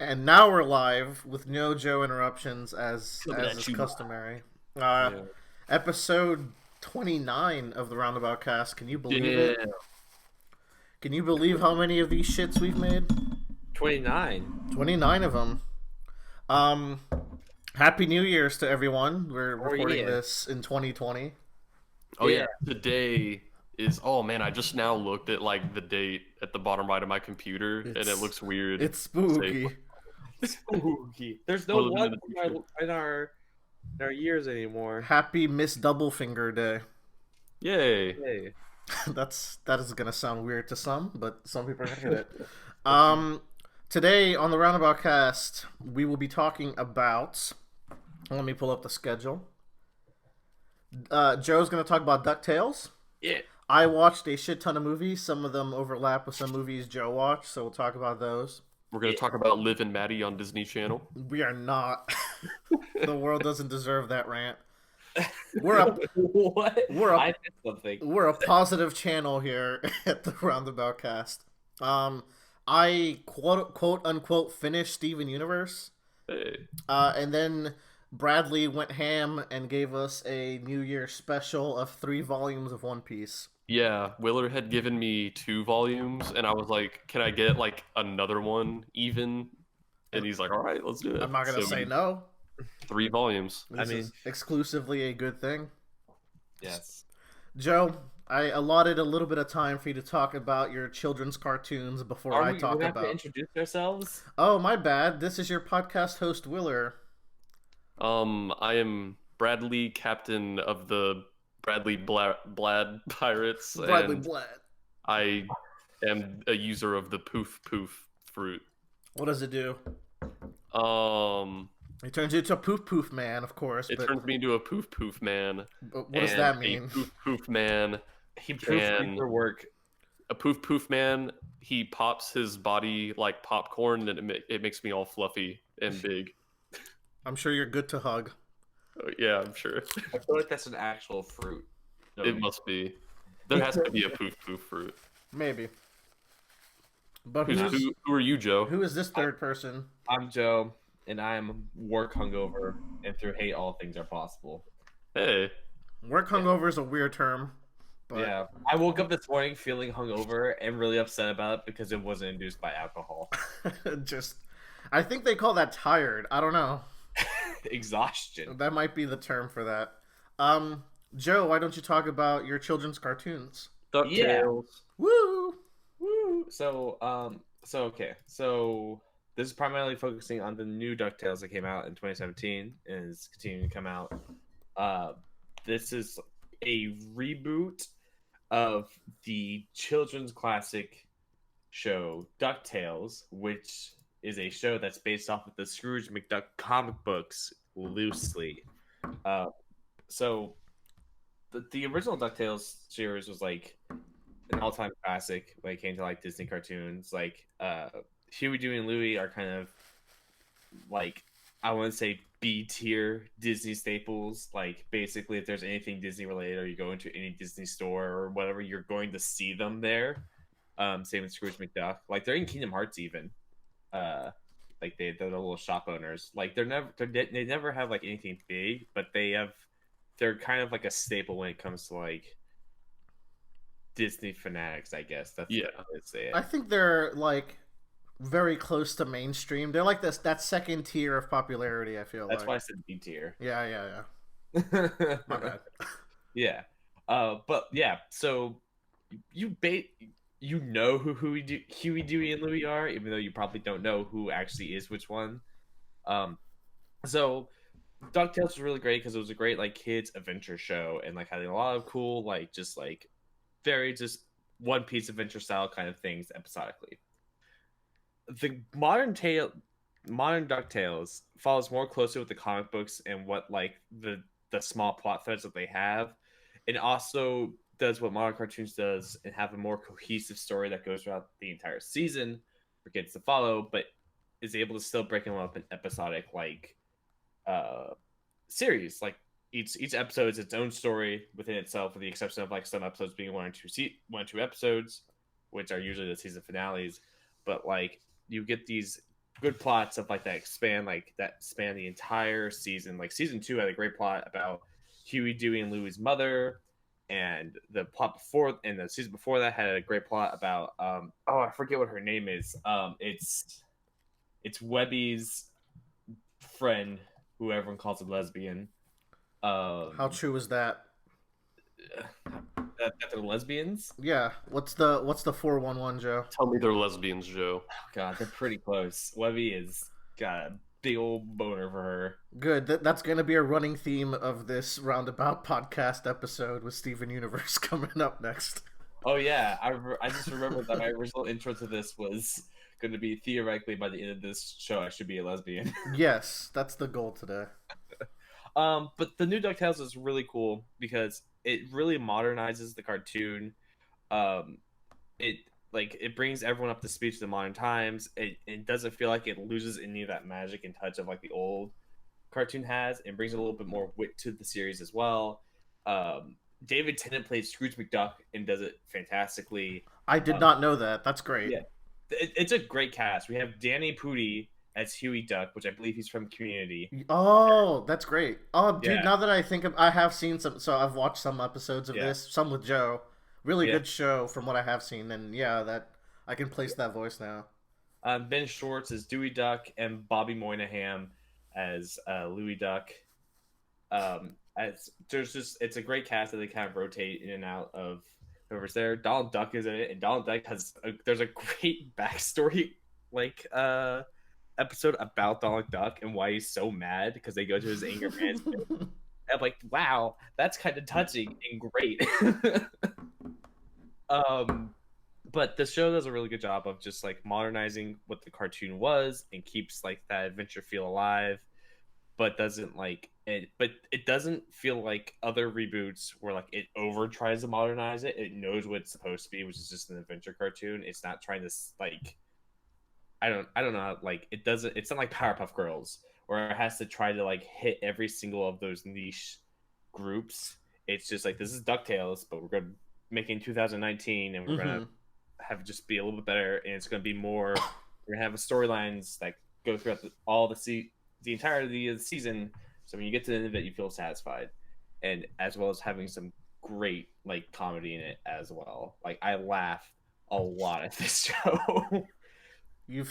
And now we're live with no Joe interruptions Coming as at is you. customary. Yeah. Episode 29 of the Roundabout cast. Can you believe Yeah. it? Can you believe how many of these shits we've made? 29. 29 of them. Um Happy New Year's to everyone. We're Oh recording yeah. this in 2020. Oh yeah. Today is man, I just now looked at like the date at the bottom right of my computer and it It's looks weird. it's Say spooky. spooky. There's no We're one living in the future. in our years anymore. Happy Miss Doublefinger Day. Yay. Hey. That is gonna sound weird to some, but some people are gonna get it. Um, Today on the Roundabout Cast, we will be talking about. Let me pull up the schedule. Joe's gonna talk about DuckTales. Yeah. I watched a shit ton of movies. Some of them overlap with some movies Joe watched, so we'll talk about those. We're gonna talk about Liv and Maddie on Disney Channel. We are not. The world doesn't deserve that rant. We're a What? I missed something. We're a positive channel here at the Roundabout Cast. I quote unquote finished Steven Universe. Hey. And then Bradley went ham and gave us a New Year special of 3 volumes of One Piece. Yeah, Willer had given me 2 volumes, and I was like, "Can I get like another one even?" And he's like, "All right, let's do it." I'm not gonna say no. 3 volumes. This is exclusively a good thing. Yes. Joe, I allotted a little bit of time for you to talk about your children's cartoons before I talk we have about. to introduce ourselves? Oh, my bad. This is your podcast host, Willer. I am Bradley, captain of the Bradley Blad Pirates. Bradley and Blad. I am a user of the Poof Poof fruit. What does it do? It turns you into a Poof Poof Man, of course. It turns me into a Poof Poof Man. But what does that mean? A Poof Poof Man. He proofs for work. A Poof Poof Man, he pops his body like popcorn, and it makes me all fluffy and big. I'm sure you're good to hug. Oh, yeah, I'm sure. I feel like that's an actual fruit. No. It must be. There has to be a Poof Poof fruit. Maybe. But who are you, Joe? Who is this third person? I'm Joe, and I'm work hungover, and through hate all things are possible. Hey. Work hungover is a weird term. But... Yeah. I woke up this morning feeling hungover and really upset about it because it wasn't induced by alcohol. I think they call that tired. I don't know. Exhaustion. That might be the term for that. Joe, why don't you talk about your children's cartoons? DuckTales. Yeah. Woo! Woo! So this is primarily focusing on the new DuckTales that came out in 2017 and is continuing to come out. This is a reboot of the children's classic show DuckTales, which is a show that's based off of the Scrooge McDuck comic books loosely. So the original DuckTales series was like an all-time classic when it came to like Disney cartoons. Like Huey, Dewey, and Louie are kind of like, I wouldn't say B-tier Disney staples. Like basically, if there's anything Disney related, or you go into any Disney store or whatever, you're going to see them there. Same with Scrooge McDuck. Like they're in Kingdom Hearts even. Like they're the little shop owners. Like they never have like anything big, but they're kind of like a staple when it comes to like Disney fanatics, I guess. That's yeah. what I would say. I think they're like very close to mainstream. They're like that second tier of popularity. I feel that's why I said B tier. Yeah. My bad. Yeah, but yeah. So you know who Huey, Dewey, and Louie are, even though you probably don't know who actually is which one. So DuckTales was really great because it was a great like kids adventure show and like had a lot of cool like just like very just One Piece adventure style kind of things episodically. The modern DuckTales follows more closely with the comic books and what like the small plot threads that they have, and also does what modern cartoons does and have a more cohesive story that goes throughout the entire season for kids to follow, but is able to still break them up in episodic like series. Like each episode is its own story within itself, with the exception of like some episodes being one or two episodes, which are usually the season finales. But like you get these good plots of like that span the entire season. Like season 2 had a great plot about Huey, Dewey, and Louie's mother, and the season before that had a great plot about I forget what her name is. It's Webby's friend, who everyone calls a lesbian. How true is that? That they're lesbians. Yeah. What's the 411, Joe? Tell me they're lesbians, Joe. Oh, God, they're pretty close. Webby is got a big old boner for her. Good. That's going to be a running theme of this Roundabout podcast episode with Steven Universe coming up next. Oh yeah, I just remembered that my original intro to this was going to be theoretically by the end of this show I should be a lesbian. Yes, that's the goal today. But the new DuckTales is really cool because it really modernizes the cartoon. It brings everyone up to speed to the modern times. It doesn't feel like it loses any of that magic and touch of like the old cartoon has. It brings a little bit more wit to the series as well. David Tennant plays Scrooge McDuck and does it fantastically. I did not know that. That's great. Yeah, it's a great cast. We have Danny Pudi as Huey Duck, which I believe he's from Community. Oh, that's great. Oh, dude, Yeah. now that I think of, I have seen some, so I've watched some episodes of Yeah. this, some with Joe. Really Yeah. good show from what I have seen, and yeah, that I can place that voice now. Ben Schwartz as Dewey Duck and Bobby Moynihan as Louie Duck. It's a great cast that they kind of rotate in and out of whoever's there. Donald Duck is in it, and Donald Duck there's a great backstory episode about Donald Duck and why he's so mad because they go to his anger management. I'm like, wow, that's kind of touching and great. But the show does a really good job of just like modernizing what the cartoon was and keeps like that adventure feel alive, but doesn't like it. But it doesn't feel like other reboots where like it over tries to modernize it. It knows what it's supposed to be, which is just an adventure cartoon. It's not trying to like I don't know, like it doesn't. It's not like Powerpuff Girls where it has to try to like hit every single of those niche groups. It's just like this is DuckTales, but we're gonna make it in 2019, and we're gonna have it just be a little bit better, and it's gonna be more. We're gonna have storylines that go throughout the entirety of the season. So when you get to the end of it, you feel satisfied, and as well as having some great like comedy in it as well. Like I laugh a lot at this show. You've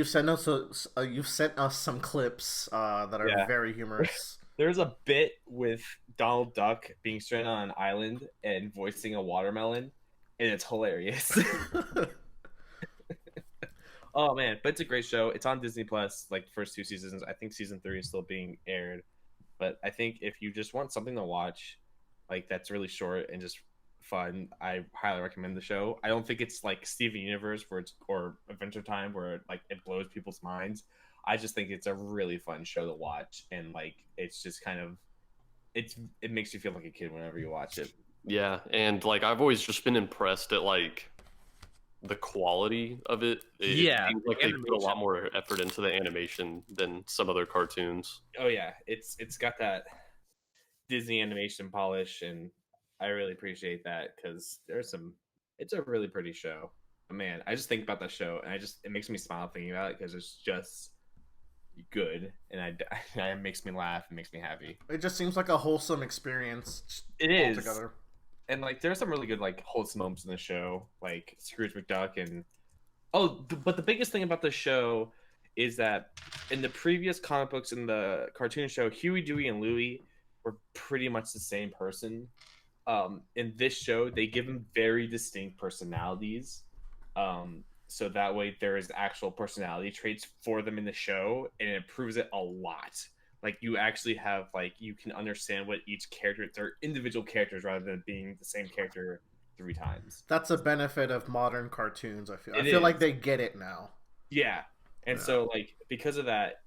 sent us some clips that are very humorous. There's a bit with Donald Duck being stranded on an island and voicing a watermelon, and it's hilarious. Oh man, but it's a great show. It's on Disney Plus, like the first 2 seasons. I think season 3 is still being aired. But I think if you just want something to watch, like that's really short and just fun, I highly recommend the show. I don't think it's like Steven Universe or Adventure Time where like it blows people's minds. I just think it's a really fun show to watch, and like it's just kind of it makes you feel like a kid whenever you watch it. Yeah, and like I've always just been impressed at like the quality of it. It seems like they put a lot more effort into the animation than some other cartoons. Oh yeah, it's got that Disney animation polish, and I really appreciate that because it's a really pretty show. But man, I just think about that show, and it makes me smile thinking about it because it's just good, and it makes me laugh and makes me happy. It just seems like a wholesome experience. It is. Altogether. And like there's some really good like wholesome moments in the show, like Scrooge McDuck, and but the biggest thing about the show is that in the previous comic books in the cartoon show, Huey, Dewey, and Louie were pretty much the same person. In this show, they give them very distinct personalities, so that way there is actual personality traits for them in the show, and it improves it a lot. Like you actually have like you can understand what each character, they're individual characters rather than being the same character 3 times. That's a benefit of modern cartoons. I feel like they get it now. Yeah, and so like because of that,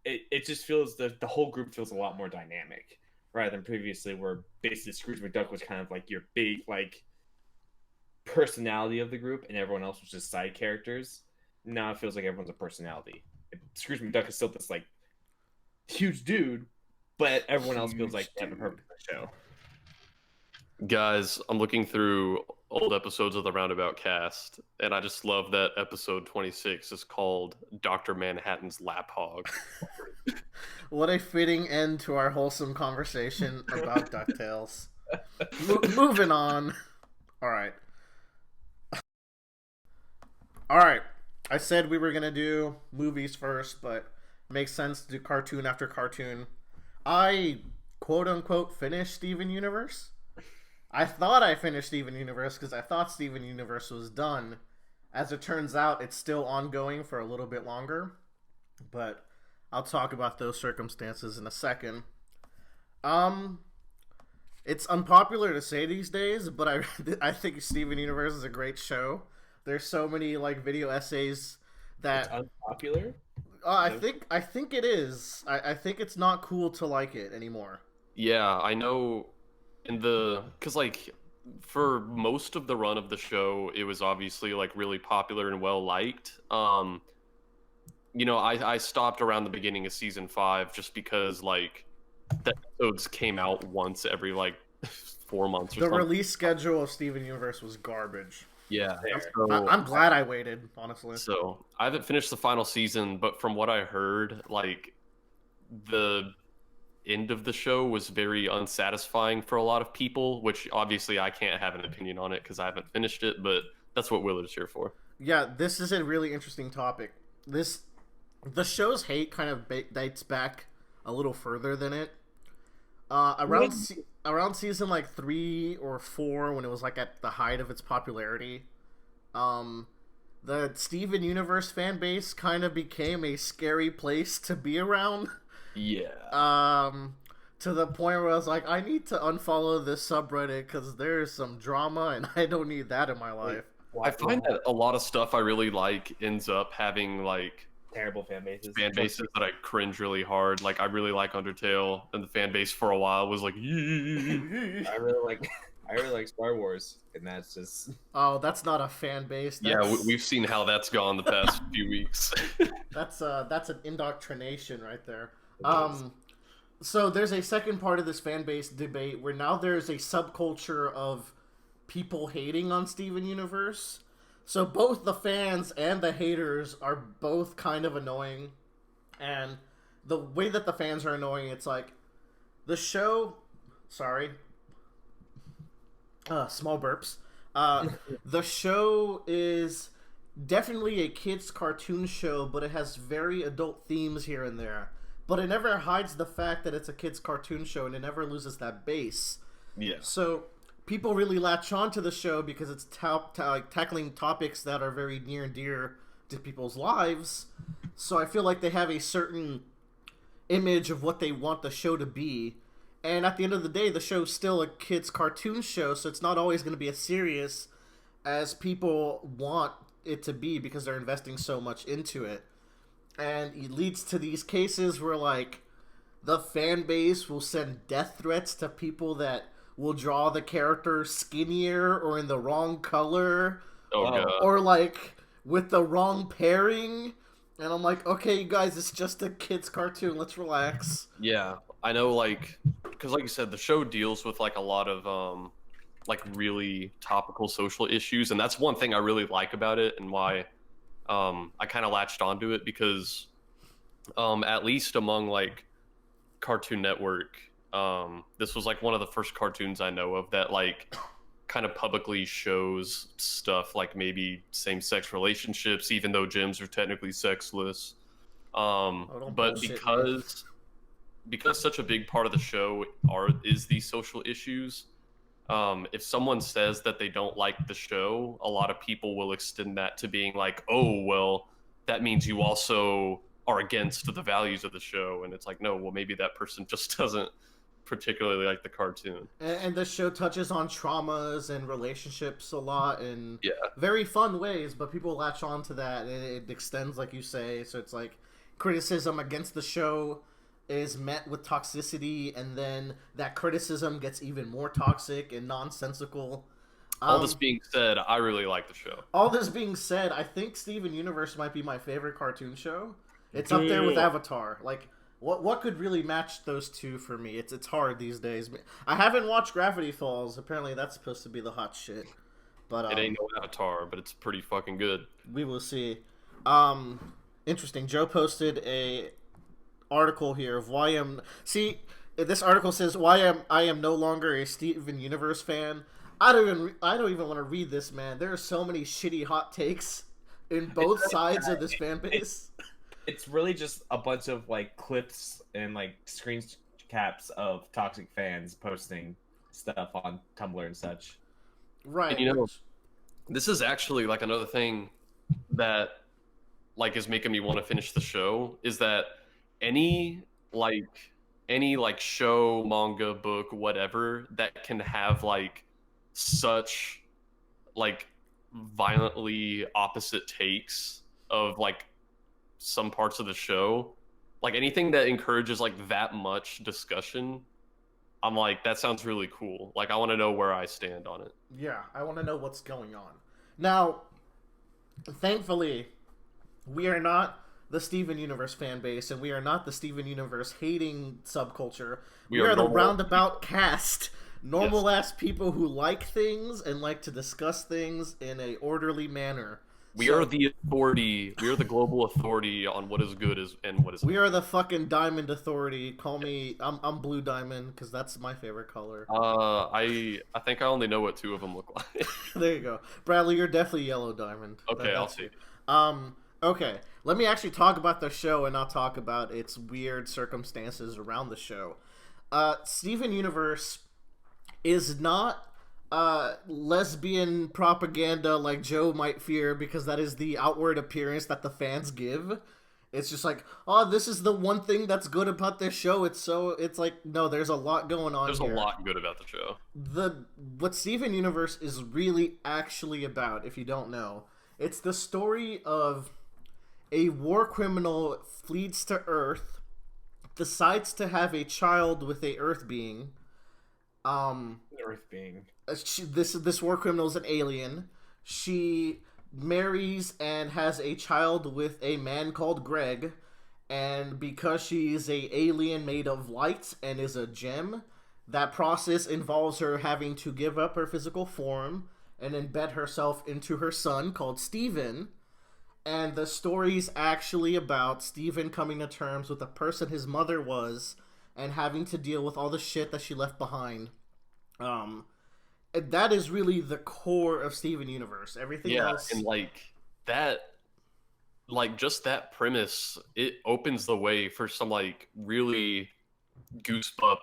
it just feels the whole group feels a lot more dynamic rather than previously where basically Scrooge McDuck was kind of like your big like personality of the group, and everyone else was just side characters. Now it feels like everyone's a personality. Scrooge McDuck is still this like huge dude, but everyone else feels like they have a purpose in the show. Guys, I'm looking through old episodes of the Roundabout cast, and I just love that episode 26 is called Dr. Manhattan's Lap Hog. What a fitting end to our wholesome conversation about DuckTales. Moving on. All right. I said we were going to do movies first, but it makes sense to do cartoon after cartoon. I, quote-unquote, finished Steven Universe. I thought I finished Steven Universe because I thought Steven Universe was done. As it turns out, it's still ongoing for a little bit longer. But I'll talk about those circumstances in a second. It's unpopular to say these days, but I think Steven Universe is a great show. There's so many like video essays that it's unpopular. I think it is. I think it's not cool to like it anymore. Yeah, I know. Because like for most of the run of the show, it was obviously like really popular and well liked. I stopped around the beginning of season 5 just because like the episodes came out once every like 4 months or something. The release schedule of Steven Universe was garbage. Yeah, so, I'm glad I waited, honestly. So I haven't finished the final season, but from what I heard, like the end of the show was very unsatisfying for a lot of people, which obviously I can't have an opinion on it because I haven't finished it, but that's what Willard's here for. Yeah, this is a really interesting topic. The show's hate kind of dates back a little further than it. Around season like 3 or 4, when it was like at the height of its popularity, the Steven Universe fan base kind of became a scary place to be around. Yeah. To the point where I was like, I need to unfollow this subreddit because there's some drama and I don't need that in my life. I find that a lot of stuff I really like ends up having like terrible fan bases that I cringe really hard. Like I really like Undertale, and the fan base for a while was like I really like Star Wars, and that's just that's not a fan base. Yeah, we've seen how that's gone the past few weeks. That's an indoctrination right there. So there's a second part of this fan base debate where now there's a subculture of people hating on Steven Universe. So both the fans and the haters are both kind of annoying. And the way that the fans are annoying, it's like the show... Sorry. Small burps. The show is definitely a kid's cartoon show, but it has very adult themes here and there. But it never hides the fact that it's a kid's cartoon show, and it never loses that base. Yeah. So people really latch on to the show because it's tackling topics that are very near and dear to people's lives. So I feel like they have a certain image of what they want the show to be. And at the end of the day, the show's still a kid's cartoon show, so it's not always going to be as serious as people want it to be because they're investing so much into it. And it leads to these cases where, like, the fan base will send death threats to people that will draw the character skinnier or in the wrong color. Or, like, with the wrong pairing. And I'm like, okay, you guys, it's just a kid's cartoon. Let's relax. Yeah, I know, like, because like you said, the show deals with, like, a lot of, like, really topical social issues. And that's one thing I really like about it and why I kind of latched onto it because at least among, like, Cartoon Network, this was, like, one of the first cartoons I know of that, like, kind of publicly shows stuff like maybe same-sex relationships, even though gyms are technically sexless. But because such a big part of the show is these social issues, if someone says that they don't like the show, a lot of people will extend that to being like, oh, well, that means you also are against the values of the show. And it's like, no, well, maybe that person just doesn't particularly like the cartoon. And the show touches on traumas and relationships a lot in very fun ways, but people latch on to that, and it extends, like you say. So it's like criticism against the show is met with toxicity, and then that criticism gets even more toxic and nonsensical. All this being said, I really like the show. All this being said, I think Steven Universe might be my favorite cartoon show. It's up there with Avatar. Like, what could really match those two for me? It's hard these days. I haven't watched Gravity Falls. Apparently, that's supposed to be the hot shit. But It ain't no Avatar, but it's pretty fucking good. we will see. Interesting. Joe posted a article here of why I'm see. This article says why I am no longer a Steven Universe fan. I don't even want to read this, man. There are so many shitty hot takes in both sides of this fan base. It's really just a bunch of like clips and like screen caps of toxic fans posting stuff on Tumblr and such. Right. And this is actually like another thing that like is making me want to finish the show is that any show, manga, book, whatever that can have like such like violently opposite takes of like some parts of the show, like anything that encourages like that much discussion, I'm like, that sounds really cool. Like I want to know where I stand on it. Yeah, I want to know what's going on. Now, thankfully, we are not the Steven Universe fan base, and we are not the Steven Universe hating subculture. We are the Roundabout cast. Normal ass people who like things and like to discuss things in a orderly manner. We are the authority. We are the global authority on what is good and what is not. We are the fucking Diamond Authority. Call me. I'm Blue Diamond because that's my favorite color. I think I only know what two of them look like. There you go, Bradley. You're definitely Yellow Diamond. Okay, I'll see. Okay, let me actually talk about the show and not talk about its weird circumstances around the show. Steven Universe is not lesbian propaganda like Joe might fear, because that is the outward appearance that the fans give. It's just like, oh, this is the one thing that's good about this show. It's like, no, there's a lot going on. There's a lot good about the show. What Steven Universe is really actually about, if you don't know, it's the story of a war criminal flees to Earth, decides to have a child with a Earth being. Earth being. This war criminal is an alien. She marries and has a child with a man called Greg, and because she's a alien made of light and is a gem, that process involves her having to give up her physical form and embed herself into her son called Steven. And the story's actually about Steven coming to terms with the person his mother was and having to deal with all the shit that she left behind. That is really the core of Steven Universe. Everything else... and just that premise, it opens the way for some like really goosebump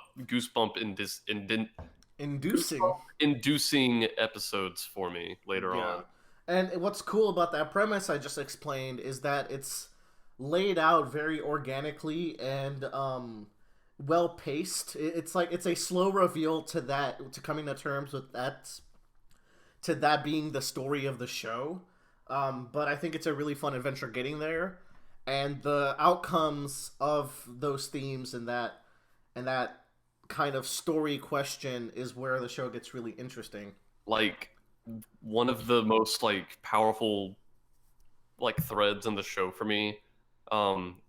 inducing episodes for me later on. And what's cool about that premise I just explained is that it's laid out very organically and well paced. It's like it's a slow reveal to coming to terms with that being the story of the show. But I think it's a really fun adventure getting there, and the outcomes of those themes and that kind of story question is where the show gets really interesting. Like one of the most like powerful like threads in the show for me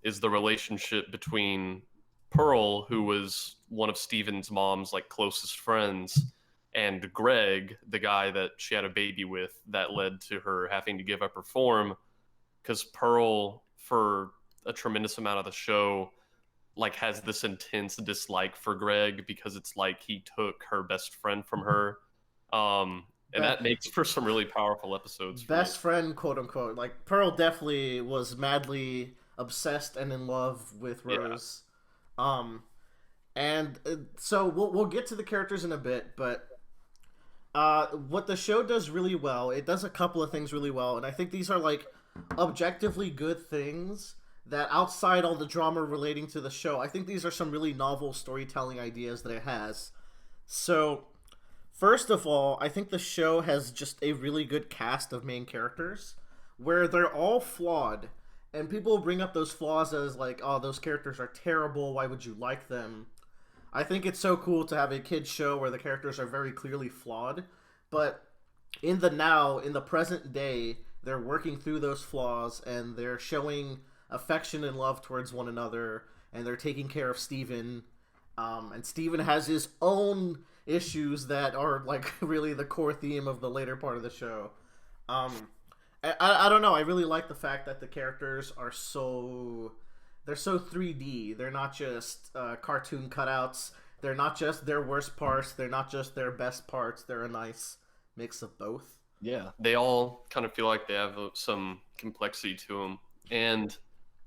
is the relationship between Pearl, who was one of Steven's mom's like closest friends, and Greg, the guy that she had a baby with, that led to her having to give up her form, because Pearl, for a tremendous amount of the show, like has this intense dislike for Greg because it's like he took her best friend from her. And that makes for some really powerful episodes. Best friend, quote unquote. Like, Pearl definitely was madly obsessed and in love with Rose. Yeah. And so we'll get to the characters in a bit, but what the show does really well, it does a couple of things really well, and I think these are like objectively good things that outside all the drama relating to the show, I think these are some really novel storytelling ideas that it has. So first of all, I think the show has just a really good cast of main characters where they're all flawed, and people bring up those flaws as like, oh, those characters are terrible, why would you like them? I think it's so cool to have a kid's show where the characters are very clearly flawed, but in the present day, they're working through those flaws and they're showing affection and love towards one another, and they're taking care of Steven, And Steven has his own issues that are like really the core theme of the later part of the show. I don't know. I really like the fact that the characters are they're so 3D. They're not just cartoon cutouts. They're not just their worst parts. They're not just their best parts. They're a nice mix of both. Yeah, they all kind of feel like they have some complexity to them. And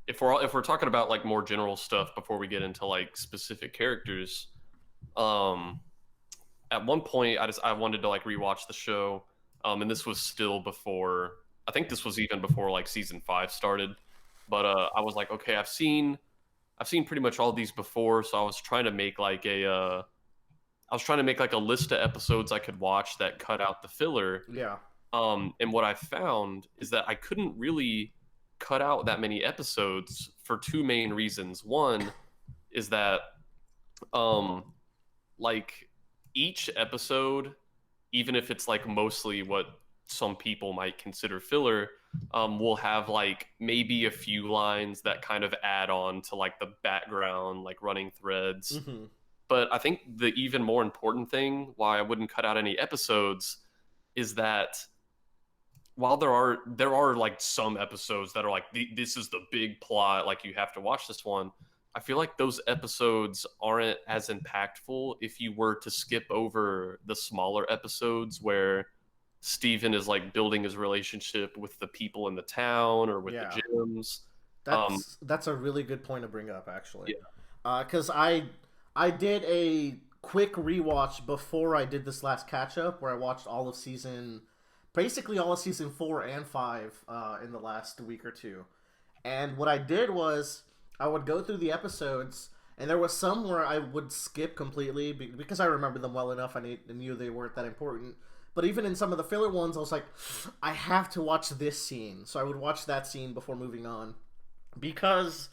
if we're talking about like more general stuff before we get into like specific characters, at one point I wanted to like rewatch the show, and this was still before. I think this was even before like season 5 started. But I was like, okay, I've seen pretty much all these before, so I was trying to make like a list of episodes I could watch that cut out the filler. Yeah. And what I found is that I couldn't really cut out that many episodes for two main reasons. One is that, like each episode, even if it's like mostly what some people might consider filler, will have like maybe a few lines that kind of add on to like the background, like running threads. Mm-hmm. But I think the even more important thing why I wouldn't cut out any episodes is that while there are like some episodes that are like this is the big plot, like you have to watch this one, I feel like those episodes aren't as impactful if you were to skip over the smaller episodes where Steven is like building his relationship with the people in the town or with the gyms. That's a really good point to bring up, actually. Yeah. Because I did a quick rewatch before I did this last catch up, where I watched basically all of season 4 and 5 in the last week or two. And what I did was I would go through the episodes, and there was some where I would skip completely because I remember them well enough. I knew they weren't that important. But even in some of the filler ones, I was like, I have to watch this scene. So I would watch that scene before moving on. Because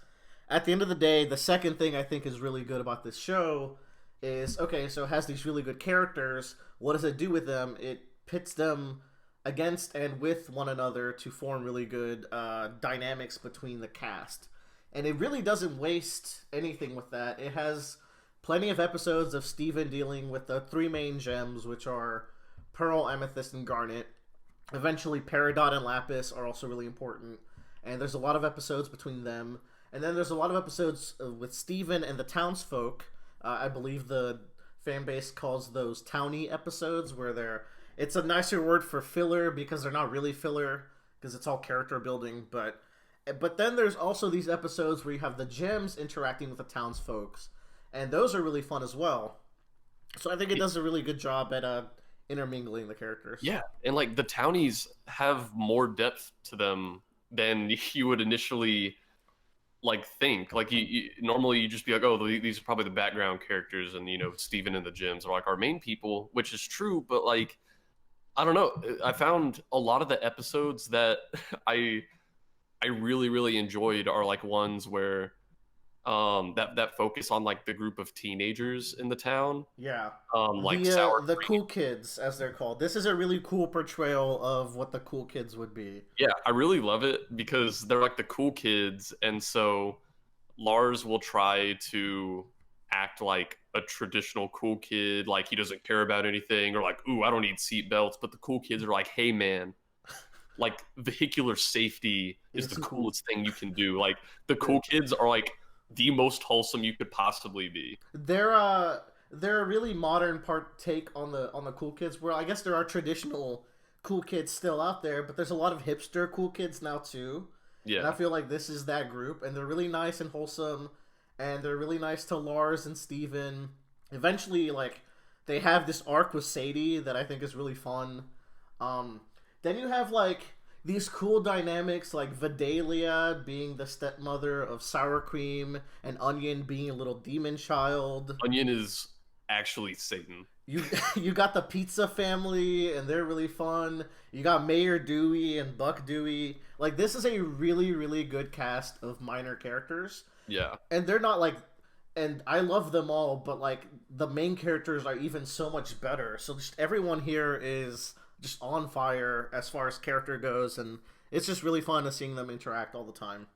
at the end of the day, the second thing I think is really good about this show is, okay, so it has these really good characters. What does it do with them? It pits them against and with one another to form really good dynamics between the cast. And it really doesn't waste anything with that. It has plenty of episodes of Steven dealing with the 3 main gems, which are Pearl, Amethyst, and Garnet. Eventually, Peridot and Lapis are also really important. And there's a lot of episodes between them. And then there's a lot of episodes with Steven and the townsfolk. I believe the fan base calls those townie episodes, where it's a nicer word for filler because they're not really filler, because it's all character building. But then there's also these episodes where you have the gems interacting with the townsfolk. And those are really fun as well. So I think it does a really good job at intermingling the characters. Yeah, and like the townies have more depth to them than you would initially like think. Like you normally you just be like, oh, these are probably the background characters, and Steven and the gyms are like our main people, which is true. But like, I don't know, I found a lot of the episodes that I really really enjoyed are like ones where that focus on like the group of teenagers in the town. Yeah. Like the cool kids, as they're called. This is a really cool portrayal of what the cool kids would be. Yeah, I really love it because they're like the cool kids, and so Lars will try to act like a traditional cool kid, like he doesn't care about anything, or like, ooh, I don't need seat belts. But the cool kids are like, hey man, like vehicular safety is the coolest thing you can do. Like the cool kids are like the most wholesome you could possibly be. They're a really modern take on the cool kids, where I guess there are traditional cool kids still out there, but there's a lot of hipster cool kids now too. Yeah. And I feel like this is that group, and they're really nice and wholesome, and they're really nice to Lars and Steven. Eventually, like, they have this arc with Sadie that I think is really fun. Then you have like these cool dynamics, like Vidalia being the stepmother of Sour Cream, and Onion being a little demon child. Onion is actually Satan. You got the Pizza family, and they're really fun. You got Mayor Dewey and Buck Dewey. Like, this is a really, really good cast of minor characters. Yeah. And they're not like... And I love them all, but, like, the main characters are even so much better. So just everyone here is just on fire as far as character goes, and it's just really fun to seeing them interact all the time.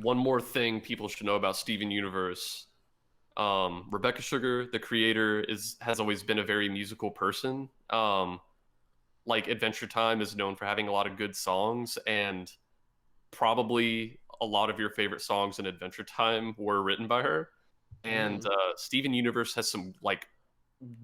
One more thing people should know about Steven Universe. Rebecca Sugar, the creator, has always been a very musical person. Like Adventure Time is known for having a lot of good songs, and probably a lot of your favorite songs in Adventure Time were written by her. And Steven Universe has some like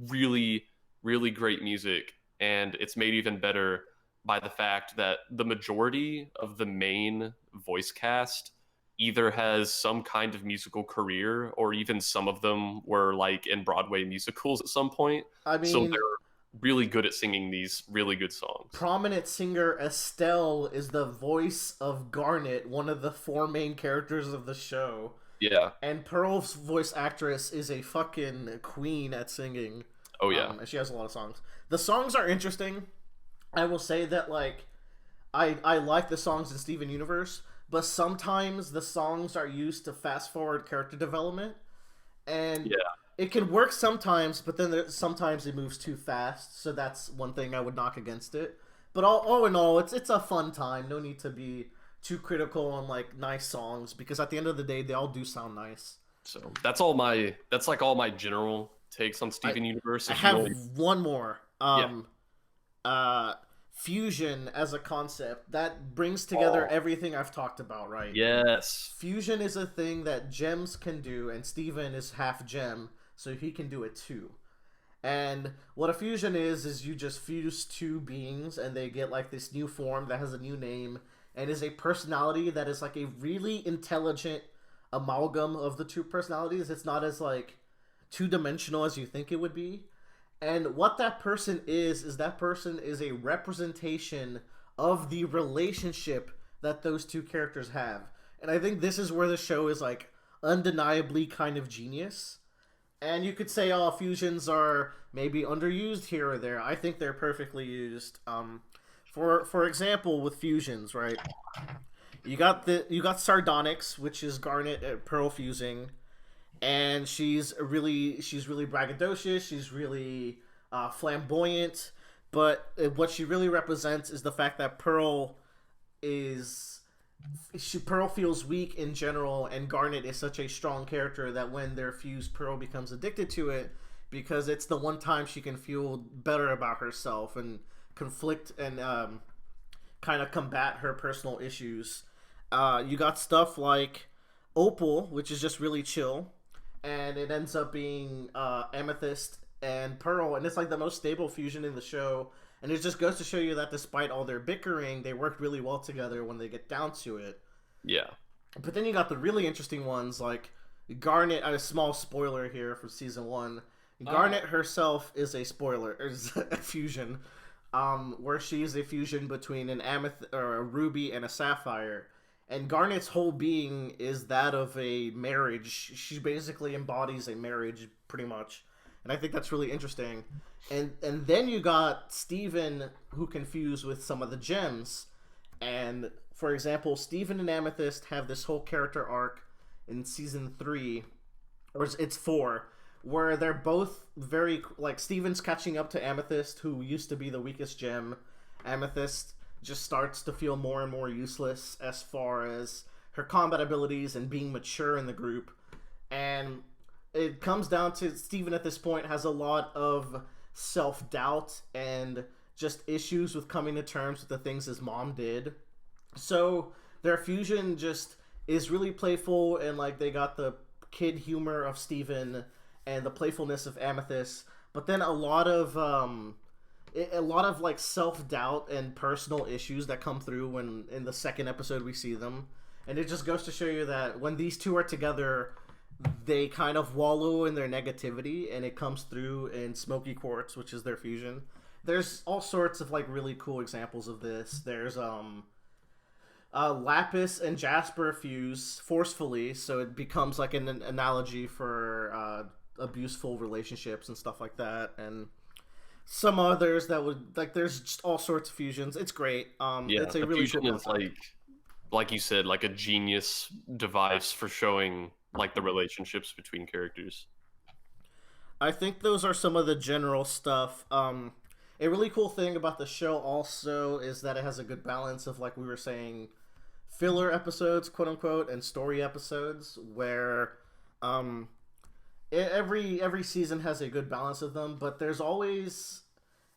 really, really great music, and it's made even better by the fact that the majority of the main voice cast either has some kind of musical career, or even some of them were like in Broadway musicals at some point. I So mean, they're really good at singing these really good songs. prominent singer Estelle is the voice of Garnet, one of the four main characters of the show. Yeah. And Pearl's voice actress is a fucking queen at singing. Oh yeah. And she has a lot of songs. The songs are interesting. I will say that like I like the songs in Steven Universe, but sometimes the songs are used to fast forward character development, and Yeah. it can work sometimes, but then sometimes it moves too fast. So that's one thing I would knock against it. But all in all, it's a fun time. No need to be too critical on like nice songs, because at the end of the day, they all do sound nice. So that's like all my general takes on Steven Universe. I If you have only- one more. Fusion as a concept that brings together everything I've talked about, right? Yes. Fusion is a thing that gems can do, and Steven is half gem, so he can do it too. And what a fusion is you just fuse two beings, and they get like this new form that has a new name, and is a personality that is like a really intelligent amalgam of the two personalities. It's not as like two-dimensional as you think it would be. And what that person is that person is a representation of the relationship that those two characters have. And I think this is where the show is like undeniably kind of genius. And you could say, oh, fusions are maybe underused here or there. I think they're perfectly used. For example, with fusions, right? You got Sardonyx, which is Garnet and Pearl fusing, and she's really braggadocious. She's really flamboyant. But what she really represents is the fact that Pearl feels weak in general, and Garnet is such a strong character that when they're fused, Pearl becomes addicted to it, because it's the one time she can feel better about herself and conflict and kind of combat her personal issues. You got stuff like Opal, which is just really chill, and it ends up being Amethyst and Pearl, and it's like the most stable fusion in the show. And it just goes to show you that despite all their bickering, they work really well together when they get down to it. Yeah. But then you got the really interesting ones like Garnet. A small spoiler here for season 1. Garnet herself is a fusion, where she's a fusion between an amethyst or a ruby and a sapphire. And Garnet's whole being is that of a marriage. She basically embodies a marriage, pretty much. And I think that's really interesting. And then you got Steven, who can fuse with some of the gems. And, for example, Steven and Amethyst have this whole character arc in season 3, or it's 4, where they're both very, like, Steven's catching up to Amethyst, who used to be the weakest gem. Amethyst just starts to feel more and more useless as far as her combat abilities and being mature in the group. And it comes down to Steven at this point has a lot of self-doubt and just issues with coming to terms with the things his mom did. So their fusion just is really playful, and like they got the kid humor of Steven and the playfulness of Amethyst, but then a lot of like self-doubt and personal issues that come through when in the second episode we see them. And it just goes to show you that when these two are together, they kind of wallow in their negativity, and it comes through in Smoky Quartz, which is their fusion. There's all sorts of like really cool examples of this. There's Lapis and Jasper fuse forcefully, so it becomes like an analogy for abuseful relationships and stuff like that. And some others that would like there's just all sorts of fusions. It's great. It's a the really fusion cool is concept. like you said, like a genius device for showing like the relationships between characters. I think those are some of the general stuff. A really cool thing about the show also is that it has a good balance of, like we were saying, filler episodes, quote unquote, and story episodes, where every season has a good balance of them, but there's always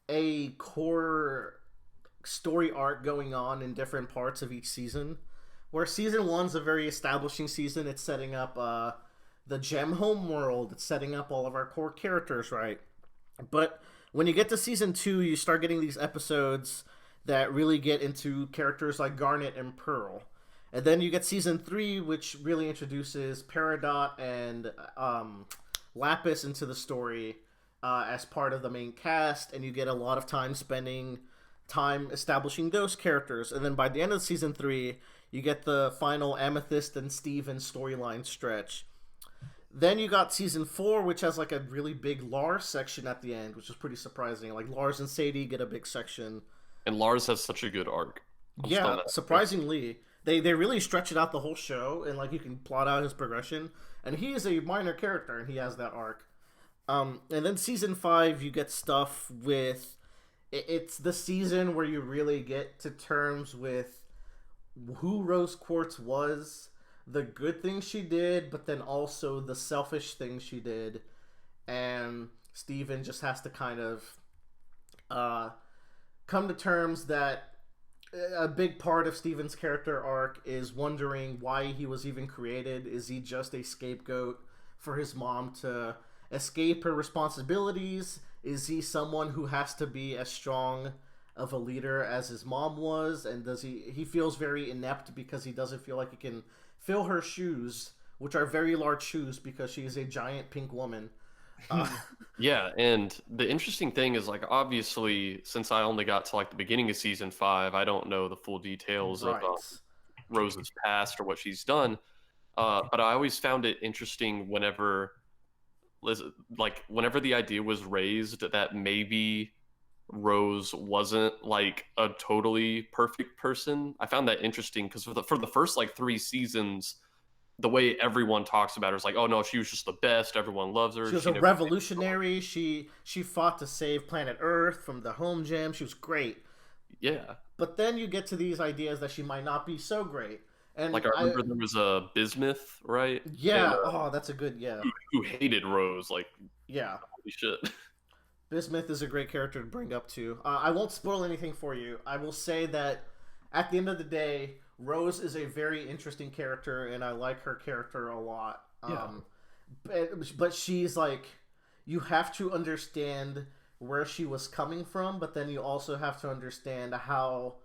a core story arc going on in different parts of each season. Where season one's a very establishing season. It's setting up the Gem home world. It's setting up all of our core characters, right? But when you get to season two, you start getting these episodes that really get into characters like Garnet and Pearl. And then you get season three, which really introduces Peridot and Lapis into the story as part of the main cast, and you get a lot of time establishing those characters. And then by the end of season three, you get the final Amethyst and Steven storyline stretch. Then you got season four, which has like a really big Lars section at the end, which is pretty surprising. Like Lars and Sadie get a big section. And Lars has such a good arc. Yeah, surprisingly. They really stretch it out the whole show, and like you can plot out his progression. And he is a minor character, and he has that arc. And then season five, you get stuff with... It's the season where you really get to terms with who Rose Quartz was, the good things she did, but then also the selfish things she did. And Steven just has to kind of come to terms that a big part of Steven's character arc is wondering why he was even created. Is he just a scapegoat for his mom to escape her responsibilities? Is he someone who has to be as strong of a leader as his mom was? And does he feels very inept because he doesn't feel like he can fill her shoes, which are very large shoes because she is a giant pink woman. Yeah, and the interesting thing is, like, obviously, since I only got to like the beginning of season 5, I don't know the full details Right. of Rose's past or what she's done. But I always found it interesting whenever the idea was raised that maybe Rose wasn't like a totally perfect person. I found that interesting because for the first like 3 seasons, the way everyone talks about her is like, oh no, she was just the best. Everyone loves her. She was a revolutionary. She fought to save planet Earth from the home gem. She was great. Yeah. But then you get to these ideas that she might not be so great. And like I remember there was a Bismuth, right? Yeah. And, that's a good, yeah. Who hated Rose, like, yeah. Holy shit. Bismuth is a great character to bring up too. I won't spoil anything for you. I will say that at the end of the day, Rose is a very interesting character, and I like her character a lot. Yeah. But she's like, you have to understand where she was coming from, but then you also have to understand how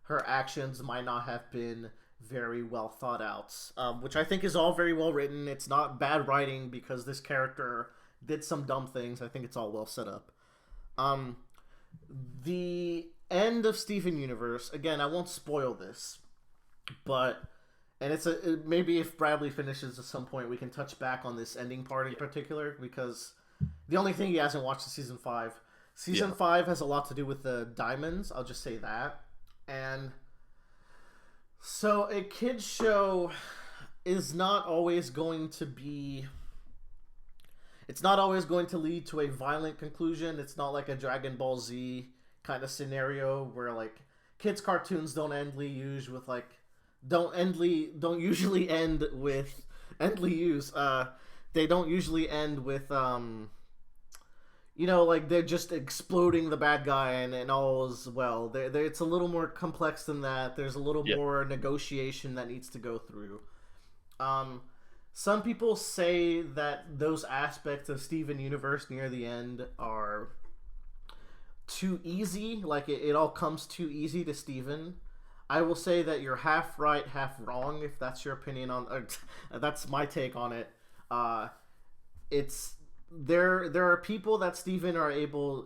her actions might not have been very well thought out, which I think is all very well written. It's not bad writing because this character did some dumb things. I think it's all well set up. The end of Steven Universe, again, I won't spoil this, but maybe if Bradley finishes at some point, we can touch back on this ending part in particular, because the only thing he hasn't watched is season 5. Season 5 has a lot to do with the diamonds. I'll just say that. And so a kid's show is not always going to be... It's not always going to lead to a violent conclusion. It's not like a Dragon Ball Z kind of scenario where like kids' cartoons don't usually end with they don't usually end with like they're just exploding the bad guy and all is well. It's a little more complex than that. There's a little more negotiation that needs to go through. Some people say that those aspects of Steven Universe near the end are too easy. Like it all comes too easy to Steven. I will say that you're half right, half wrong. If that's your opinion on, that's my take on it. There are people that Steven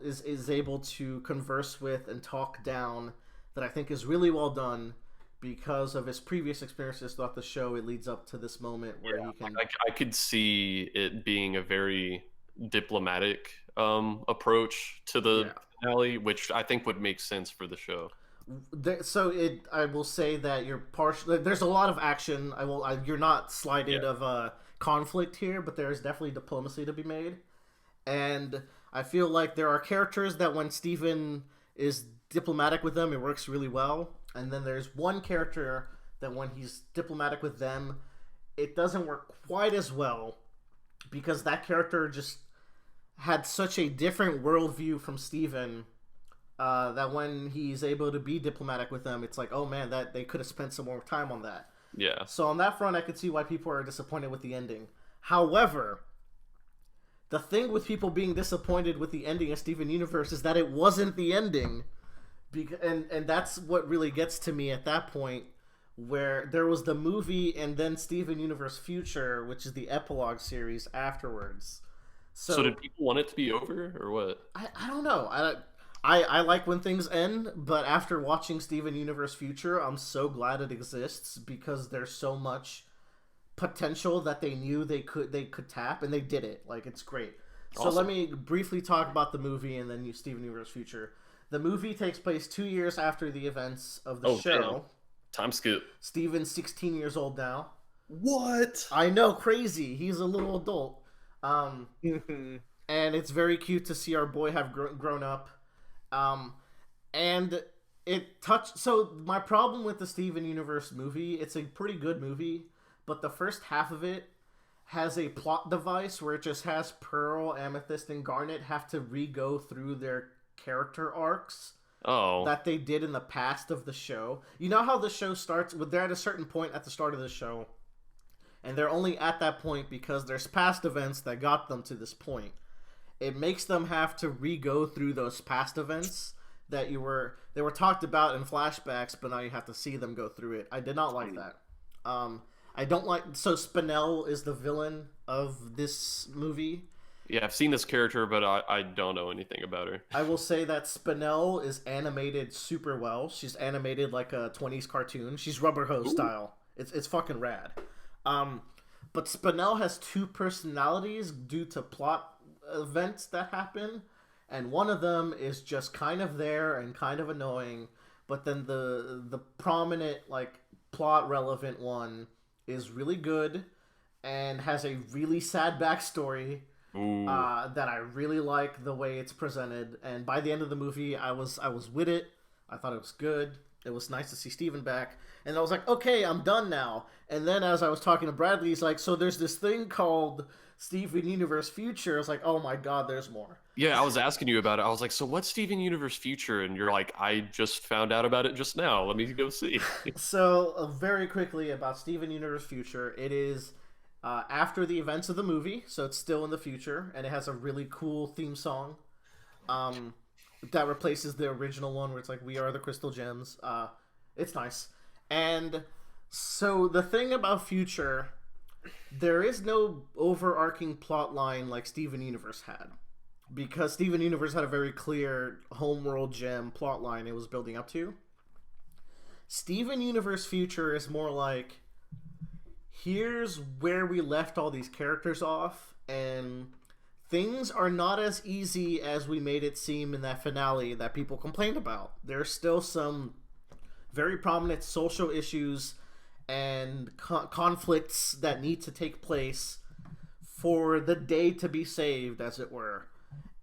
is able to converse with and talk down that I think is really well done. Because of his previous experiences throughout the show, it leads up to this moment where he can... I could see it being a very diplomatic approach to the finale, which I think would make sense for the show. I will say that you're partial. There's a lot of action. You're not slighted of conflict here, but there's definitely diplomacy to be made. And I feel like there are characters that when Steven is diplomatic with them, it works really well. And then there's one character that when he's diplomatic with them, it doesn't work quite as well. because that character just had such a different worldview from Steven, that when he's able to be diplomatic with them, it's like, oh man, that they could have spent some more time on that. Yeah. So on that front, I could see why people are disappointed with the ending. However, the thing with people being disappointed with the ending of Steven Universe is that it wasn't the ending. And that's what really gets to me at that point, where there was the movie and then Steven Universe Future, which is the epilogue series afterwards. So did people want it to be over, or what? I don't know. I like when things end, but after watching Steven Universe Future, I'm so glad it exists because there's so much potential that they knew they could tap, and they did it. Like, it's great. Awesome. So let me briefly talk about the movie and then Steven Universe Future. The movie takes place 2 years after the events of the show. Damn. Time skip. Steven's 16 years old now. What? I know, crazy. He's a little adult. And it's very cute to see our boy have grown up. And it touched. So my problem with the Steven Universe movie, it's a pretty good movie, but the first half of it has a plot device where it just has Pearl, Amethyst, and Garnet have to re-go through their character arcs that they did in the past of the show. You know how the show starts? They're at a certain point at the start of the show, and they're only at that point because there's past events that got them to this point. It makes them have to re-go through those past events that they were talked about in flashbacks, but now you have to see them go through it. I did not like that. I don't like... So Spinell is the villain of this movie. Yeah, I've seen this character, but I don't know anything about her. I will say that Spinell is animated super well. She's animated like a 20s cartoon. She's Rubber Hose style. It's fucking rad. But Spinell has two personalities due to plot events that happen, and one of them is just kind of there and kind of annoying, but then the prominent, like, plot relevant one is really good and has a really sad backstory that I really like the way it's presented. And by the end of the movie, I was with it. I thought it was good. It was nice to see Steven back. And I was like, okay, I'm done now. And then as I was talking to Bradley, he's like, so there's this thing called Steven Universe Future. I was like, oh my god, there's more. Yeah, I was asking you about it. I was like, so what's Steven Universe Future? And you're like, I just found out about it just now. Let me go see. So, very quickly about Steven Universe Future. It is after the events of the movie, so it's still in the future, and it has a really cool theme song that replaces the original one where it's like, we are the crystal gems. It's nice. And so the thing about Future, there is no overarching plot line like Steven Universe had, because Steven Universe had a very clear homeworld gem plot line it was building up to. Steven Universe Future is more like, here's where we left all these characters off, and things are not as easy as we made it seem in that finale that people complained about. There's still some very prominent social issues and conflicts that need to take place for the day to be saved, as it were.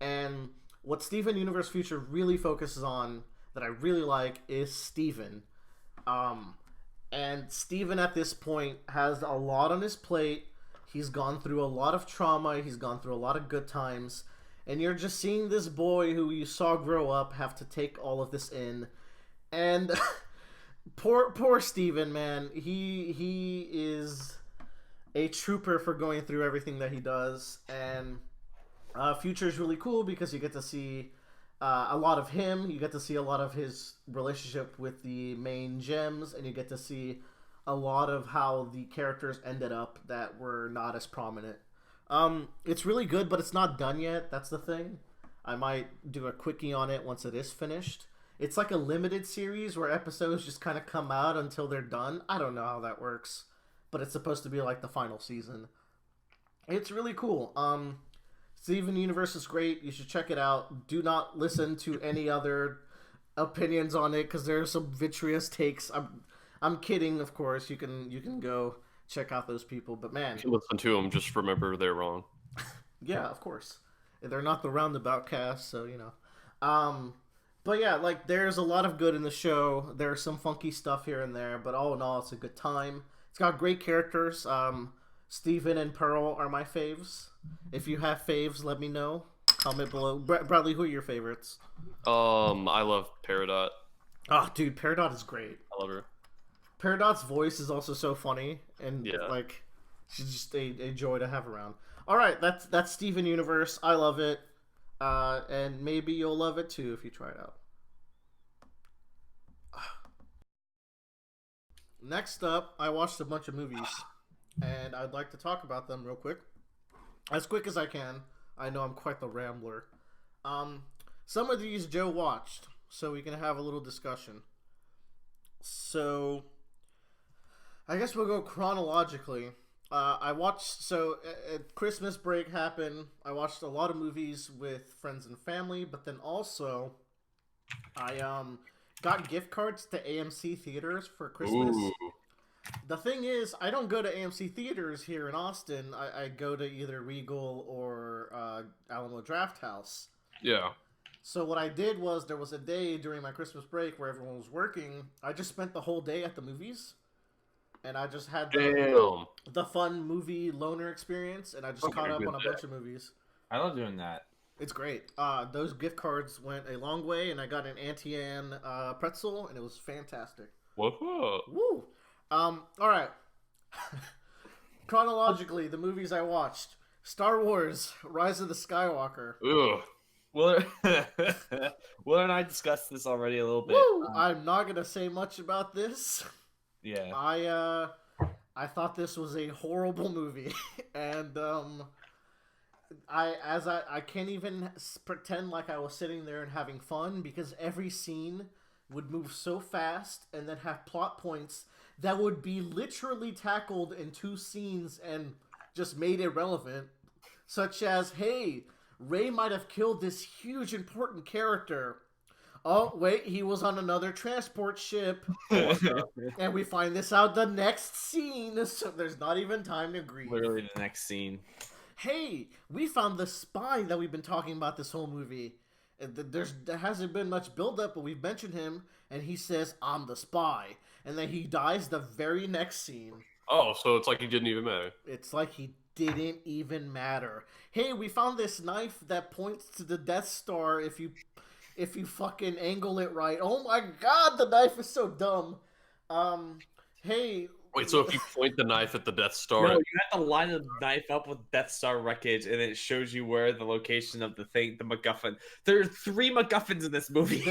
And what Steven Universe Future really focuses on, that I really like, is Steven. And Steven at this point has a lot on his plate. He's gone through a lot of trauma. He's gone through a lot of good times. And you're just seeing this boy who you saw grow up have to take all of this in. And poor Steven, man. He is a trooper for going through everything that he does. And Future is really cool because you get to see a lot of him. You get to see a lot of his relationship with the main gems. And you get to see a lot of how the characters ended up that were not as prominent. It's really good, but it's not done yet. That's the thing. I might do a quickie on it once it is finished. It's like a limited series where episodes just kind of come out until they're done. I don't know how that works, but it's supposed to be like the final season. It's really cool. Steven Universe is great. You should check it out. Do not listen to any other opinions on it because there are some vitreous takes. I'm kidding, of course. You can go check out those people, but man, If you listen to them, just remember they're wrong. yeah, of course. They're not the Roundabout cast, so you know. But yeah, like, there's a lot of good in the show. There's some funky stuff here and there, but all in all, it's a good time. It's got great characters. Steven and Pearl are my faves. If you have faves, let me know. Comment below. Bradley, who are your favorites? I love Peridot. Oh, dude, Peridot is great. I love her. Peridot's voice is also so funny, and Yeah. like, she's just a joy to have around. All right, that's Steven Universe. I love it, and maybe you'll love it too if you try it out. Next up, I watched a bunch of movies, and I'd like to talk about them real quick, as quick as I can. I know I'm quite the rambler. Some of these Joe watched, so we can have a little discussion. So, I guess we'll go chronologically. I watched, Christmas break happened. I watched a lot of movies with friends and family, but then also, I got gift cards to AMC theaters for Christmas. Ooh. The thing is, I don't go to AMC theaters here in Austin. I go to either Regal or Alamo Drafthouse. Yeah. So what I did was, there was a day during my Christmas break where everyone was working. I just spent the whole day at the movies, and I just had the fun movie loaner experience, and I just caught up on a bunch of movies. I love doing that. It's great. Those gift cards went a long way, and I got an Auntie Anne pretzel, and it was fantastic. Whoa. Woo! All right. Chronologically, the movies I watched: Star Wars: Rise of the Skywalker. Ugh. Will and I discussed this already a little bit. Woo! I'm not gonna say much about this. Yeah. I thought this was a horrible movie, and I can't even pretend like I was sitting there and having fun, because every scene would move so fast and then have plot points that would be literally tackled in 2 scenes and just made irrelevant, such as, hey, Rey might have killed this huge important character. Oh, wait, he was on another transport ship. And we find this out the next scene, so there's not even time to grieve. Literally the next scene. Hey, we found the spy that we've been talking about this whole movie. There hasn't been much build-up, but we've mentioned him, and he says, I'm the spy. And then he dies the very next scene. Oh, so it's like he didn't even matter. It's like he didn't even matter. Hey, we found this knife that points to the Death Star if you fucking angle it right. Oh my god, the knife is so dumb. Hey... Wait, so if you point the knife at the Death Star... No, you have to line the knife up with Death Star wreckage, and it shows you where the location of the thing, the MacGuffin. There are 3 MacGuffins in this movie.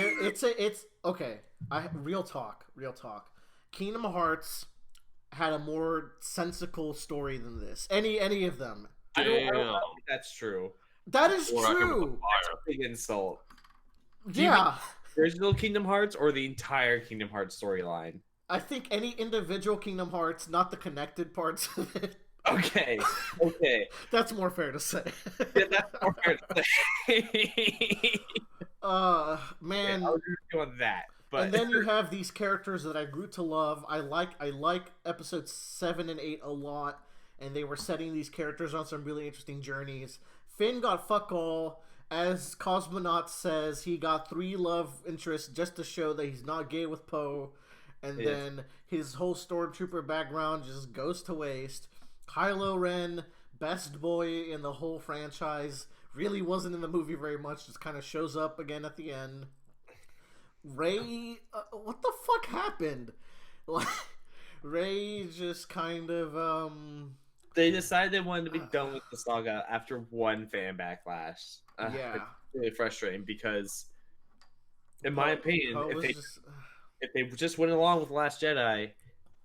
Okay. Real talk. Kingdom Hearts had a more sensical story than this. Any of them. I don't think that's true. That is true. That's a big insult. Yeah. Original Kingdom Hearts or the entire Kingdom Hearts storyline? I think any individual Kingdom Hearts, not the connected parts of it. Okay. That's more fair to say. Yeah, that's more fair to say. Man. Yeah, I'll agree with you on that. But... And then you have these characters that I grew to love. I like episodes 7 and 8 a lot, and they were setting these characters on some really interesting journeys. Finn got fuck all. As Cosmonaut says, he got 3 love interests just to show that he's not gay with Poe. And then his whole Stormtrooper background just goes to waste. Kylo Ren, best boy in the whole franchise, really wasn't in the movie very much, just kind of shows up again at the end. Rey, what the fuck happened? Rey just kind of, They decided they wanted to be done with the saga after 1 fan backlash. Yeah. It's really frustrating because, in my opinion, if they just went along with Last Jedi,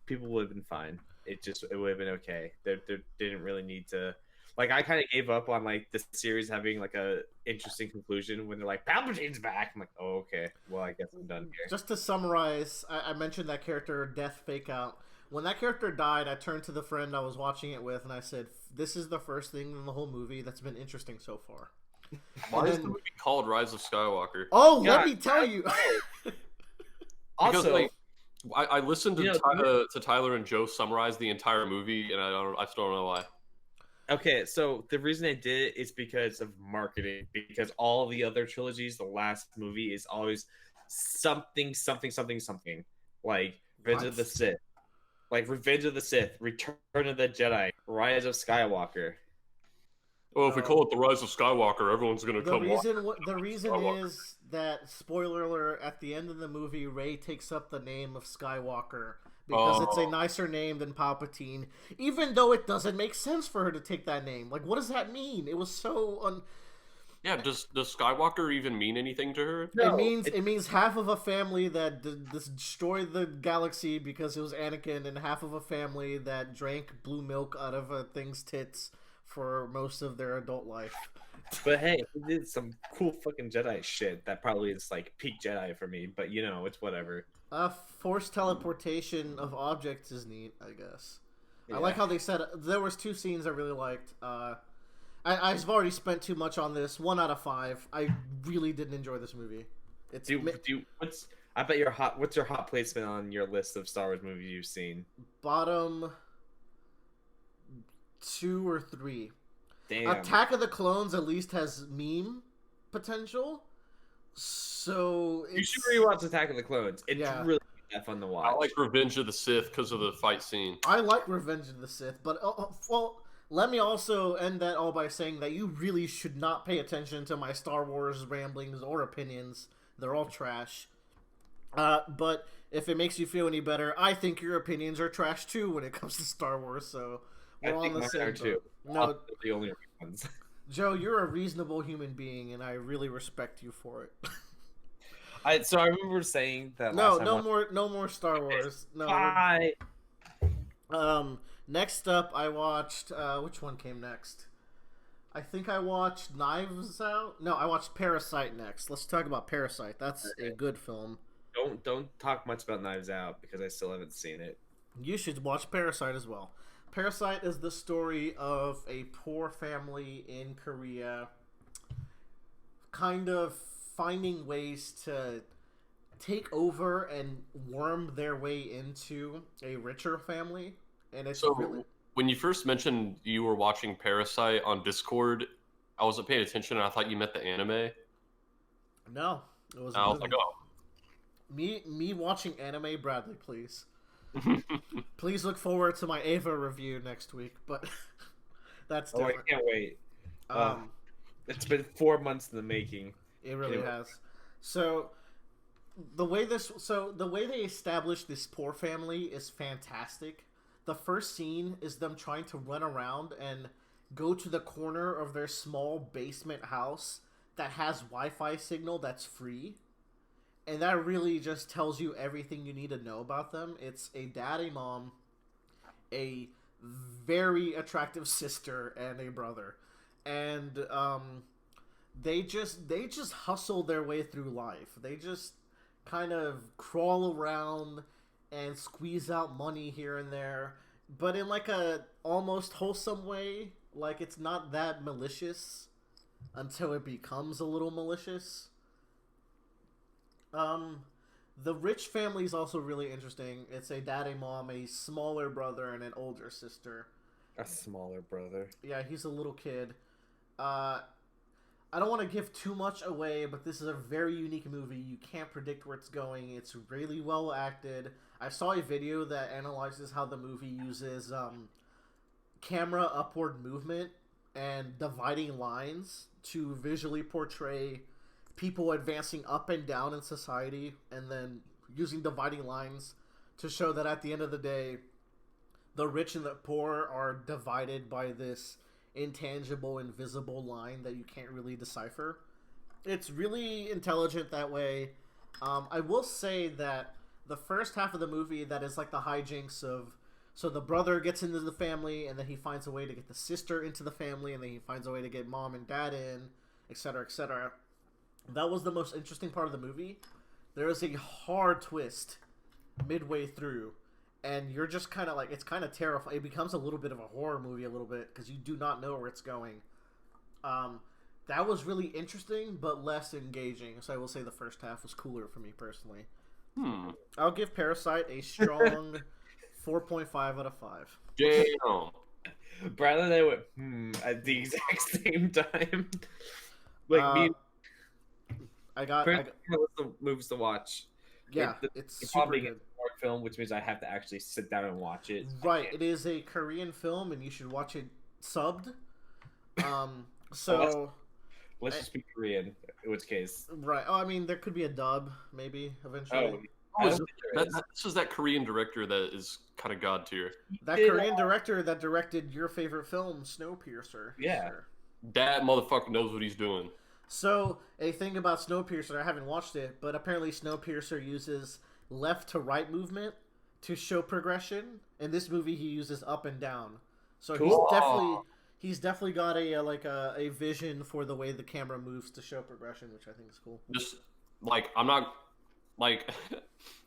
people would have been fine. It would have been okay. They didn't really need to. Like, I kind of gave up on like this series having like a interesting conclusion when they're like, Palpatine's back. I'm like, oh, okay. Well, I guess I'm done here. Just to summarize, I mentioned that character Death Fake Out. When that character died, I turned to the friend I was watching it with and I said, "This is the first thing in the whole movie that's been interesting so far." Why is the movie called Rise of Skywalker? Oh, let me tell you. Because, Also, I listened to Tyler and Joe summarize the entire movie, and I still don't know why. Okay, so the reason I did it is because of marketing. Because all the other trilogies, the last movie is always something. Like Revenge of the Sith, like Revenge of the Sith, Return of the Jedi, Rise of Skywalker. Well, if we call it the Rise of Skywalker, everyone's gonna come watch. The reason Skywalker. is that, spoiler alert, at the end of the movie, Rey takes up the name of Skywalker because it's a nicer name than Palpatine, even though it doesn't make sense for her to take that name. Like, what does that mean? It was so Yeah, does Skywalker even mean anything to her? No, it means half of a family that destroyed the galaxy because it was Anakin, and half of a family that drank blue milk out of a thing's tits for most of their adult life. But hey, he did some cool fucking Jedi shit that probably is like peak Jedi for me. But you know, it's whatever. Force teleportation of objects is neat, I guess. Yeah. I like how they said there was 2 scenes I really liked. I've already spent too much on this. 1 out of 5. I really didn't enjoy this movie. I bet what's your hot placement on your list of Star Wars movies you've seen? Bottom 2 or 3. Damn. Attack of the Clones at least has meme potential. So You should rewatch Attack of the Clones. It's really that fun to watch. I like Revenge of the Sith because of the fight scene. I like Revenge of the Sith, but well, let me also end that all by saying that you really should not pay attention to my Star Wars ramblings or opinions. They're all trash. But if it makes you feel any better, I think your opinions are trash too when it comes to Star Wars. So we're on the same boat. No, the only ones. Joe, you're a reasonable human being, and I really respect you for it. So I remember saying that. No more Star Wars. No. Bye. Next up, I watched. Which one came next? I think I watched Knives Out. No, I watched Parasite next. Let's talk about Parasite. That's a good film. Don't talk much about Knives Out because I still haven't seen it. You should watch Parasite as well. Parasite is the story of a poor family in Korea kind of finding ways to take over and worm their way into a richer family. And it's really... When you first mentioned you were watching Parasite on Discord, I wasn't paying attention and I thought you meant the anime. No, it was. I was like, oh. Me watching anime, Bradley, please. Please look forward to my Ava review next week, but that's different. I can't wait. It's been 4 months in the making. It really has. So the way they establish this poor family is fantastic. The first scene is them trying to run around and go to the corner of their small basement house that has Wi-Fi signal that's free. And that really just tells you everything you need to know about them. It's a dad, a mom, a very attractive sister, and a brother. And they just hustle their way through life. They just kind of crawl around and squeeze out money here and there, but in like a almost wholesome way. Like, it's not that malicious until it becomes a little malicious. The rich family is also really interesting. It's a dad, a mom, a smaller brother, and an older sister. A smaller brother. Yeah, he's a little kid. I don't want to give too much away, but this is a very unique movie. You can't predict where it's going. It's really well acted. I saw a video that analyzes how the movie uses camera upward movement and dividing lines to visually portray people advancing up and down in society, and then using dividing lines to show that at the end of the day, the rich and the poor are divided by this intangible, invisible line that you can't really decipher. It's really intelligent that way. I will say that the first half of the movie, that is like the hijinks of, so the brother gets into the family, and then he finds a way to get the sister into the family, and then he finds a way to get mom and dad in, etc., etc. That was the most interesting part of the movie. There is a hard twist midway through, and you're just kind of like, it's kind of terrifying. It becomes a little bit of a horror movie a little bit because you do not know where it's going. That was really interesting, but less engaging. So I will say the first half was cooler for me personally. I'll give Parasite a strong 4.5 out of 5. Damn. Brad and I went at the exact same time. Like me. I got the movies to watch. Yeah, it's super good. film, which means I have to actually sit down and watch it. Right, it is a Korean film, and you should watch it subbed. Let's just speak Korean, in which case. Right. Oh, I mean, there could be a dub, maybe, eventually. This is that Korean director that is kind of god tier. That Korean director that directed your favorite film, Snowpiercer. Yeah. Sure. That motherfucker knows what he's doing. So, a thing about Snowpiercer, I haven't watched it, but apparently Snowpiercer uses left to right movement to show progression. In this movie, he uses up and down. So Cool. he's definitely got a vision for the way the camera moves to show progression, which I think is cool. Just like I'm not like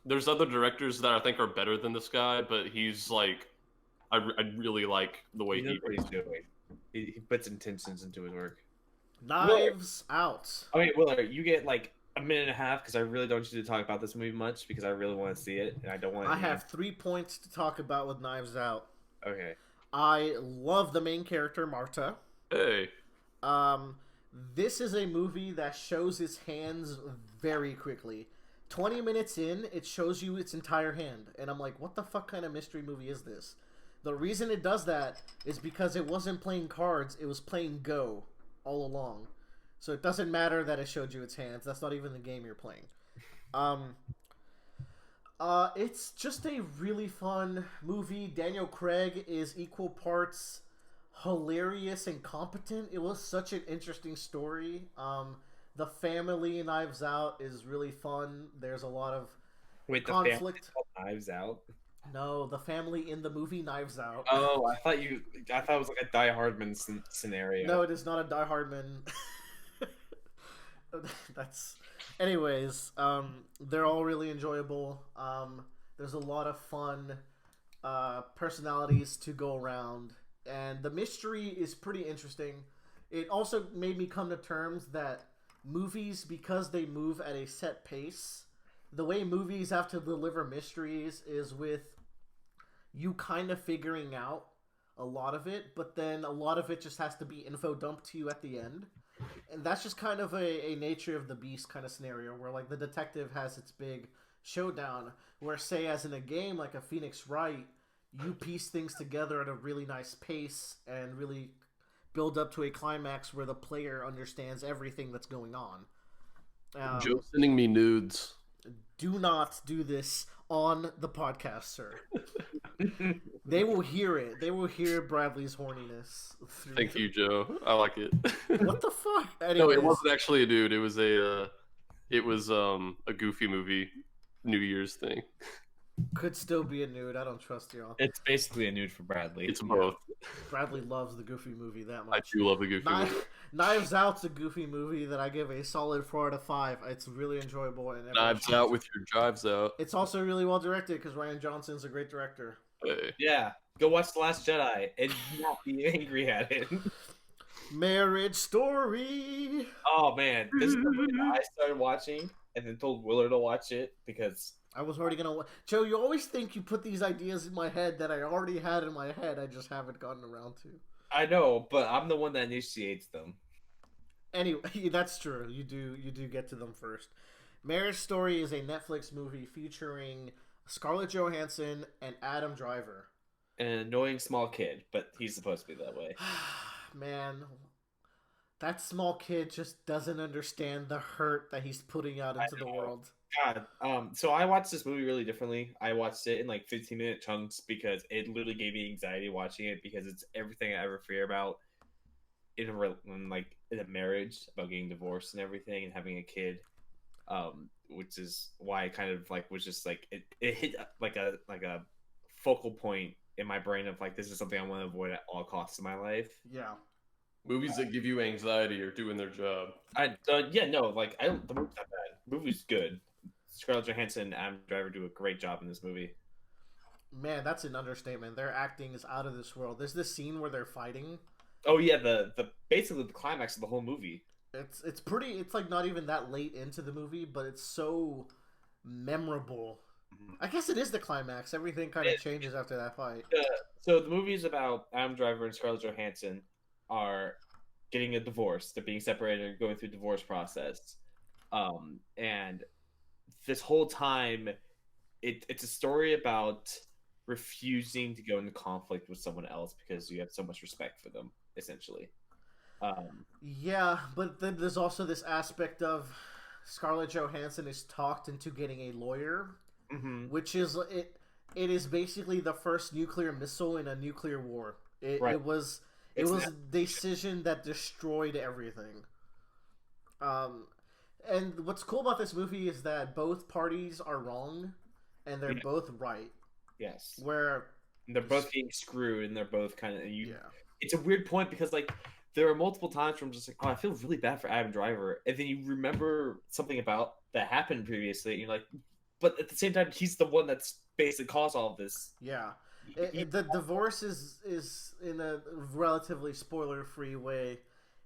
there's other directors that I think are better than this guy, but he's like I really like the way He knows what he's doing. He puts intentions into his work. Knives Out. Okay, Willard, you get like a minute and a half because I really don't want you to talk about this movie much because I really want to see it and I don't want to. I have 3 points to talk about with Knives Out. Okay. I love the main character, Marta. Hey. This is a movie that shows its hands very quickly. 20 minutes in, it shows you its entire hand. And I'm like, what the fuck kind of mystery movie is this? The reason it does that is because it wasn't playing cards, it was playing Go all along. So it doesn't matter that it showed you its hands. That's not even the game you're playing. It's just a really fun movie. Daniel Craig is equal parts hilarious and competent. It was such an interesting story. The family Knives Out is really fun. There's a lot of conflict. The family called Knives Out. No, the family in the movie Knives Out. Oh, I thought it was like a Die Hardman scenario. No, it is not a Die Hardman. That's, anyways. They're all really enjoyable. There's a lot of fun personalities to go around, and the mystery is pretty interesting. It also made me come to terms that movies, because they move at a set pace, the way movies have to deliver mysteries is with you kind of figuring out a lot of it, but then a lot of it just has to be info dumped to you at the end. And that's just kind of a nature of the beast kind of scenario where like the detective has its big showdown, where say as in a game like a Phoenix Wright, you piece things together at a really nice pace and really build up to a climax where the player understands everything that's going on. Joe's sending me nudes. Do not do this on the podcast, sir. They will hear it. They will hear Bradley's horniness. Thank you, Joe. I like it. What the fuck? Anyways. No, it wasn't actually a dude. It was a Goofy movie New Year's thing. Could still be a nude. I don't trust y'all. It's basically a nude for Bradley. It's both. Bradley loves the Goofy movie that much. I do love the Goofy movie. Knives Out's a Goofy movie that I give a solid 4 out of 5. It's really enjoyable. And Knives Out with your drives out. It's also really well directed because Rian Johnson's a great director. Hey. Yeah, go watch The Last Jedi and not be angry at it. Marriage Story. Oh man, this is the movie that I started watching and then told Willard to watch it because I was already gonna. Joe, you always think you put these ideas in my head that I already had in my head. I just haven't gotten around to. I know, but I'm the one that initiates them. Anyway, that's true. You do get to them first. Marriage Story is a Netflix movie featuring Scarlett Johansson and Adam Driver. An annoying small kid, but he's supposed to be that way. Man, that small kid just doesn't understand the hurt that he's putting out into the world. God, so I watched this movie really differently. I watched it in like 15-minute chunks because it literally gave me anxiety watching it because it's everything I ever fear about in a marriage, about getting divorced and everything and having a kid. Which is why I kind of like was just like it hit like a focal point in my brain of like this is something I want to avoid at all costs in my life. Yeah. Movies that give you anxiety are doing their job. The movie's not bad. The movie's good. Scarlett Johansson and Adam Driver do a great job in this movie. Man, that's an understatement. Their acting is out of this world. There's this scene where they're fighting. Oh yeah, the basically the climax of the whole movie. It's pretty. It's like not even that late into the movie, but it's so memorable. I guess it is the climax. Everything kind of changes after that fight. So the movie is about Adam Driver and Scarlett Johansson are getting a divorce. They're being separated and going through the divorce process. And this whole time, it's a story about refusing to go into conflict with someone else because you have so much respect for them, essentially. Yeah, but then there's also this aspect of Scarlett Johansson is talked into getting a lawyer, Mhm. which is it. It is basically the first nuclear missile in a nuclear war. Right. It It's an was a decision that destroyed everything. Um, and what's cool about this movie is that both parties are wrong, and they're yeah, both right. yes. Where, And they're both getting screwed, and they're both kind of you. yeah, It's a weird point because like there are multiple times where I'm just like, oh, I feel really bad for Adam Driver, and then you remember something about that happened previously, and you're like, but at the same time, he's the one that's basically caused all of this. yeah. He- The divorce is in a relatively spoiler free way.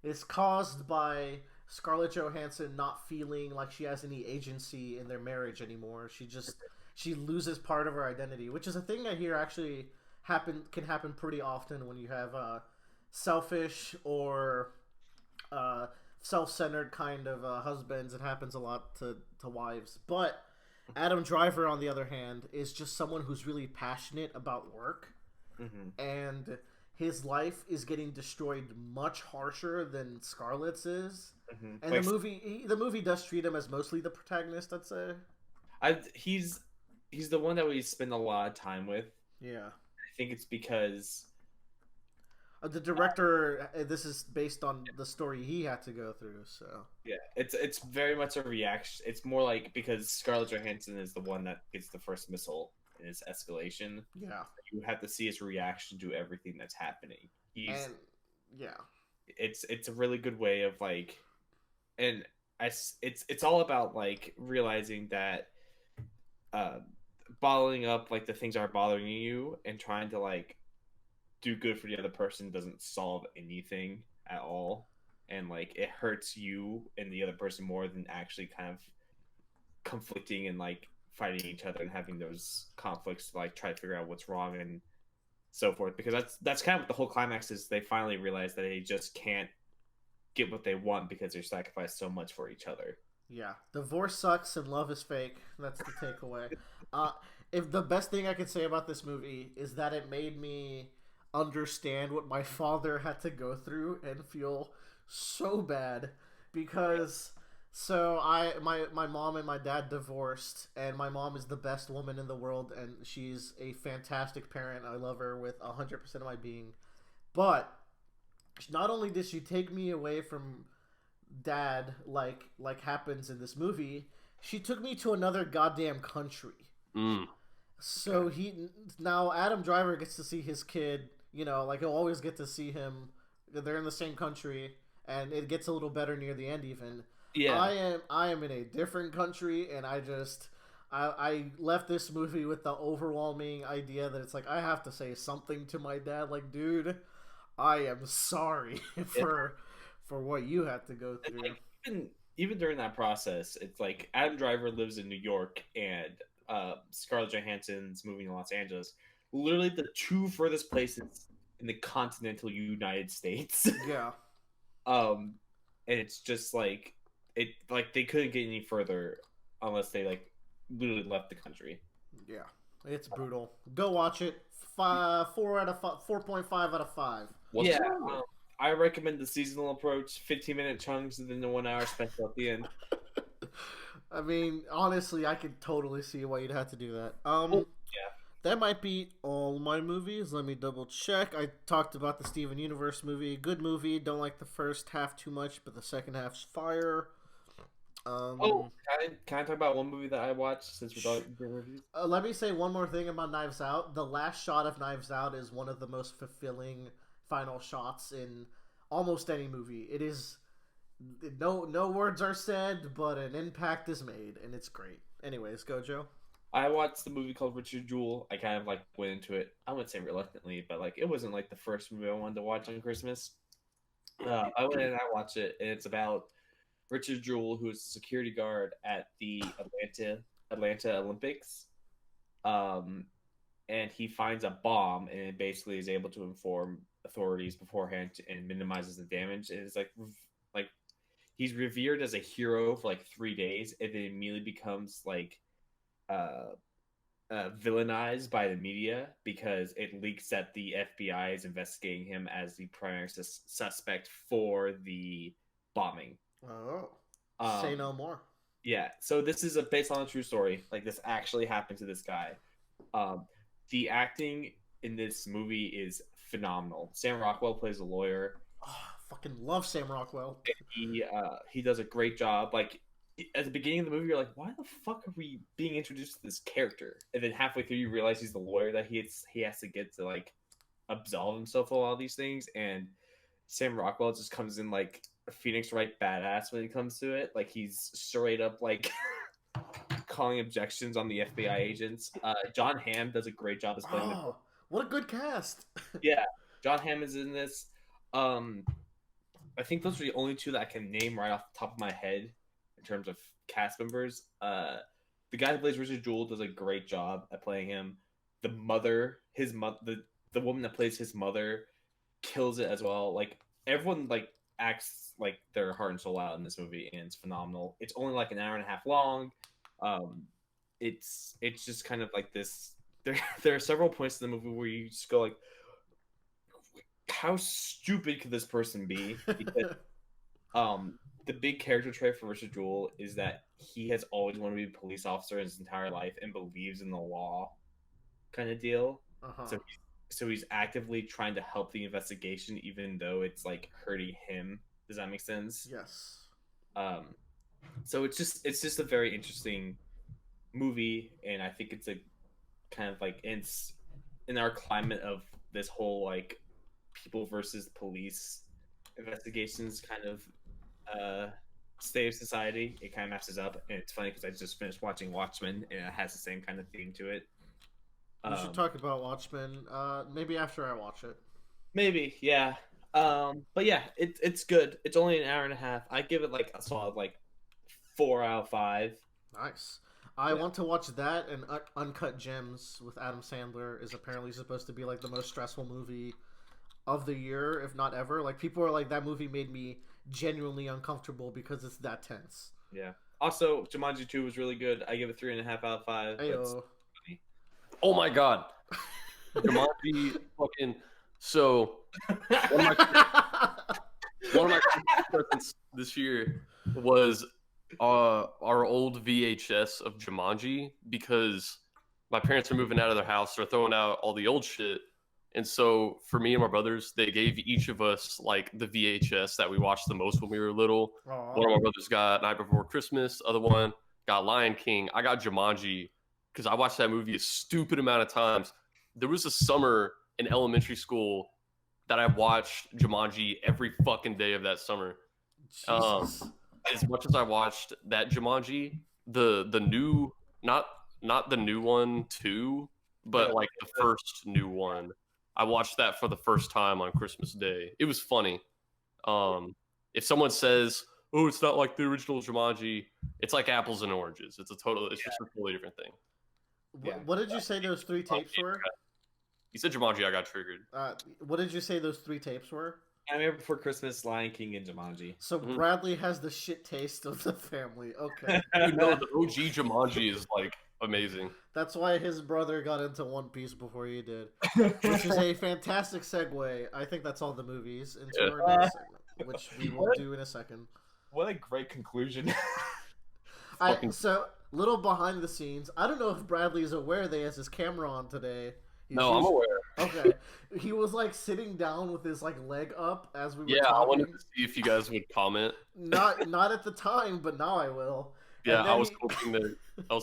Is caused by Scarlett Johansson not feeling like she has any agency in their marriage anymore. She loses part of her identity, which is a thing I hear actually can happen pretty often when you have selfish or uh, self-centered kind of husbands. It happens a lot to wives. But Adam Driver, on the other hand, is just someone who's really passionate about work, Mhm. and his life is getting destroyed much harsher than Scarlett's is. Mhm. And Like the movie does treat him as mostly the protagonist, I'd say. he's the one that we spend a lot of time with. Yeah. I think it's because The director, this is based on the story he had to go through, so. yeah, it's very much a reaction. It's more like because Scarlett Johansson is the one that gets the first missile in his escalation. Yeah. You have to see his reaction to everything that's happening. And, yeah. It's a really good way of like, and it's all about like realizing that uh bottling up like the things that are bothering you and trying to like do good for the other person doesn't solve anything at all, and like it hurts you and the other person more than actually kind of conflicting and like fighting each other and having those conflicts to like try to figure out what's wrong and so forth, because that's kind of what the whole climax is. They finally realize that they just can't get what they want because they're sacrificed so much for each other. Yeah, divorce sucks and love is fake. That's the takeaway. Uh, if the best thing I could say about this movie is that it made me understand what my father had to go through and feel so bad because my mom and my dad divorced, and my mom is the best woman in the world, and she's a fantastic parent. I love her with 100% of my being, but not only did she take me away from dad like happens in this movie, she took me to another goddamn country. Mm. So now Adam Driver gets to see his kid, like he'll always get to see him. They're in the same country, and it gets a little better near the end even. Yeah. I am in a different country, and I left this movie with the overwhelming idea that it's like I have to say something to my dad, like, dude, I am sorry for what you had to go through. Like, even during that process, it's like Adam Driver lives in New York and Scarlett Johansson's moving to Los Angeles. Literally the two furthest places in the continental United States. Yeah. And it's just like they couldn't get any further unless they like literally left the country. Yeah. It's brutal. Go watch it. 4.5 out of 5. Yeah. I recommend the seasonal approach, 15-minute chunks and then the 1 hour special at the end. I mean, honestly, I could totally see why you'd have to do that. Yeah. That might be all my movies. Let me double check. I talked about the Steven Universe movie. Good movie. Don't like the first half too much, but the second half's fire. Can I talk about one movie that I watched since we're talking reviews? Let me say one more thing about Knives Out. The last shot of Knives Out is one of the most fulfilling final shots in almost any movie. It is no words are said, but an impact is made, and it's great. Anyways, go Joe. I watched the movie called Richard Jewell. I kind of like went into it. I wouldn't say reluctantly, but like it wasn't like the first movie I wanted to watch on Christmas. I went in and I watched it, and it's about Richard Jewell, who is a security guard at the Atlanta Olympics. And he finds a bomb, and it basically is able to inform authorities beforehand and minimizes the damage. And it's like he's revered as a hero for like 3 days, and then immediately becomes like villainized by the media because it leaks that the FBI is investigating him as the primary suspect for the bombing. Oh, say no more. Yeah, so this is based on a true story. Like, this actually happened to this guy. The acting in this movie is phenomenal. Sam Rockwell plays a lawyer. Oh, fucking love Sam Rockwell. He does a great job. Like, at the beginning of the movie, you're like, why the fuck are we being introduced to this character? And then halfway through, you realize he's the lawyer that he has to get to, like, absolve himself of all these things. And Sam Rockwell just comes in like a Phoenix Wright badass when it comes to it. Like, he's straight up like calling objections on the FBI agents. John Hamm does a great job as playing the... What a good cast. Yeah, John Hamm is in this. I think those are the only two that I can name right off the top of my head in terms of cast members. The guy who plays Richard Jewell does a great job at playing him. The woman that plays his mother kills it as well. Like, everyone like acts like their heart and soul out in this movie, and it's phenomenal. It's only like an hour and a half long. It's just kind of like this. There are several points in the movie where you just go like, how stupid could this person be? Because the big character trait for Richard Jewell is that he has always wanted to be a police officer his entire life and believes in the law, kind of deal. So he's actively trying to help the investigation, even though it's like hurting him. Does that make sense? Yes. So it's just a very interesting movie, and I think it's a kind of like, it's in our climate of this whole like people versus police investigations kind of state of society. It kind of matches up, and it's funny because I just finished watching Watchmen, and it has the same kind of theme to it. We should talk about Watchmen maybe after I watch it. Maybe, yeah. But yeah, it's good. It's only an hour and a half. I give it like a solid like 4 out of 5. Nice. I want to watch that, and Uncut Gems with Adam Sandler is apparently supposed to be like the most stressful movie of the year, if not ever. Like, people are like, that movie made me genuinely uncomfortable because it's that tense. Yeah. Also, Jumanji 2 was really good. I give it 3.5 out of 5. Ayo. Oh my god. Jumanji fucking... So, one of my presents this year was our old VHS of Jumanji, because my parents are moving out of their house. They're throwing out all the old shit. And so for me and my brothers, they gave each of us like the VHS that we watched the most when we were little. Aww. One of my brothers got Night Before Christmas. Other one got Lion King. I got Jumanji because I watched that movie a stupid amount of times. There was a summer in elementary school that I watched Jumanji every fucking day of that summer. Jesus. As much as I watched that Jumanji, the new, not the new one too, but like the first new one, I watched that for the first time on Christmas Day. It was funny. If someone says, "Oh, it's not like the original Jumanji," it's like apples and oranges. It's just a totally different thing. What did you say those 3 tapes were? You said Jumanji, I got triggered. What did you say those 3 tapes were? Nightmare Before Christmas, Lion King, and Jumanji. So Bradley has the shit taste of the family. Okay. You know, the OG Jumanji is like amazing. That's why his brother got into One Piece before he did, which is a fantastic segue. I think that's all the movies into our next segment, which we will do in a second. What a great conclusion. So, little behind the scenes. I don't know if Bradley is aware that he has his camera on today. I'm aware. Okay. He was like sitting down with his like leg up as we were talking. I wanted to see if you guys would comment. Not at the time, but now I will. Yeah, I was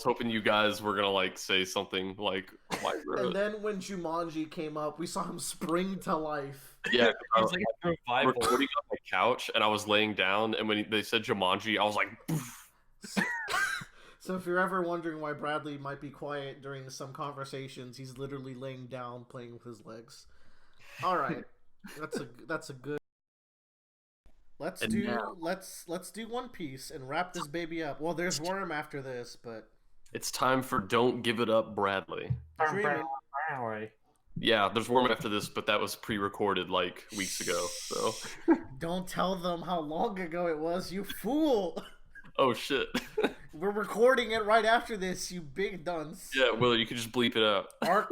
hoping you guys were gonna like say something like And then when Jumanji came up, we saw him spring to life. Yeah, I was like recording on my couch, and I was laying down, and when they said Jumanji, I was like, poof. So if you're ever wondering why Bradley might be quiet during some conversations, he's literally laying down playing with his legs. All right, that's a good. Let's do One Piece and wrap this baby up. Well, there's Worm after this, but it's time for Don't Give It Up, Bradley. Yeah, there's Worm after this, but that was pre-recorded like weeks ago. So don't tell them how long ago it was, you fool. Oh shit. We're recording it right after this, you big dunce. Yeah, Will, you could just bleep it out.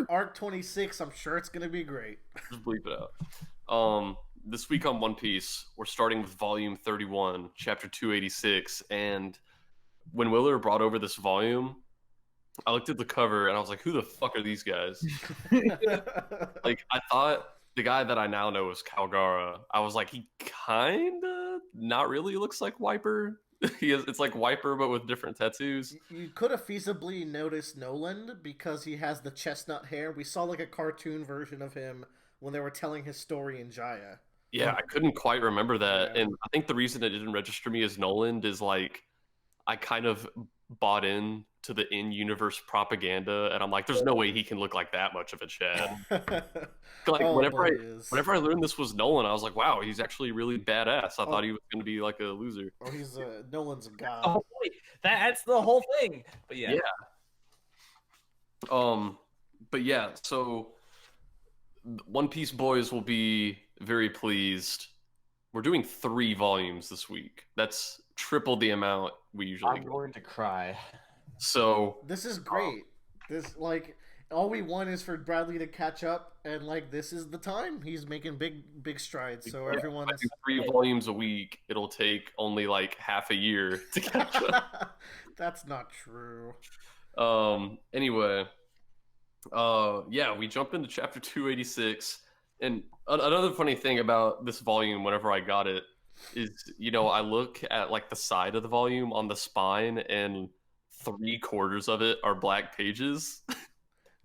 Arc 26, I'm sure it's gonna be great. Just bleep it out. This week on One Piece, we're starting with Volume 31, Chapter 286, and when Willer brought over this volume, I looked at the cover and I was like, who the fuck are these guys? Like, I thought the guy that I now know is Calgara. I was like, he kinda not really looks like Wiper. It's like Wiper but with different tattoos. You could have feasibly noticed Noland because he has the chestnut hair. We saw like a cartoon version of him when they were telling his story in Jaya. Yeah, I couldn't quite remember that. Yeah. And I think the reason it didn't register me as Noland is like I kind of bought in to the in-universe propaganda, and I'm like, there's no way he can look like that much of a Chad. Like Oh, whenever but he is. I learned this was Nolan, I was like, wow, he's actually really badass. I thought he was going to be like a loser. Oh, he's Nolan's a god. Oh, boy, that's the whole thing. But yeah. But yeah, so One Piece boys will be very pleased. We're doing 3 volumes this week. That's triple the amount we usually I'm do. going to cry. So This is great. This like all we want is for Bradley to catch up, and like this is the time he's making big strides. So yeah, everyone's if I do 3 volumes a week, it'll take only like half a year to catch up. That's not true. Anyway, yeah, we jump into chapter 286, and another funny thing about this volume, whenever I got it, is I look at like the side of the volume on the spine, and 3/4 of it are black pages.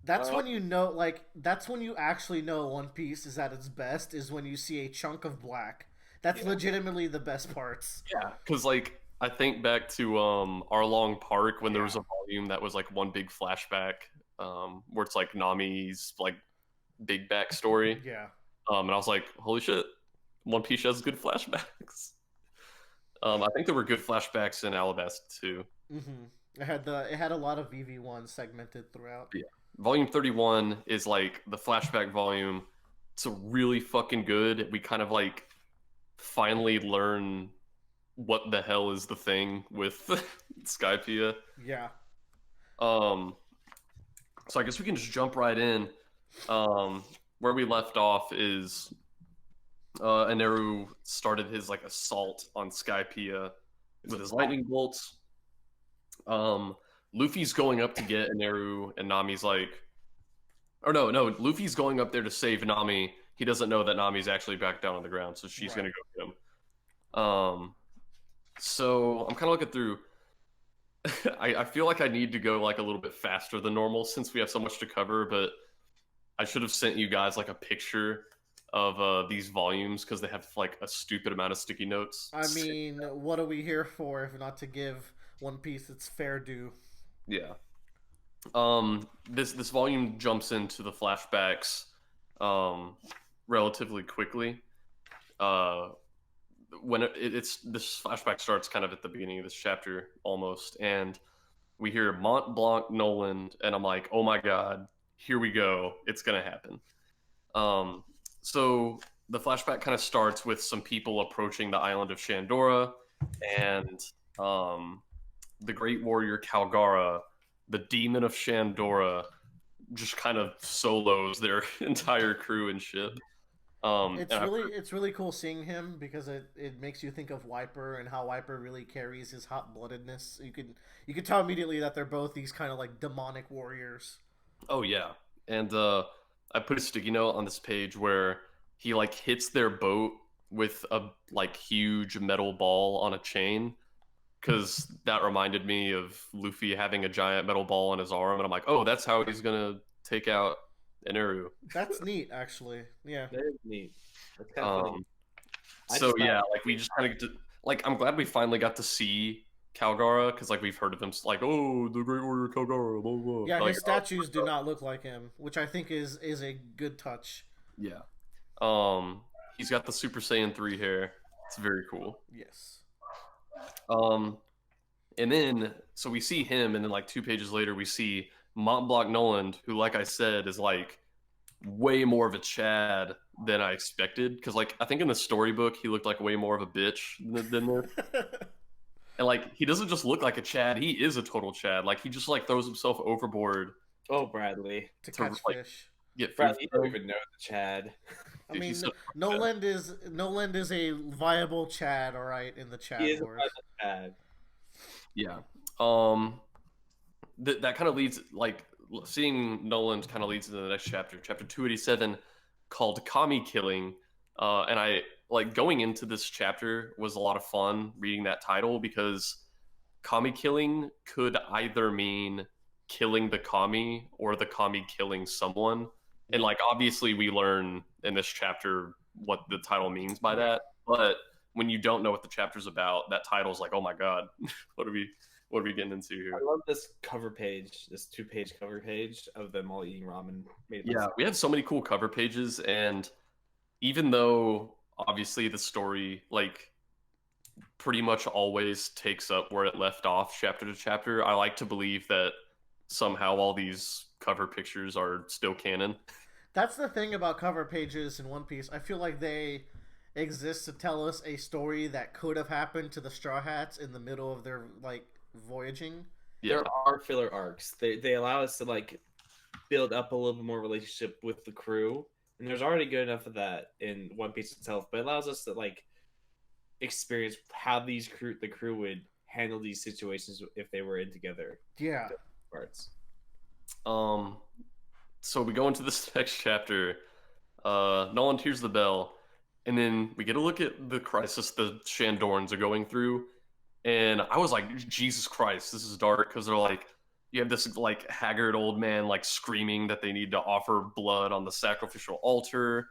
That's when you know, like, that's when you actually know One Piece is at its best, is when you see a chunk of black. That's legitimately the best parts. Yeah, because like I think back to Arlong Park when there was a volume that was like one big flashback, where it's like Nami's like big backstory. Yeah. And I was like, holy shit, One Piece has good flashbacks. I think there were good flashbacks in Alabasta too. Mm-hmm. It had a lot of VV1 segmented throughout. Yeah. Volume 31 is like the flashback volume. It's a really fucking good. We kind of like finally learn what the hell is the thing with Skypiea. Yeah. So I guess we can just jump right in. Where we left off is Aneru started his like assault on Skypiea with his lightning bolts. Luffy's going up to get Aneru, and Nami's like, or no, Luffy's going up there to save Nami. He doesn't know that Nami's actually back down on the ground, so she's gonna go get him. So I'm kind of looking through. I feel like I need to go like a little bit faster than normal since we have so much to cover, but I should have sent you guys like a picture of these volumes because they have like a stupid amount of sticky notes. I mean, what are we here for if not to give One Piece its fair due? Yeah. This volume jumps into the flashbacks relatively quickly. When it's this flashback starts kind of at the beginning of this chapter almost, and we hear Mont Blanc Noland, and I'm like, oh my god, here we go, it's gonna happen. So the flashback kind of starts with some people approaching the island of Shandora, and the great warrior Calgara, the demon of Shandora, just kind of solos their entire crew and ship. It's really cool seeing him because it makes you think of Wiper and how Wiper really carries his hot bloodedness. You could tell immediately that they're both these kind of like demonic warriors. Oh yeah, and I put a sticky note on this page where he like hits their boat with a like huge metal ball on a chain, because that reminded me of Luffy having a giant metal ball on his arm, and I'm like, oh, that's how he's gonna take out Aneru. That's neat, actually. Yeah, that is neat. That's kind of funny. So yeah, like we just kind of like I'm glad we finally got to see Calgara, because like we've heard of him like, oh, the great warrior Calgara, blah, blah. yeah. Like, His statues do not look like him, which I think is a good touch. Yeah. He's got the Super Saiyan 3 hair. It's very cool. Yes. And then so we see him, and then like 2 pages later we see Mont Blanc Noland, who, like I said, is like way more of a Chad than I expected. Because like I think in the storybook he looked like way more of a bitch than this. And like he doesn't just look like a Chad, he is a total Chad. Like he just like throws himself overboard Oh, Bradley. to to catch like fish. get food. Bradley, you don't even know the Chad. I Dude, mean, he's so Noland is a viable Chad, all right, in the Chad He is wars. a Chad. yeah. That kind of leads like seeing Nolan kind of leads into the next chapter, chapter 287, called Kami Killing. And I like going into this chapter was a lot of fun reading that title because Kami Killing could either mean killing the Kami or the Kami killing someone. And like obviously we learn in this chapter what the title means by that, but when you don't know what the chapter's about, that title's like, oh my god, what are we getting into here? I love this cover page, this 2-page cover page of them all eating ramen. Yeah, we have so many cool cover pages, and even though obviously the story like pretty much always takes up where it left off chapter to chapter, I like to believe that somehow all these cover pictures are still canon. That's the thing about cover pages in One Piece. I feel like they exist to tell us a story that could have happened to the Straw Hats in the middle of their like voyaging. Yeah, There are filler arcs. They allow us to like build up a little bit more relationship with the crew, and there's already good enough of that in One Piece itself. But it allows us to like experience how the crew would handle these situations if they were in together. Yeah. Parts. So we go into this next chapter. Nolan hears the bell, and then we get a look at the crisis the Shandorans are going through. And I was like, Jesus Christ, this is dark, because they're like, you have this like haggard old man like screaming that they need to offer blood on the sacrificial altar,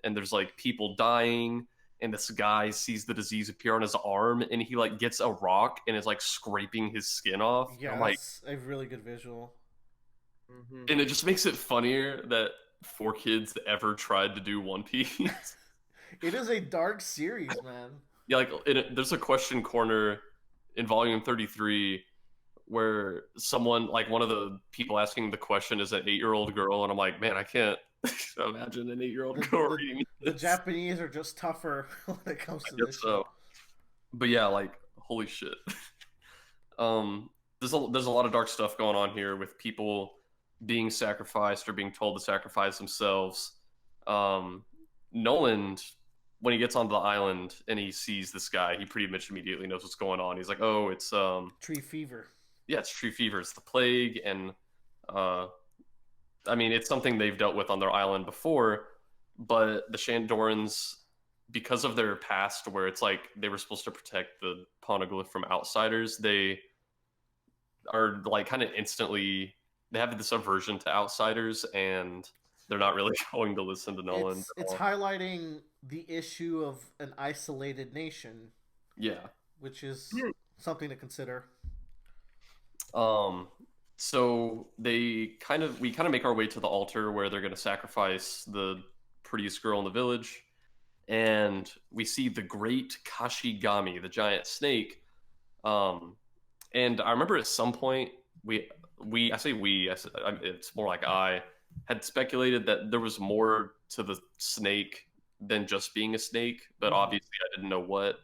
and there's like people dying, and this guy sees the disease appear on his arm, and he like gets a rock and is like scraping his skin off. Yeah, I'm like, that's a really good visual. Mm-hmm. and it just makes it funnier that 4Kids ever tried to do One Piece. It is a dark series, man. Yeah, like there's a question corner in volume 33 where someone like one of the people asking the question is an 8-year-old girl, and I'm like, man, I can't imagine an 8-year-old girl reading The this. Japanese are just tougher when it comes to I guess this. so. But yeah, like holy shit. There's a lot of dark stuff going on here with people being sacrificed or being told to sacrifice themselves. Noland, when he gets onto the island and he sees this guy, he pretty much immediately knows what's going on. He's like, oh, it's Tree fever. yeah, it's tree fever, it's the plague, and I mean it's something they've dealt with on their island before, but the Shandorans, because of their past where it's like they were supposed to protect the Poneglyph from outsiders, they are like kind of instantly they have this aversion to outsiders, and they're not really going to listen to Nolan. It's highlighting the issue of an isolated nation, Yeah. which is something to consider. So we kind of make our way to the altar where they're going to sacrifice the prettiest girl in the village, and we see the great Kashigami, the giant snake. And I remember at some point it's more like I had speculated that there was more to the snake than just being a snake, but obviously I didn't know what.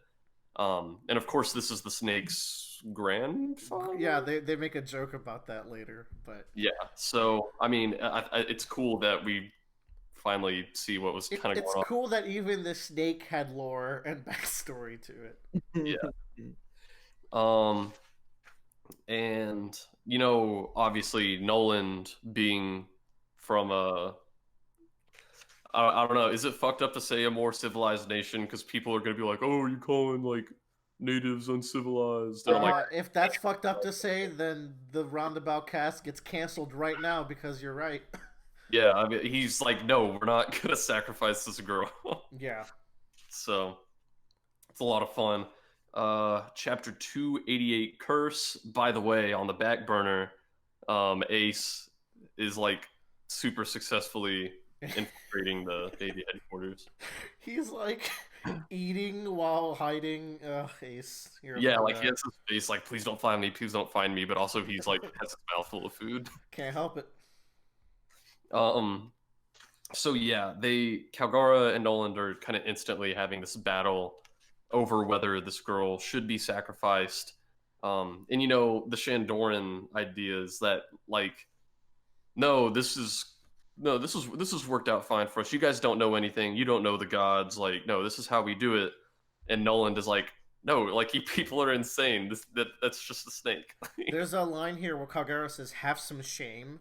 And of course, this is the snake's grandfather. Yeah, they make a joke about that later, but Yeah. So I mean, it's cool that we finally see what was kind of it's going on. cool that even the snake had lore and backstory to it. Yeah. And you know, obviously, Noland being from I don't know, is it fucked up to say a more civilized nation? Because people are going to be like, oh, are you calling like natives uncivilized? And I'm like, If that's fucked up to say, then the Roundabout cast gets canceled right now because you're right. yeah, I mean, he's like, no, we're not going to sacrifice this girl. Yeah. So it's a lot of fun. Chapter 288, Curse. By the way, on the back burner, Ace is like super successfully infiltrating the Navy headquarters. He's like eating while hiding. Ace. Yeah, like he has his face like, please don't find me, please don't find me, but also he's like has his mouth full of food. Can't help it. So yeah, Calgara and Noland are kind of instantly having this battle over whether this girl should be sacrificed. And you know, the Shandoran idea is that like, no, this is worked out fine for us. You guys don't know anything. You don't know the gods. Like, no, this is how we do it. And Nolan is like, no, like you people are insane. That's just a snake. There's a line here where Kagura says, "Have some shame,"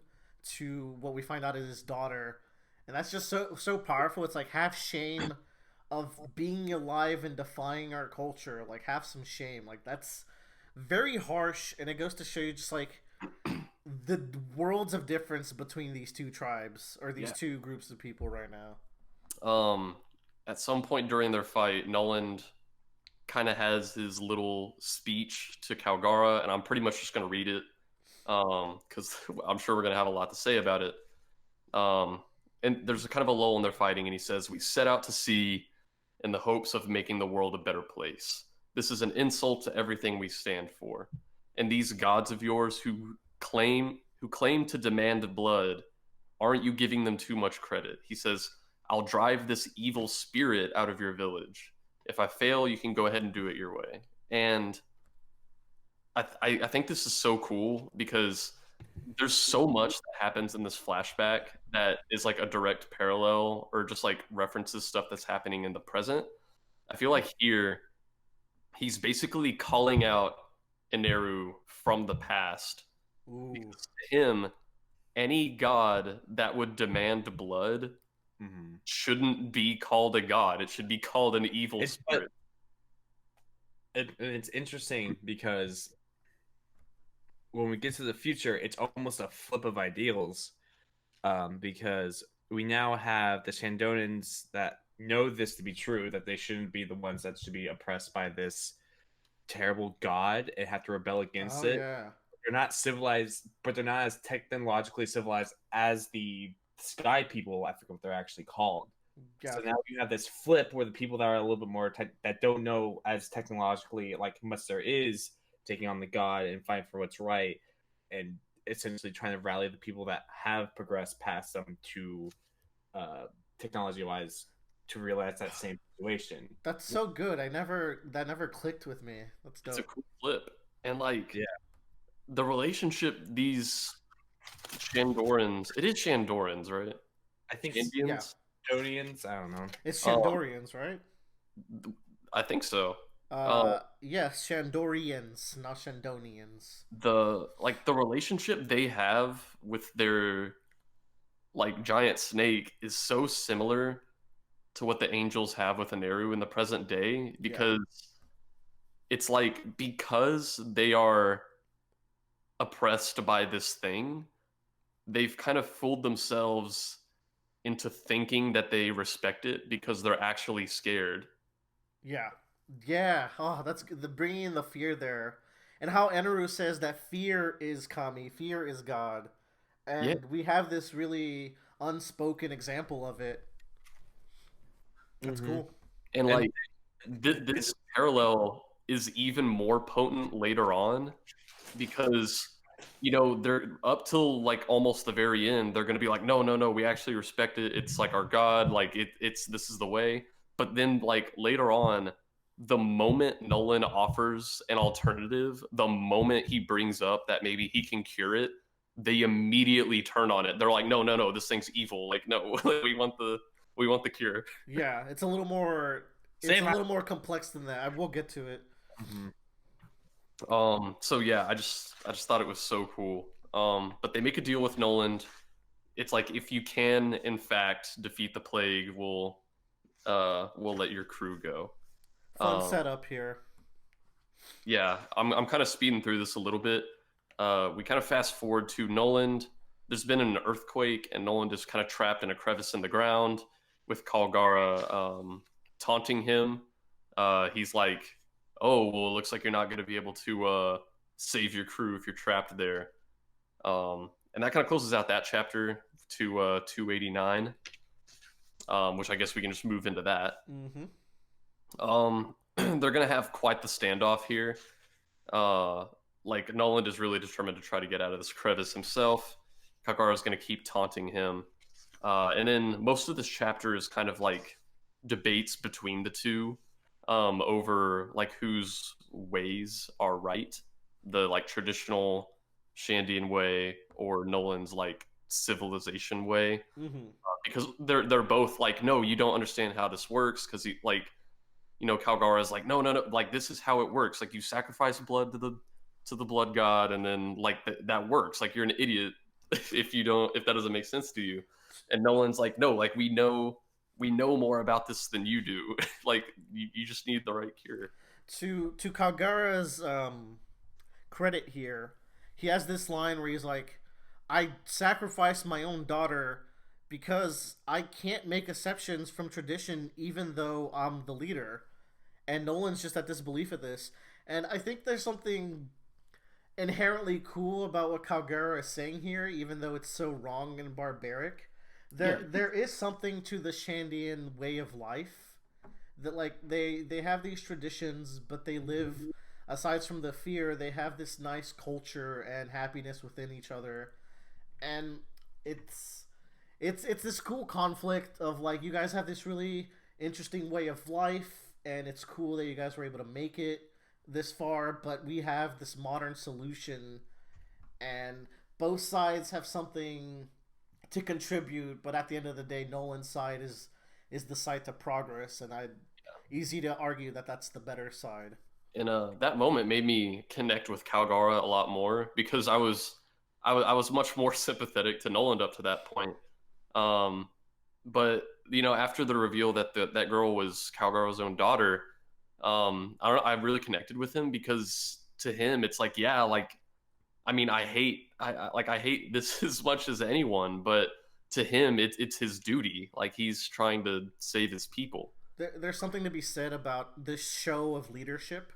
to what we find out is his daughter, and that's just so powerful. It's like, have shame of being alive and defying our culture. Like, have some shame. Like, that's very harsh, and it goes to show you just like the worlds of difference between these two tribes or these two groups of people right now. At some point during their fight, Nolan kind of has his little speech to Kalgara, and I'm pretty much just going to read it because I'm sure we're going to have a lot to say about it. And there's a kind of a lull in their fighting, and he says, "We set out to sea in the hopes of making the world a better place. This is an insult to everything we stand for. And these gods of yours who claim to demand blood, aren't you giving them too much credit?" He says, "I'll drive this evil spirit out of your village. If I fail, you can go ahead and do it your way." And I think this is so cool because there's so much that happens in this flashback that is like a direct parallel or just like references stuff that's happening in the present. I feel like here he's basically calling out Eneru from the past. Ooh. Because to him, any god that would demand blood shouldn't be called a god. It should be called an evil spirit. It's interesting because when we get to the future, it's almost a flip of ideals, because we now have the Shandonans that know this to be true, that they shouldn't be the ones that should be oppressed by this terrible god and have to rebel against it. Yeah. They're not civilized, but they're not as technologically civilized as the sky people. I forget what they're actually called. Yeah. So now you have this flip where the people that are a little bit more that don't know as technologically like much there is, taking on the god and fighting for what's right, and essentially trying to rally the people that have progressed past them to technology wise to realize that same situation. That's so good. That never clicked with me. That's dope. It's a cool flip. And like the relationship these Shandorans, it is Shandorans, right? I think Indians? Shandorians, I don't know. It's Shandorians, right? I think so. Yes, Shandorians, not Shandonians. The relationship they have with their like giant snake is so similar to what the angels have with Eneru in the present day, because it's like, because they are oppressed by this thing, they've kind of fooled themselves into thinking that they respect it because they're actually scared. Yeah. Oh, that's the bringing in the fear there, and how Eneru says that fear is Kami, fear is God, and we have this really unspoken example of it. That's cool. And like this parallel is even more potent later on, because you know, they're up till like almost the very end, they're going to be like, no, we actually respect it. It's like our God, like it's this is the way. But then like later on, the moment Nolan offers an alternative, the moment he brings up that maybe he can cure it, they immediately turn on it. They're like, no, this thing's evil. Like, no, we want the cure. Yeah, it's a little more complex than that. I will get to it. So yeah, I just thought it was so cool. But they make a deal with Nolan. It's like, if you can in fact defeat the plague, we'll let your crew go. Fun setup here. Yeah, I'm kind of speeding through this a little bit. We kind of fast forward to Nolan. There's been an earthquake, and Nolan is kind of trapped in a crevice in the ground with Kalgara taunting him. He's like, "Oh, well, it looks like you're not going to be able to save your crew if you're trapped there." And that kind of closes out that chapter to 289, which I guess we can just move into that. They're going to have quite the standoff here. Like, Nolan is really determined to try to get out of this crevice himself. Kagura is going to keep taunting him. And then most of this chapter is kind of like debates between the two over like whose ways are right. the like traditional Shandian way or Nolan's like civilization way, because they're both like, no, you don't understand how this works, because like, you know, Calgara is like, no, no, no, like this is how it works. Like you sacrifice blood to the blood god, and then like that works. Like you're an idiot if you don't, if that doesn't make sense to you. And Nolan's like, no, like we know more about this than you do. Like you just need the right cure. To Calgara's credit here, he has this line where he's like, I sacrificed my own daughter because I can't make exceptions from tradition even though I'm the leader. And Nolan's just at disbelief at this. And I think there's something inherently cool about what Calgara is saying here, even though it's so wrong and barbaric. There is something to the Shandian way of life that, like, they have these traditions, but they live, aside from the fear, they have this nice culture and happiness within each other. And it's this cool conflict of, like, you guys have this really interesting way of life, and it's cool that you guys were able to make it this far, but we have this modern solution, and both sides have something to contribute, but at the end of the day, Nolan's side is the side to progress, and easy to argue that that's the better side. And that moment made me connect with Calgara a lot more, because I was much more sympathetic to Nolan up to that point. But you know, after the reveal that that girl was Calgara's own daughter, I don't know, I really connected with him, because to him it's like, yeah, like, I mean, I hate this as much as anyone, but to him it's his duty. Like he's trying to save his people. There's something to be said about this show of leadership.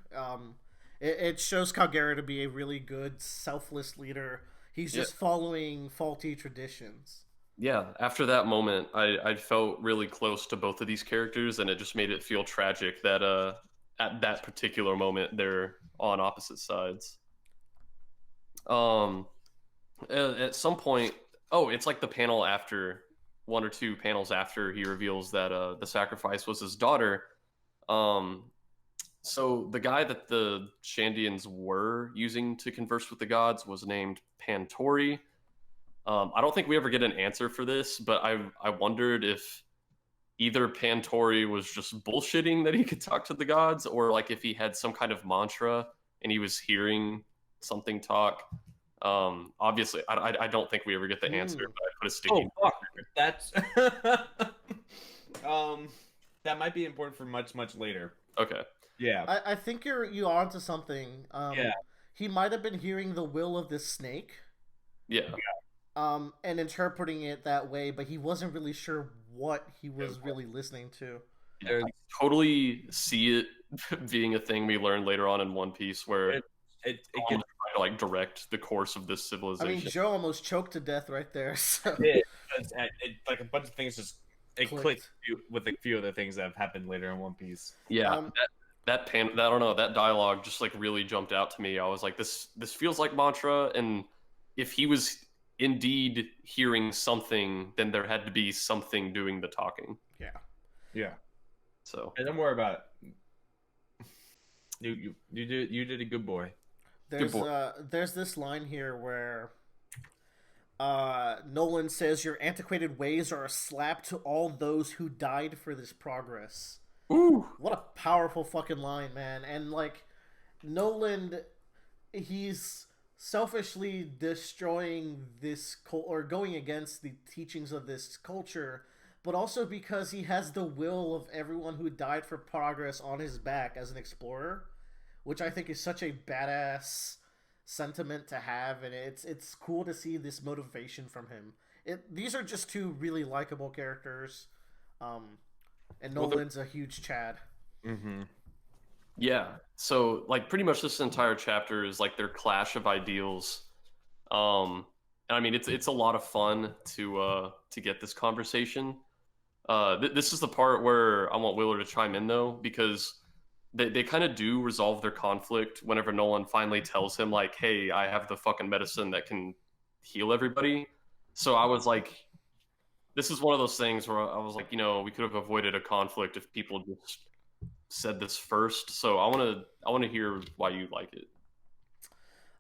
It shows Calgara to be a really good, selfless leader. He's just following faulty traditions. Yeah, after that moment, I felt really close to both of these characters, and it just made it feel tragic that at that particular moment they're on opposite sides. At some point, oh, it's like the panel after, one or two panels after he reveals that the sacrifice was his daughter. So the guy that the Shandians were using to converse with the gods was named Pantori. I don't think we ever get an answer for this, but I wondered if either Pantori was just bullshitting that he could talk to the gods, or like if he had some kind of mantra and he was hearing something talk. Obviously, I don't think we ever get the answer, but I put a sticky. Oh, fuck. That's that might be important for much later. Okay. Yeah. I think you are onto something. Yeah. He might have been hearing the will of this snake. Yeah. And interpreting it that way, but he wasn't really sure what he was really listening to. I totally see it being a thing we learn later on in One Piece, where it can try to like direct the course of this civilization. I mean, Joe almost choked to death right there. So. It like a bunch of things just clicked with a few of the things that have happened later in One Piece. Yeah, that I don't know, that dialogue just like really jumped out to me. I was like, this feels like mantra, and if he was indeed hearing something, then there had to be something doing the talking. Yeah. So and don't worry about it. You did a good boy. There's this line here where Nolan says, your antiquated ways are a slap to all those who died for this progress. Ooh, what a powerful fucking line, man. And like Nolan, he's selfishly destroying this or going against the teachings of this culture, but also because he has the will of everyone who died for progress on his back as an explorer, which I think is such a badass sentiment to have, and it's cool to see this motivation from him. These are just two really likable characters, and Nolan's a huge Chad. Mm-hmm. Yeah, so like pretty much this entire chapter is like their clash of ideals. And I mean it's a lot of fun to get this conversation. This is the part where I want Wheeler to chime in though, because they kind of do resolve their conflict whenever Nolan finally tells him like, hey, I have the fucking medicine that can heal everybody. So I was like, this is one of those things where I was like, you know, we could have avoided a conflict if people just said this first. So I want to hear why you like it.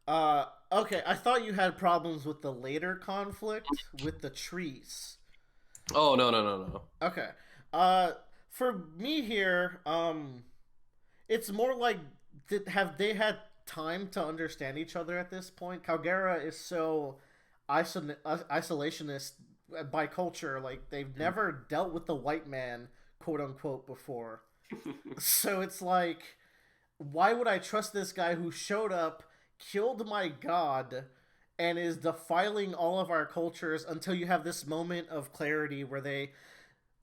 Okay, I thought you had problems with the later conflict with the trees. Oh no. Okay. Uh, for me here, it's more like have they had time to understand each other at this point? Calgera is so isolationist by culture. Like they've never dealt with the white man, quote unquote, before. So it's like, why would I trust this guy who showed up, killed my god, and is defiling all of our cultures until you have this moment of clarity where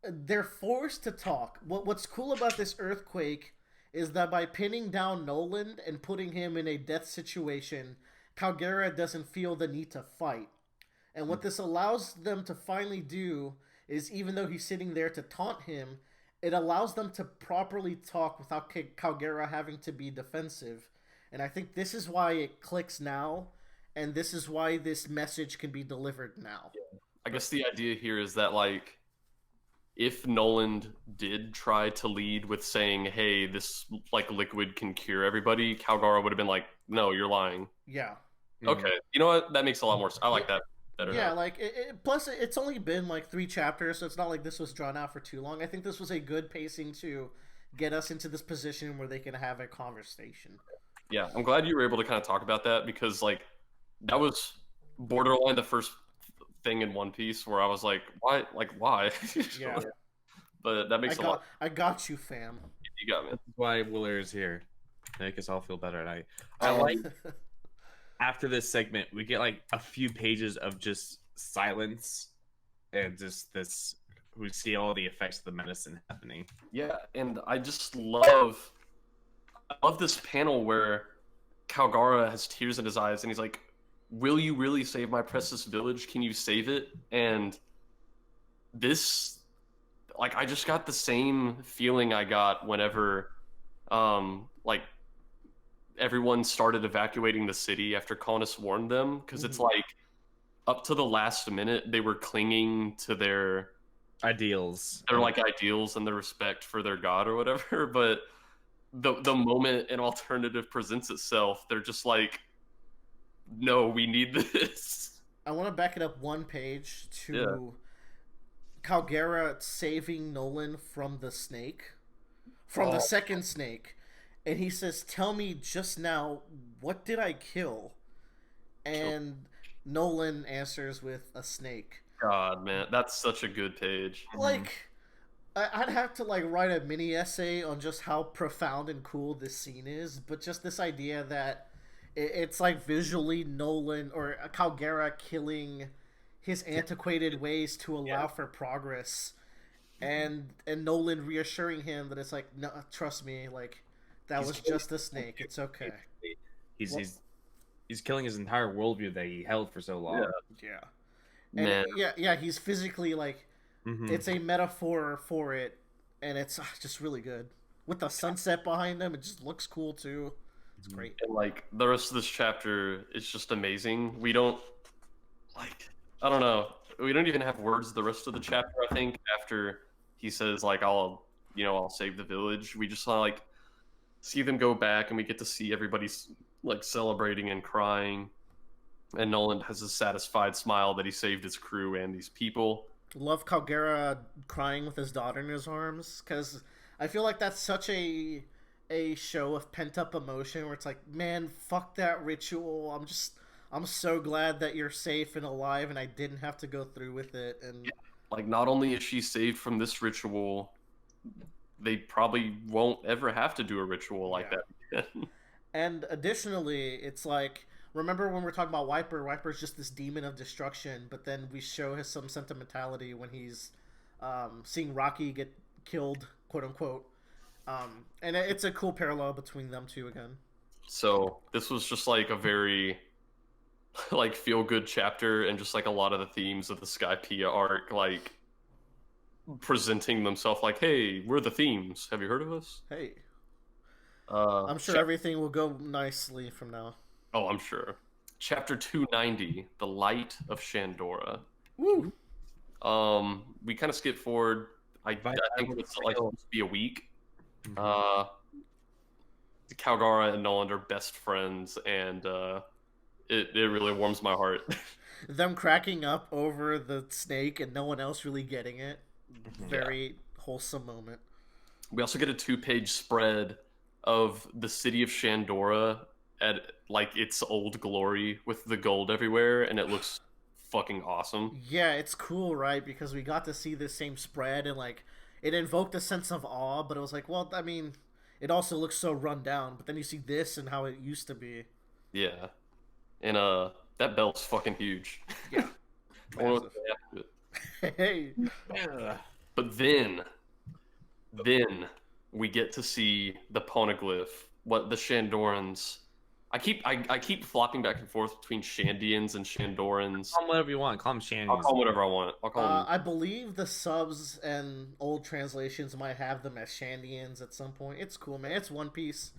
they're forced to talk. What's cool about this earthquake is that by pinning down Nolan and putting him in a death situation, Calgera doesn't feel the need to fight. And what this allows them to finally do is, even though he's sitting there to taunt him, it allows them to properly talk without Calgera having to be defensive. And I think this is why it clicks now, and this is why this message can be delivered now. I guess the idea here is that like if Nolan did try to lead with saying, "Hey, this like liquid can cure everybody," Calgara would have been like, "No, you're lying." Yeah. Okay, you know what? That makes a lot more sense. I like that better. Yeah, now. like plus it's only been like 3 chapters, so it's not like this was drawn out for too long. I think this was a good pacing to get us into this position where they can have a conversation. Yeah, I'm glad you were able to kind of talk about that because like that was borderline the first thing in One Piece where I was like, why? Like, why? Yeah. But that makes a lot. I got you, fam. You got me. That's why Willer is here. Make us all feel better. And I like after this segment, we get like a few pages of just silence and just this. We see all the effects of the medicine happening. Yeah, and I love this panel where Calgara has tears in his eyes and he's like, "Will you really save my precious village? Can you save it?" And this, like, I just got the same feeling I got whenever, like, everyone started evacuating the city after Colonists warned them, because it's like up to the last minute they were clinging to their Ideals. like ideals and their respect for their god or whatever, but the moment an alternative presents itself, they're just like, no, we need this. I want to back it up one page to Calgera saving Nolan from the snake, from the second snake. And he says, "Tell me just now, what did I kill?" And Nolan answers with a snake. God, man, that's such a good page. Like, I'd have to like write a mini essay on just how profound and cool this scene is, but just this idea that it's like visually Nolan or Calgera killing his antiquated ways to allow for progress, and Nolan reassuring him that it's like, no, trust me, like that was just a snake. It's okay. He's killing his entire worldview that he held for so long. Yeah. And yeah, he's physically like, it's a metaphor for it, and it's just really good. With the sunset behind him, it just looks cool too. It's great. And like the rest of this chapter is just amazing. We don't like, I don't know. We don't even have words the rest of the chapter, I think, after he says like, I'll save the village. We just like see them go back and we get to see everybody's like celebrating and crying. And Nolan has a satisfied smile that he saved his crew and these people. Love Calgera crying with his daughter in his arms, because I feel like that's such a show of pent up emotion where it's like, man, fuck that ritual. I'm so glad that you're safe and alive and I didn't have to go through with it. And like, not only is she saved from this ritual, they probably won't ever have to do a ritual like that again. And additionally, it's like, remember when we're talking about Wiper? Wiper's just this demon of destruction, but then we show his some sentimentality when he's seeing Rocky get killed, quote unquote. And it's a cool parallel between them two again. So this was just like a very like feel good chapter, and just like a lot of the themes of the Skypiea arc, like presenting themselves like, hey, we're the themes. Have you heard of us? Hey. I'm sure everything will go nicely from now. Oh, I'm sure. Chapter 290, The Light of Shandora. Woo! We kind of skip forward. I think it's like supposed to be a week. Calgara and Nolan are best friends, and it really warms my heart. Them cracking up over the snake and no one else really getting it. Mhm. Very wholesome moment. We also get a 2-page spread of the city of Shandora at like its old glory with the gold everywhere, and it looks fucking awesome. Yeah, it's cool, right? Because we got to see this same spread and like it invoked a sense of awe, but it was like, well, I mean, it also looks so run down. But then you see this and how it used to be. Yeah, and that belt's fucking huge. Yeah, I wonder what massive. they have to it. Hey, Yeah. But then we get to see the poneglyph, what the Shandorans. I keep flopping back and forth between Shandians and Shandorans. Call them whatever you want. Call them I'll Shandies. call them whatever I want. I'll call them. I believe the subs and old translations might have them as Shandians at some point. It's cool, man. It's One Piece.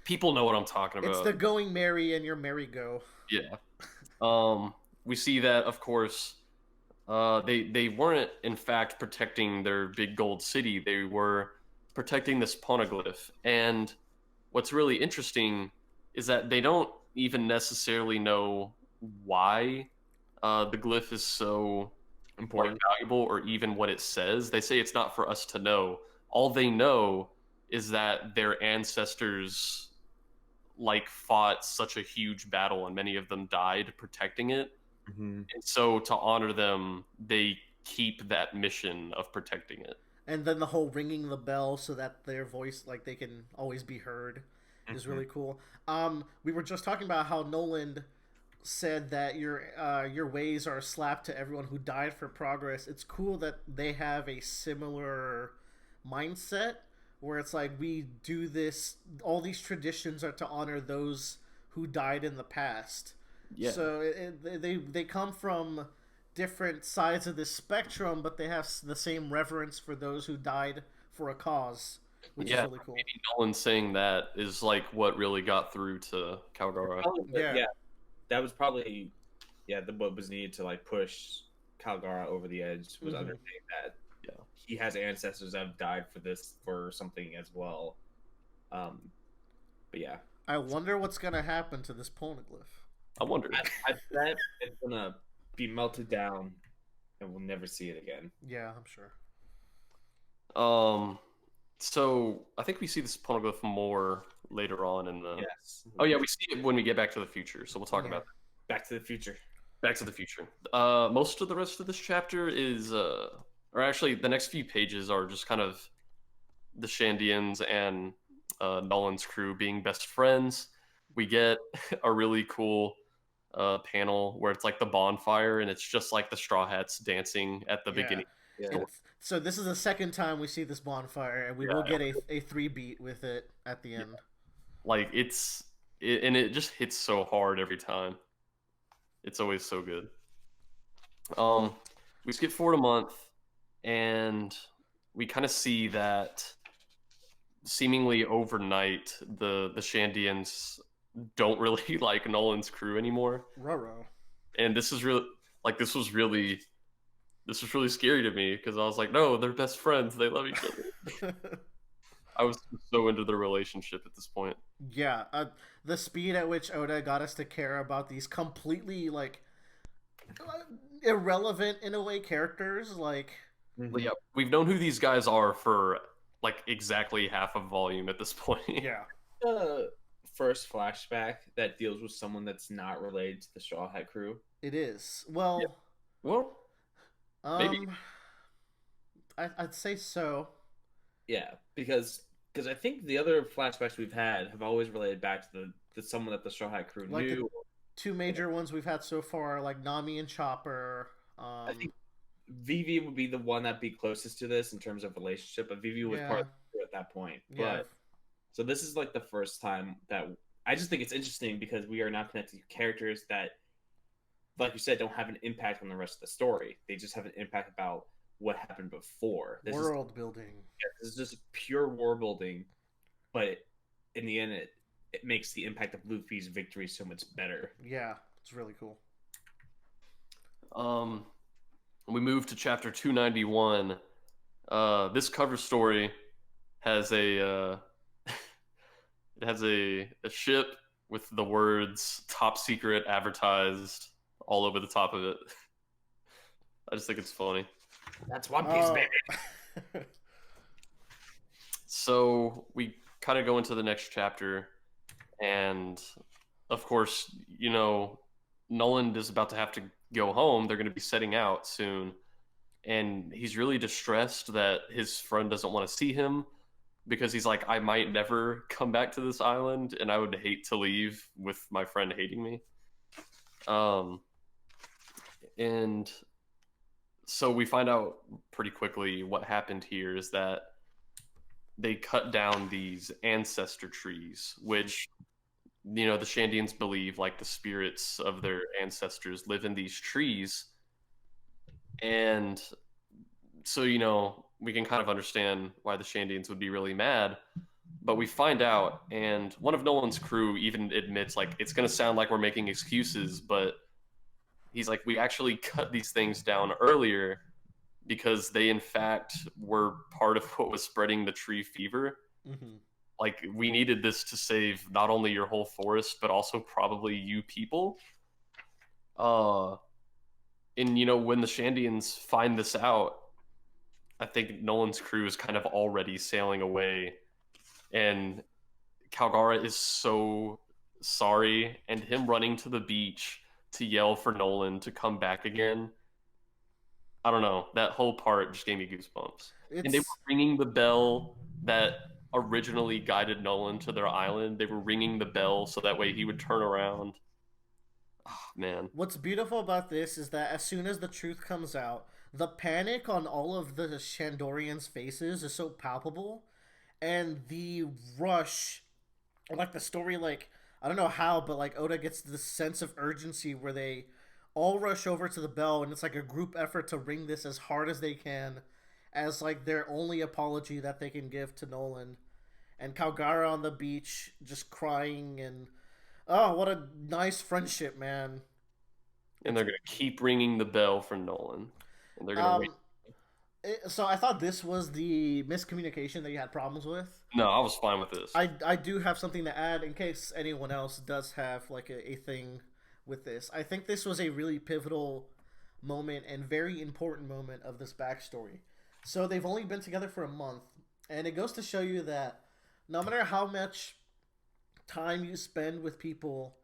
People know what I'm talking about. It's the going merry and your merry go. Yeah. We see that, of course. They weren't in fact protecting their big gold city. They were protecting this poneglyph. And what's really interesting is that they don't even necessarily know why the glyph is so Important. valuable or even what it says. They say it's not for us to know. All they know is that their ancestors like fought such a huge battle and many of them died protecting it. Mm-hmm. And so to honor them, they keep that mission of protecting it. And then the whole ringing the bell so that their voice, like they can always be heard, is really cool. We were just talking about how Nolan said that your ways are a slap to everyone who died for progress. It's cool that they have a similar mindset where it's like we do this. All these traditions are to honor those who died in the past. Yeah. So they come from different sides of the spectrum, but they have the same reverence for those who died for a cause, which is really cool. Maybe Nolan saying that is like what really got through to Calgara. Yeah, that was probably what was needed to like push Calgara over the edge was understanding that he has ancestors that have died for something as well. But yeah, I wonder what's gonna happen to this poneglyph. I wonder. I bet it's gonna be melted down, and we'll never see it again. Yeah, I'm sure. So I think we see this poneglyph more later on in the. Yes. Oh yeah, we see it when we get Back to the Future. So we'll talk about that. Back to the Future. Back to the Future. Most of the rest of this chapter is, or actually, the next few pages are just kind of the Shandians and Nolan's crew being best friends. We get a really cool panel where it's like the bonfire and it's just like the Straw Hats dancing at the beginning. Yeah. So this is the second time we see this bonfire, and we will get a 3-beat with it at the end. Like and it just hits so hard every time. It's always so good. We skip forward a month, and we kind of see that seemingly overnight the Shandians don't really like Nolan's crew anymore. Roro. And this was really scary to me because I was like, no, they're best friends. They love each other. I was so into their relationship at this point. Yeah, the speed at which Oda got us to care about these completely like irrelevant in a way characters, like. Well, yeah, we've known who these guys are for like exactly half a volume at this point. Yeah. First flashback that deals with someone that's not related to the Straw Hat crew. It is. Well. Yeah. Well. Maybe. I'd say so. Yeah, because I think the other flashbacks we've had have always related back to the someone that the Straw Hat crew like knew. Two major ones we've had so far, like Nami and Chopper. I think Vivi would be the one that'd be closest to this in terms of relationship, but Vivi was part of the crew at that point. Yeah. But so this is like the first time that I just think it's interesting because we are now connected to characters that, like you said, don't have an impact on the rest of the story. They just have an impact about what happened before. World building. Yeah, this is just pure world building, but in the end, it makes the impact of Luffy's victory so much better. Yeah, it's really cool. We move to chapter 291. This cover story has a it has a ship with the words "top secret" advertised all over the top of it. I just think it's funny. That's One Piece, baby. So we kind of go into the next chapter, and of course, Nolan is about to have to go home. They're going to be setting out soon, and he's really distressed that his friend doesn't want to see him because he's like, I might never come back to this island, and I would hate to leave with my friend hating me. And so we find out pretty quickly what happened here is that they cut down these ancestor trees, which the Shandians believe like the spirits of their ancestors live in these trees. And so we can kind of understand why the Shandians would be really mad. But we find out, and one of Nolan's crew even admits, like, it's going to sound like we're making excuses, but he's like, we actually cut these things down earlier because they, in fact, were part of what was spreading the tree fever. Mm-hmm. Like, we needed this to save not only your whole forest, but also probably you people. And, when the Shandians find this out, I think Nolan's crew is kind of already sailing away. And Calgara is so sorry, and him running to the beach to yell for Nolan to come back again. I don't know. That whole part just gave me goosebumps. And they were ringing the bell that originally guided Nolan to their island. They were ringing the bell so that way he would turn around. Oh, man. What's beautiful about this is that as soon as the truth comes out, the panic on all of the Shandorians' faces is so palpable, and the rush, like the story, like, I don't know how, but like Oda gets this sense of urgency where they all rush over to the bell, and it's like a group effort to ring this as hard as they can, as like their only apology that they can give to Nolan. And Calgara on the beach just crying, and oh, what a nice friendship, man. And they're gonna keep ringing the bell for Nolan, and they're gonna wait. So I thought this was the miscommunication that you had problems with. No, I was fine with this. I do have something to add in case anyone else does have like a thing with this. I think this was a really pivotal moment and very important moment of this backstory. So they've only been together for a month, and it goes to show you that no matter how much time you spend with people,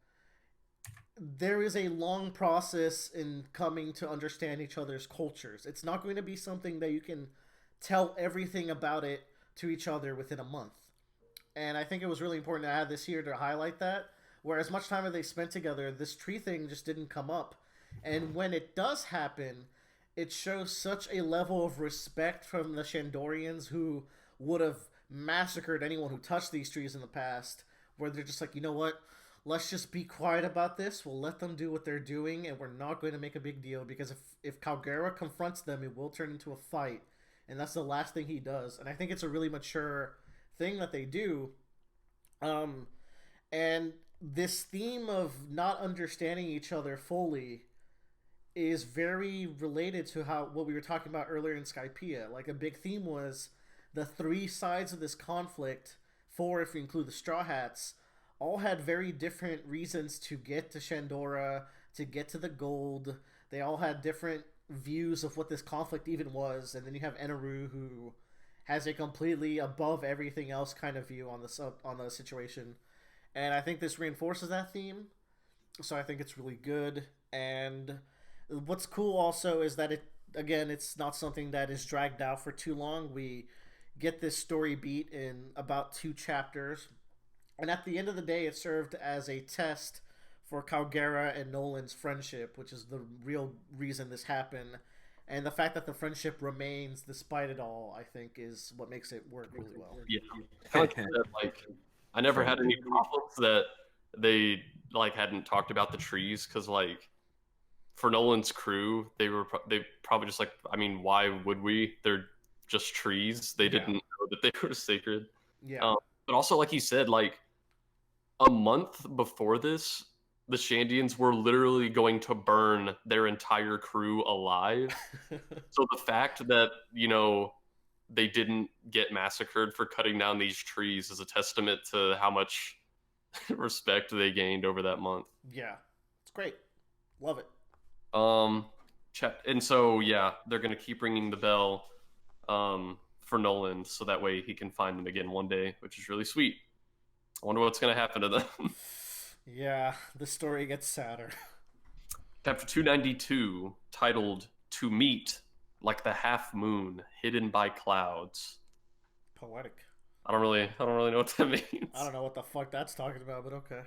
there is a long process in coming to understand each other's cultures. It's not going to be something that you can tell everything about it to each other within a month. And I think it was really important to add this here to highlight that. Where as much time as they spent together, this tree thing just didn't come up. And when it does happen, it shows such a level of respect from the Shandorians who would have massacred anyone who touched these trees in the past, where they're just like, you know what? Let's just be quiet about this. We'll let them do what they're doing, and we're not going to make a big deal, because if Calgara confronts them, it will turn into a fight, and that's the last thing he does. And I think it's a really mature thing that they do. And this theme of not understanding each other fully is very related to what we were talking about earlier in Skypiea. Like, a big theme was the three sides of this conflict, four if you include the Straw Hats, all had very different reasons to get to Shandora, to get to the gold. They all had different views of what this conflict even was. And then you have Eneru, who has a completely above everything else kind of view on the situation. And I think this reinforces that theme. So I think it's really good. And what's cool also is that it's not something that is dragged out for too long. We get this story beat in about 2 chapters. And at the end of the day, it served as a test for Calgara and Nolan's friendship, which is the real reason this happened. And the fact that the friendship remains despite it all, I think, is what makes it work really well. Yeah, I never had any problems that they hadn't talked about the trees, because for Nolan's crew, they probably just like, I mean, why would we? They're just trees. They didn't know that they were sacred. Yeah. But also, like he said, a month before this, the Shandians were literally going to burn their entire crew alive. So the fact that, they didn't get massacred for cutting down these trees is a testament to how much respect they gained over that month. Yeah, it's great. Love it. And so yeah, they're gonna keep ringing the bell, for Nolan, so that way he can find them again one day, which is really sweet. I wonder what's gonna happen to them. Yeah, the story gets sadder. Chapter 292, titled "To Meet Like the Half Moon Hidden by Clouds." Poetic. I don't really know what that means. I don't know what the fuck that's talking about, but okay.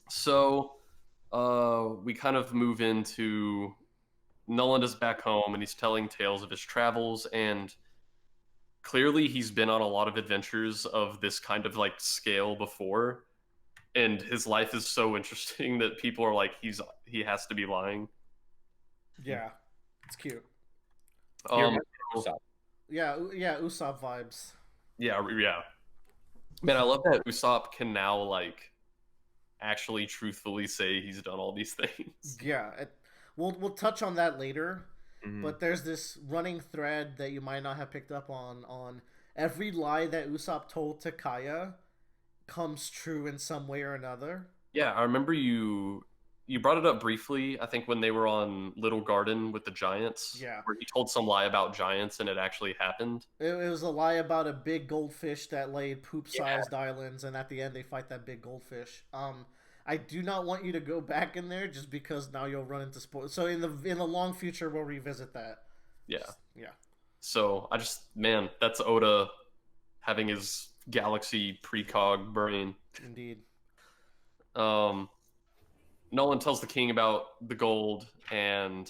So, we kind of move into Nolan is back home and he's telling tales of his travels, and clearly he's been on a lot of adventures of this kind of like scale before, and his life is so interesting that people are like he has to be lying. Yeah, it's cute. Um, Yeah, Usopp vibes. yeah. Man, I love that Usopp can now like actually truthfully say he's done all these things. Yeah, we'll touch on that later. Mhm. But there's this running thread that you might not have picked up on every lie that Usopp told to Kaya comes true in some way or another. Yeah, I remember you brought it up briefly, I think when they were on Little Garden with the giants. Yeah. Where he told some lie about giants and it actually happened. It was a lie about a big goldfish that laid poop-sized islands, and at the end they fight that big goldfish. I do not want you to go back in there just because now you'll run into spoilers. So in the long future we'll revisit that. Yeah. Yeah. So man, that's Oda having his galaxy precog brain. Indeed. Nolan tells the king about the gold, and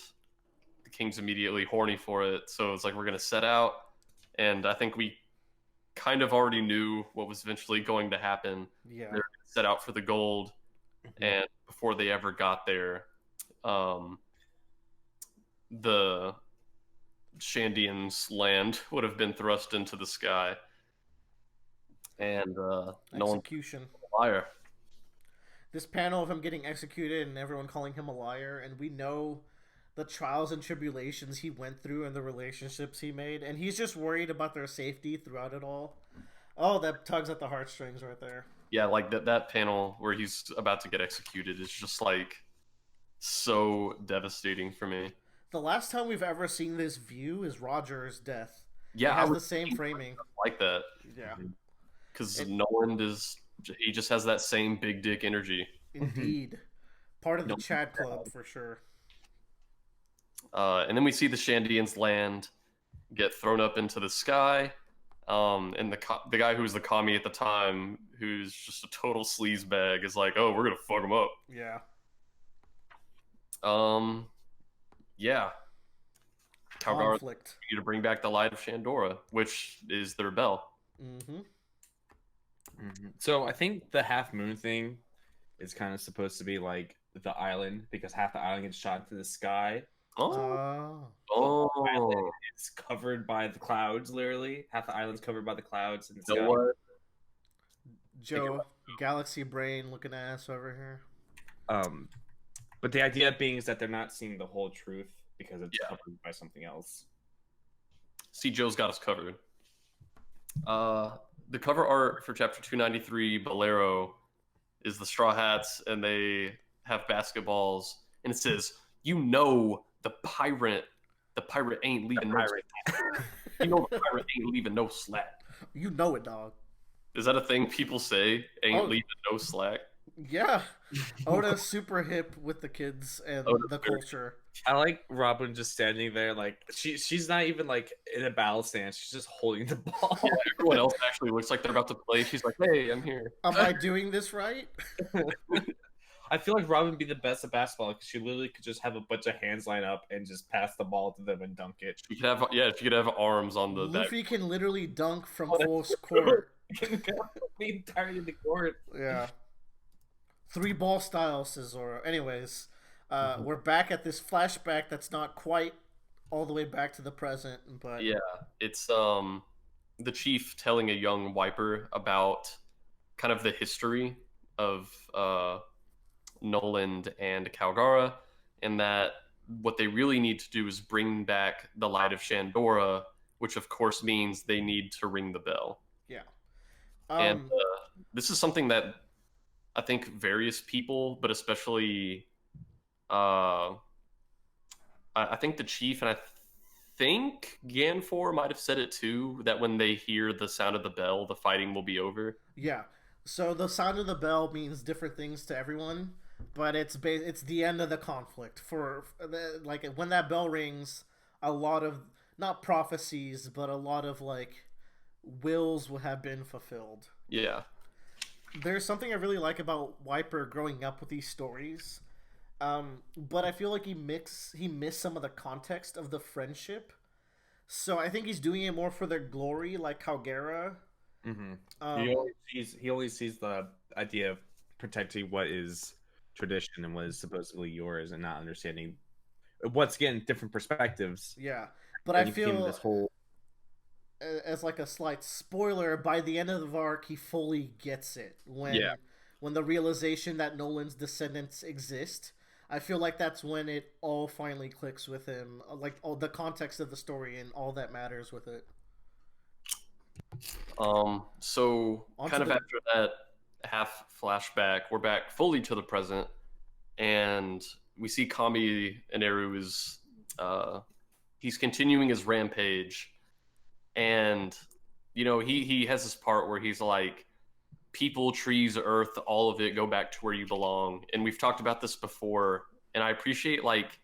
the king's immediately horny for it. So it's like, we're gonna set out, and I think we kind of already knew what was eventually going to happen. Yeah. They're gonna set out for the gold, and before they ever got there, the Shandian's land would have been thrust into the sky, and Nolan's Execution. a liar. This panel of him getting executed and everyone calling him a liar, and we know the trials and tribulations he went through and the relationships he made, and he's just worried about their safety throughout it all. Oh, that tugs at the heartstrings right there. Yeah, like that panel where he's about to get executed is just like so devastating for me. The last time we've ever seen this view is Roger's death. Yeah, it has the same framing. Like that. Yeah. Because Nolan he just has that same big dick energy. Indeed. Part of the Chad Club for sure. And then we see the Shandians land, get thrown up into the sky. And the guy who was the commie at the time, who's just a total sleazebag, is like, "Oh, we're gonna fuck him up." Yeah. Yeah. Calgar Conflict. you to bring back the light of Shandora, which is their bell. Mm-hmm. So I think the half moon thing is kind of supposed to be like the island, because half the island gets shot into the sky. Oh. The island is covered by the clouds, literally. Half the island's covered by the clouds in the sky. What? Joe, Galaxy Brain looking ass over here. But the idea being is that they're not seeing the whole truth because it's covered by something else. See, Joe's got us covered. The cover art for chapter 293, Bolero, is the Straw Hats, and they have basketballs, and it says, the pirate ain't leaving no slack. The pirate ain't leaving no slack. You know it, dog. Is that a thing people say? Ain't leaving no slack? Yeah. Oda's super hip with the kids and the culture. I like Robin just standing there, like she's not even like in a battle stance. She's just holding the ball. Yeah, everyone else actually looks like they're about to play. She's like, "Hey, I'm here." Am I doing this right? I feel like Robin would be the best at basketball because she literally could just have a bunch of hands line up and just pass the ball to them and dunk it. She could have arms on the Luffy back. can literally dunk from full court. The entirety of the court. Yeah. 3-ball style, says Zoro. Anyways, we're back at this flashback that's not quite all the way back to the present, but yeah, it's the chief telling a young wiper about kind of the history of Noland and Calgara, and that what they really need to do is bring back the light of Shandora, which of course means they need to ring the bell. Yeah. And Um, this is something that I think various people, but especially uh, I think the chief and I think Ganfor might have said it too, that when they hear the sound of the bell, the fighting will be over. yeah. So the sound of the bell means different things to everyone, but it's the end of the conflict. Like when that bell rings, a lot of not prophecies, but a lot of like wills will have been fulfilled. Yeah. There's something I really like about Wiper growing up with these stories, but I feel like he missed some of the context of the friendship. So I think he's doing it more for their glory, like Calgera. Mm-hmm. Um, He only sees the idea of protecting what is tradition and what is supposedly yours, and not understanding once again different perspectives. yeah, but I And you came feel this whole as like a slight spoiler, by the end of the arc, he fully gets it Yeah. when the realization that Nolan's descendants exist. I feel like that's when it all finally clicks with him, like all the context of the story and all that matters with it. So Onto kind of the after that half flashback, we're back fully to the present, and we see Kami Eneru is he's continuing his rampage, and he has this part where he's like, people, trees, earth, all of it, go back to where you belong. And we've talked about this before, and I appreciate like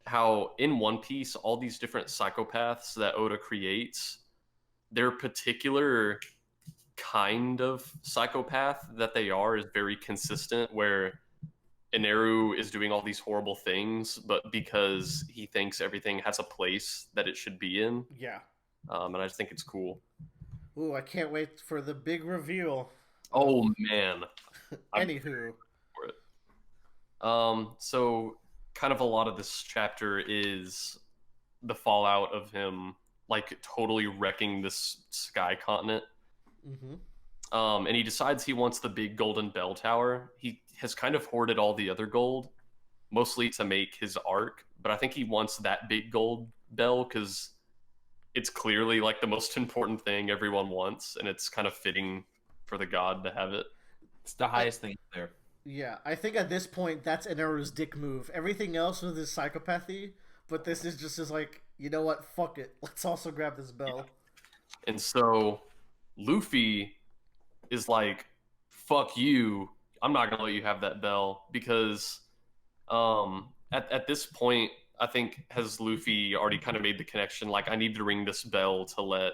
how in One Piece all these different psychopaths that Oda creates, their particular kind of psychopath that they are is very consistent, where Eneru is doing all these horrible things, but because he thinks everything has a place that it should be in. yeah. And I just think it's cool. Ooh, I can't wait for the big reveal. Oh man, I'm Anywho, for it. So kind of a lot of this chapter is the fallout of him like totally wrecking this sky continent. mm-hmm. And he decides he wants the big golden bell tower. He has kind of hoarded all the other gold, mostly to make his arc, but I think he wants that big gold bell because it's clearly like the most important thing everyone wants, and it's kind of fitting for the god to have it. it's the highest thing there. Yeah, I think at this point that's Eneru's dick move. Everything else was his psychopathy, but this is just his like, you know what? Fuck it. Let's also grab this bell. And so Luffy is like, fuck you, I'm not gonna let you have that bell, because at this point I think has Luffy already kind of made the connection, like I need to ring this bell to let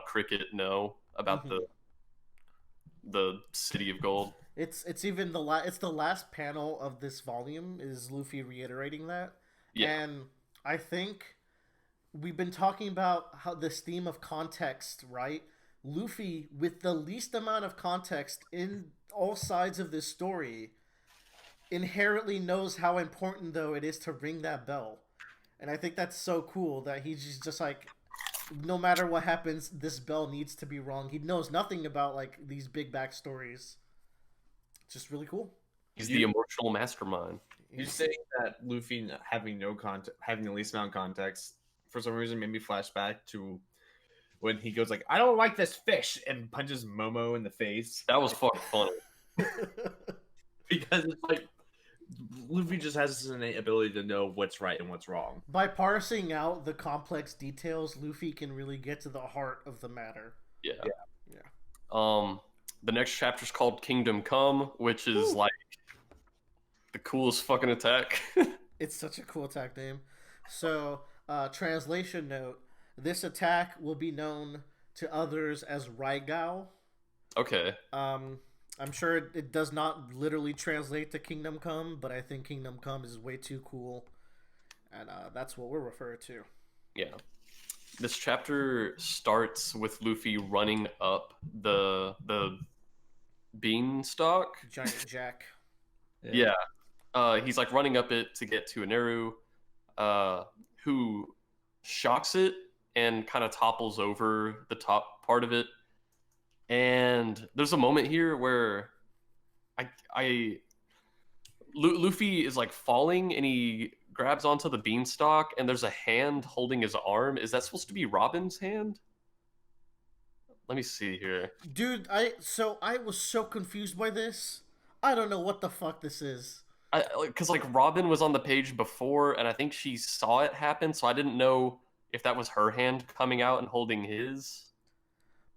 Cricket know about Mhm. the city of gold. It's even it's the last panel of this volume is Luffy reiterating that. Yeah. And I think we've been talking about how this theme of context, right? Luffy, with the least amount of context in all sides of this story, inherently knows how important though it is to ring that bell. And I think that's so cool that he's just like, no matter what happens, this bell needs to be rung. He knows nothing about like these big backstories. It's just really cool. He's the emotional mastermind. You're saying that Luffy having no context, having the least amount of context, for some reason made me flashback to when he goes like, "I don't like this fish," and punches Momo in the face. That was fucking funny. Because it's like Luffy just has this innate ability to know what's right and what's wrong. By parsing out the complex details, Luffy can really get to the heart of the matter. Yeah. Yeah. The next chapter's called Kingdom Come, which is like the coolest fucking attack. It's such a cool attack name. So, translation note: this attack will be known to others as Raigao. Okay. I'm sure it does not literally translate to Kingdom Come, but I think Kingdom Come is way too cool, and that's what we're referred to. Yeah. This chapter starts with Luffy running up the beanstalk. Giant Jack. Yeah. He's like running up it to get to Eneru, who shocks it and kind of topples over the top part of it. And there's a moment here where Luffy is like falling and he grabs onto the beanstalk and there's a hand holding his arm. Is that supposed to be Robin's hand? Let me see here. Dude, I was so confused by this. I don't know what the fuck this is. Because like Robin was on the page before, and I think she saw it happen, so I didn't know if that was her hand coming out and holding his.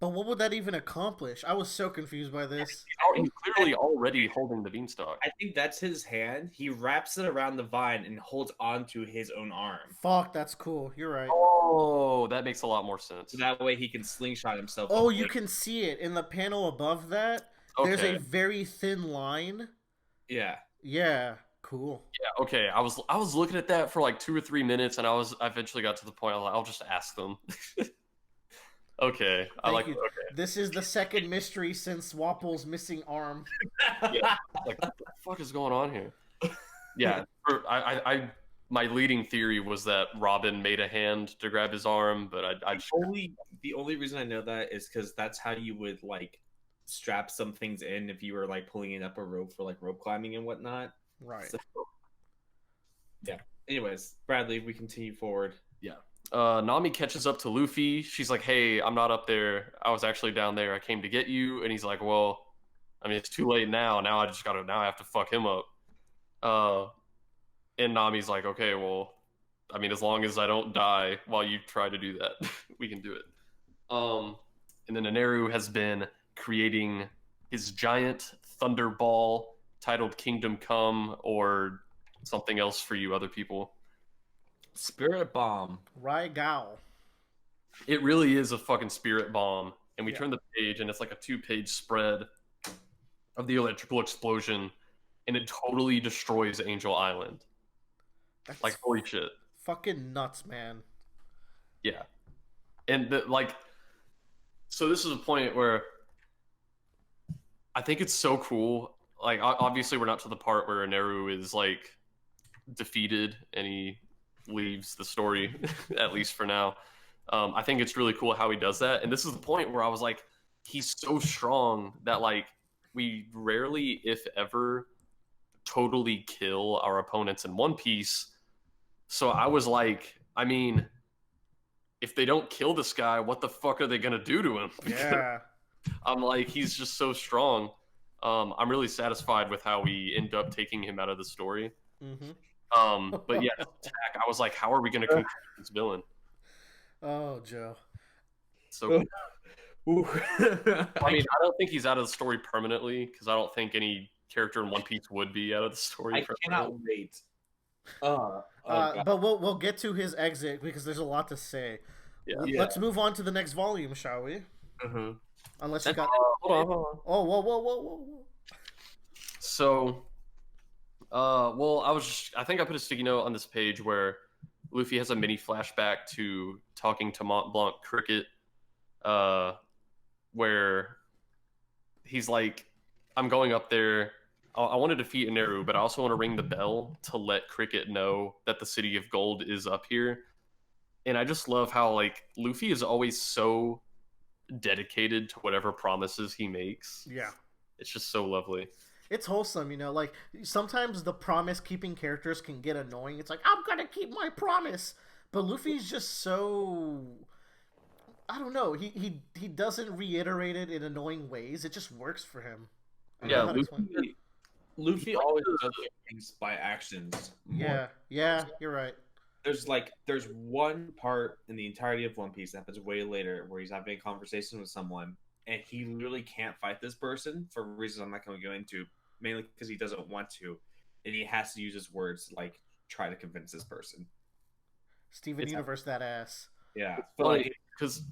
But what would that even accomplish? I was so confused by this. He's clearly already holding the beanstalk. I think that's his hand. He wraps it around the vine and holds onto his own arm. Fuck, that's cool. You're right. Oh, that makes a lot more sense. So that way he can slingshot himself. Oh, you can see it in the panel above that. There's a very thin line. Yeah. Yeah. Cool. Yeah. Okay. I was looking at that for like 2 or 3 minutes, and I eventually got to the point. I was like, I'll just ask them. Okay. I like. You. Okay. This is the second mystery since Wapple's missing arm. Yeah. Like, what the fuck is going on here? Yeah. My leading theory was that Robin made a hand to grab his arm, but the only reason I know that is because that's how you would like strap some things in if you were like pulling it up a rope for like rope climbing and whatnot. Right. So, yeah. Anyways, Bradley, we continue forward. Yeah. Nami catches up to Luffy. She's like, "Hey, I'm not up there. I was actually down there. I came to get you." And he's like, "Well, I mean, it's too late now. Now I have to fuck him up." And Nami's like, "Okay, well, I mean, as long as I don't die while you try to do that, we can do it." And then Aneru has been creating his giant thunderball titled Kingdom Come, or something else for you other people. Spirit Bomb. Raigao. It really is a fucking spirit bomb. And we turn the page, and it's like a 2-page spread of the electrical explosion, and it totally destroys Angel Island. That's like, holy shit. Fucking nuts, man. Yeah. And so this is a point where I think it's so cool. Like, obviously we're not to the part where Aneru is like defeated and he leaves the story, at least for now. I think it's really cool how he does that. And this is the point where I was like, he's so strong that like we rarely, if ever, totally kill our opponents in One Piece. So I was like, I mean, if they don't kill this guy, what the fuck are they gonna do to him? Yeah. I'm like, he's just so strong. I'm really satisfied with how we end up taking him out of the story. Mm-hmm. But yeah, attack, I was like, how are we gonna control this villain? Oh, Joe. So I mean, I don't think he's out of the story permanently, because I don't think any character in One Piece would be out of the story. I cannot wait. But we'll get to his exit because there's a lot to say. Yeah. Let's move on to the next volume, shall we? Mm-hmm. Unless you got. Hold on. Oh, whoa. So, well, I think I put a sticky note on this page where Luffy has a mini flashback to talking to Mont Blanc Cricket, where he's like, I'm going up there. I want to defeat Aneru, but I also want to ring the bell to let Cricket know that the City of Gold is up here. And I just love how like Luffy is always so dedicated to whatever promises he makes. Yeah. It's just so lovely. It's wholesome, you know, like sometimes the promise keeping characters can get annoying. It's like, I'm gonna keep my promise. But Luffy's just so, I don't know, he doesn't reiterate it in annoying ways. It just works for him. Yeah, Luffy always does things by actions. Yeah, you're right. There's one part in the entirety of One Piece that happens way later where he's having a conversation with someone and he literally can't fight this person for reasons I'm not going to go into, mainly because he doesn't want to, and he has to use his words to like try to convince this person. Steven Universe, that ass. Yeah, because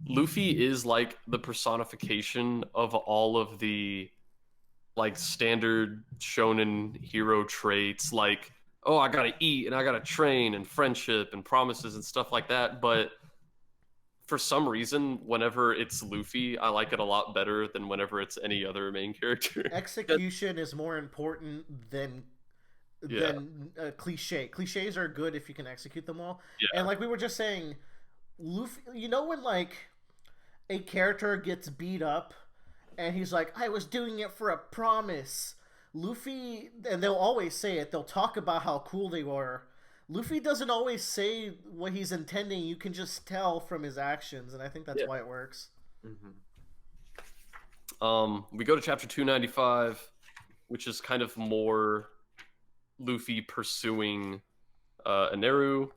Luffy is like the personification of all of the like standard shonen hero traits, like, oh, I gotta eat and I gotta train and friendship and promises and stuff like that. But for some reason, whenever it's Luffy, I like it a lot better than whenever it's any other main character. Execution is more important than cliche. Cliches are good if you can execute them all. Yeah. And like we were just saying, Luffy, you know when like a character gets beat up and he's like, I was doing it for a promise. Luffy, and they'll always say it, they'll talk about how cool they were. Luffy doesn't always say what he's intending. You can just tell from his actions, and I think that's why it works. We go to chapter 295, which is kind of more Luffy pursuing Eneru,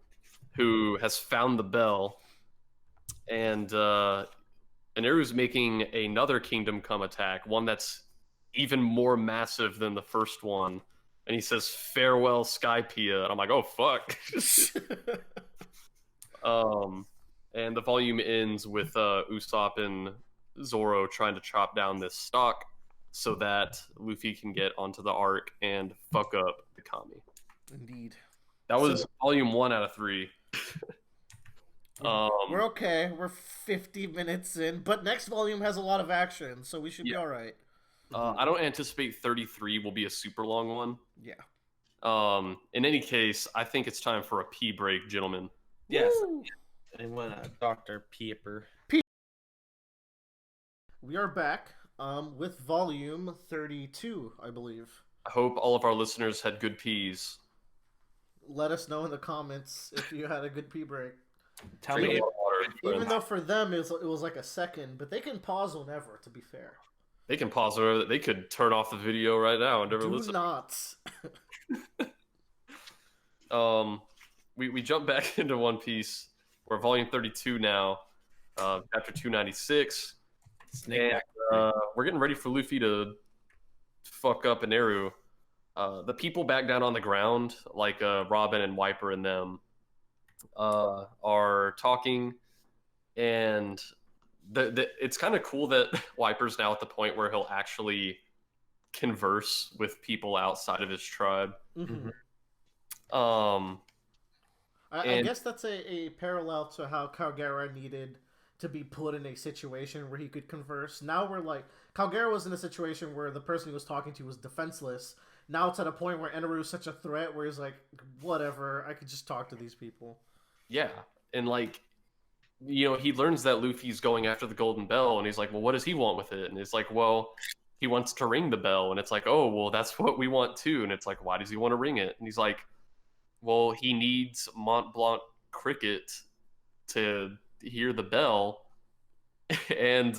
who has found the bell, and Eneru's making another Kingdom Come attack, one that's even more massive than the first one. And he says, "Farewell, Skypea." And I'm like, oh, fuck. And the volume ends with Usopp and Zoro trying to chop down this stock so that Luffy can get onto the arc and fuck up the Kami. Indeed. That was volume 1 out of 3. We're okay. We're 50 minutes in, but next volume has a lot of action, so we should be all right. I don't anticipate 33 will be a super long one. Yeah. In any case, I think it's time for a pee break, gentlemen. Yes. And when Dr. Pepper. We are back with volume 32, I believe. I hope all of our listeners had good peas. Let us know in the comments if you had a good pee break. Tell me. Even though for them it was like a second, but they can pause whenever, to be fair. They can pause wherever. They could turn off the video right now and never listen. Do not. We jump back into One Piece. We're volume 32 now, chapter 296. And we're getting ready for Luffy to fuck up Eneru. The people back down on the ground, like Robin and Wiper and them, are talking, and it's kind of cool that Wiper's now at the point where he'll actually converse with people outside of his tribe. Mm-hmm. I guess that's a parallel to how Calgera needed to be put in a situation where he could converse. Now we're like, Calgera was in a situation where the person he was talking to was defenseless. Now it's at a point where Eneru is such a threat where he's like, whatever, I could just talk to these people. Yeah, and like, you know, he learns that Luffy's going after the Golden Bell, and he's like, well, what does he want with it? And it's like, well, he wants to ring the bell. And it's like, oh, well, that's what we want too. And it's like, why does he want to ring it? And he's like, well, he needs Mont Blanc cricket to hear the bell. And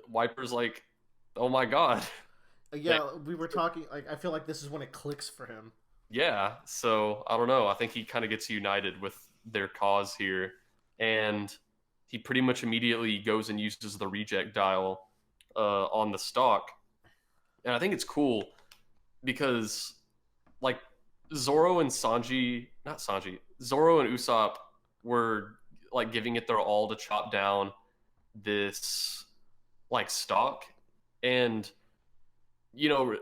Wiper's like, oh my god. Yeah, we were talking, like, I feel like this is when it clicks for him. Yeah, so I don't know. I think he kind of gets united with their cause here. And he pretty much immediately goes and uses the reject dial on the stock. And I think it's cool because, like, Zoro and Usopp were, like, giving it their all to chop down this, like, stock. And, you know,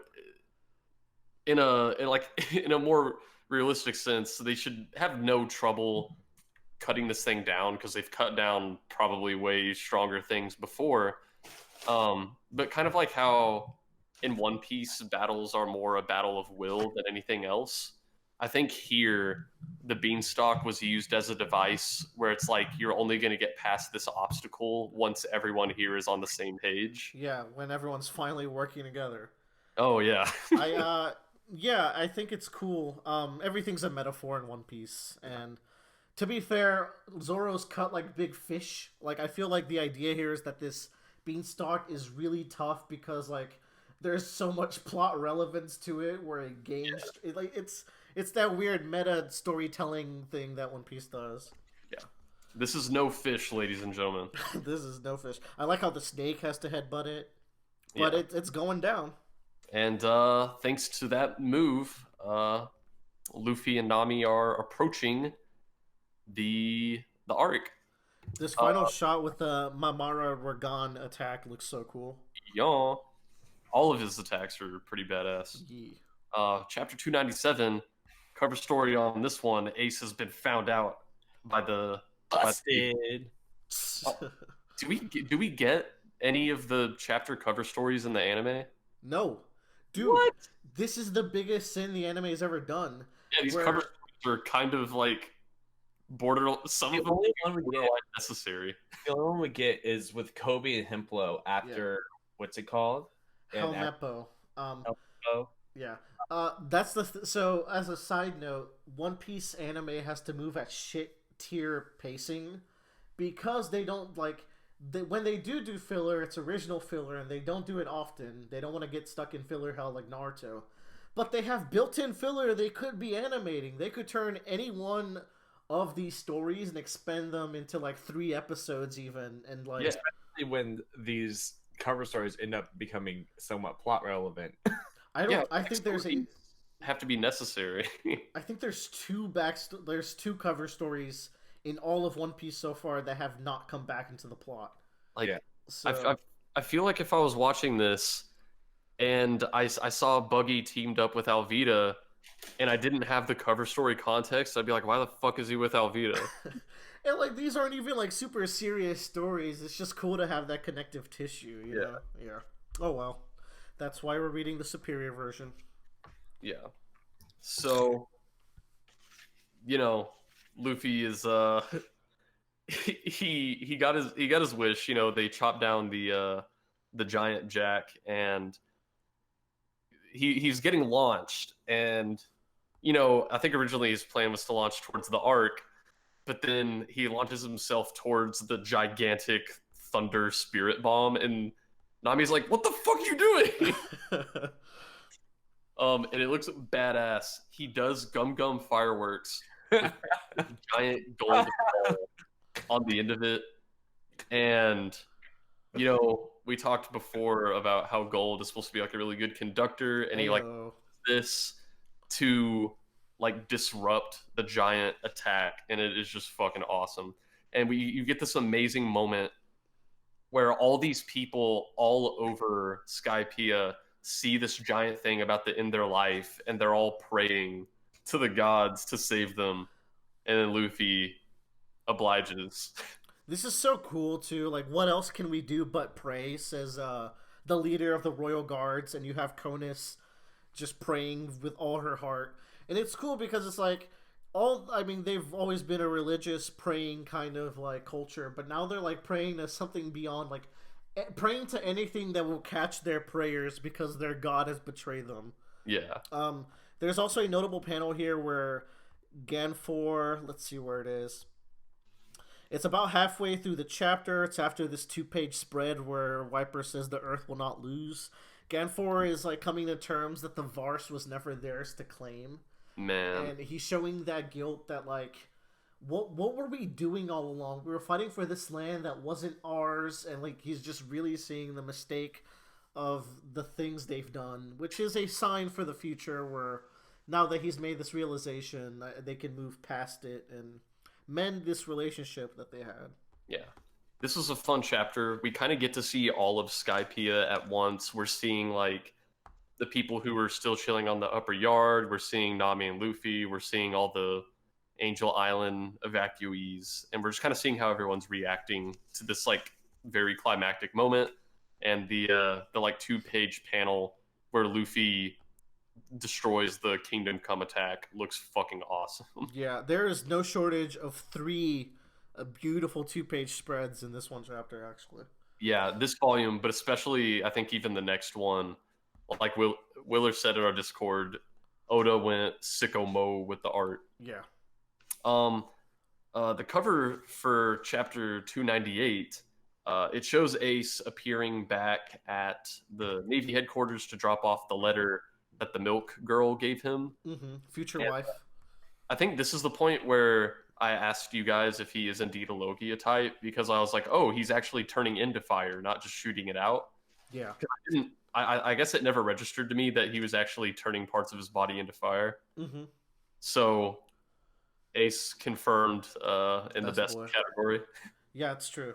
in a more realistic sense, they should have no trouble cutting this thing down because they've cut down probably way stronger things before. But kind of like how in One Piece battles are more a battle of will than anything else, I think here the beanstalk was used as a device where it's like you're only going to get past this obstacle once everyone here is on the same page. Yeah, when everyone's finally working together. Oh yeah. I think it's cool. Everything's a metaphor in One Piece, and to be fair, Zoro's cut like big fish. Like, I feel like the idea here is that this beanstalk is really tough because, like, there's so much plot relevance to it where it gains it's that weird meta storytelling thing that One Piece does. Yeah. This is no fish, ladies and gentlemen. This is no fish. I like how the snake has to headbutt it, but it's going down. And thanks to that move, Luffy and Nami are approaching the arc. This final shot with the Mamara Ragan attack looks so cool. Yeah. All of his attacks are pretty badass. Yeah. Chapter 297, cover story on this one, Ace has been found out by the... Busted. Do we get any of the chapter cover stories in the anime? No. Dude, what? This is the biggest sin the anime has ever done. Yeah, these cover stories are kind of like borderline. Some of them are borderline necessary. The only one we get is with Kobe and Hemplo after what's it called? Helmeppo. Helmeppo. Yeah. That's so as a side note, One Piece anime has to move at shit tier pacing because they don't when they do filler, it's original filler, and they don't do it often. They don't want to get stuck in filler hell like Naruto. But they have built-in filler they could be animating. They could turn any one of these stories and expand them into like 3 episodes even, and like especially when these cover stories end up becoming somewhat plot relevant. I think there's have to be necessary. I think there's 2 there's 2 cover stories in all of One Piece so far that have not come back into the plot. Like, So, I feel like if I was watching this and I saw Buggy teamed up with Alvida and I didn't have the cover story context, I'd be like, why the fuck is he with Alvida? and like these aren't even like super serious stories. It's just cool to have that connective tissue, you know? Yeah. Oh well. That's why we're reading the superior version. Yeah. So, Luffy is he got his wish. They chopped down the giant jack, and he's getting launched. And I think originally his plan was to launch towards the Ark, but then he launches himself towards the gigantic thunder spirit bomb, and Nami's like, "What the fuck are you doing?" And it looks badass. He does gum fireworks with a giant gold ball on the end of it. And, we talked before about how gold is supposed to be like a really good conductor, and he like this to like disrupt the giant attack, and it is just fucking awesome. And you get this amazing moment where all these people all over Skypiea see this giant thing about to end their life, and they're all praying to the gods to save them, and then Luffy obliges. This is so cool too. Like, what else can we do but pray? Says the leader of the royal guards, and you have Conus just praying with all her heart, and it's cool because it's like they've always been a religious praying kind of like culture, but now they're like praying to something beyond, like praying to anything that will catch their prayers because their god has betrayed them. Yeah. There's also a notable panel here where Ganfor, let's see where it is. It's about halfway through the chapter. It's after this 2-page spread where Wiper says the Earth will not lose. Ganfor is like coming to terms that the Vars was never theirs to claim. Man. And he's showing that guilt that like, what were we doing all along? We were fighting for this land that wasn't ours, and like he's just really seeing the mistake of the things they've done, which is a sign for the future where now that he's made this realization, they can move past it and mend this relationship that they had. Yeah. This is a fun chapter. We kind of get to see all of Skypiea at once. We're seeing like the people who are still chilling on the upper yard. We're seeing Nami and Luffy. We're seeing all the Angel Island evacuees, and we're just kind of seeing how everyone's reacting to this like very climactic moment. And the like 2-page panel where Luffy destroys the Kingdom Come attack looks fucking awesome. Yeah, there is no shortage of 3 beautiful 2-page spreads in this one chapter, actually. Yeah, this volume, but especially I think even the next one, like Willer said in our Discord, Oda went sicko mode with the art. Yeah. The cover for chapter 298, it shows Ace appearing back at the Navy headquarters to drop off the letter that the Milk Girl gave him. Mm-hmm. Future wife. I think this is the point where I asked you guys if he is indeed a Logia type, because I was like, oh, he's actually turning into fire, not just shooting it out. Yeah. I guess it never registered to me that he was actually turning parts of his body into fire. Mm-hmm. So Ace confirmed in the best category. Yeah, it's true.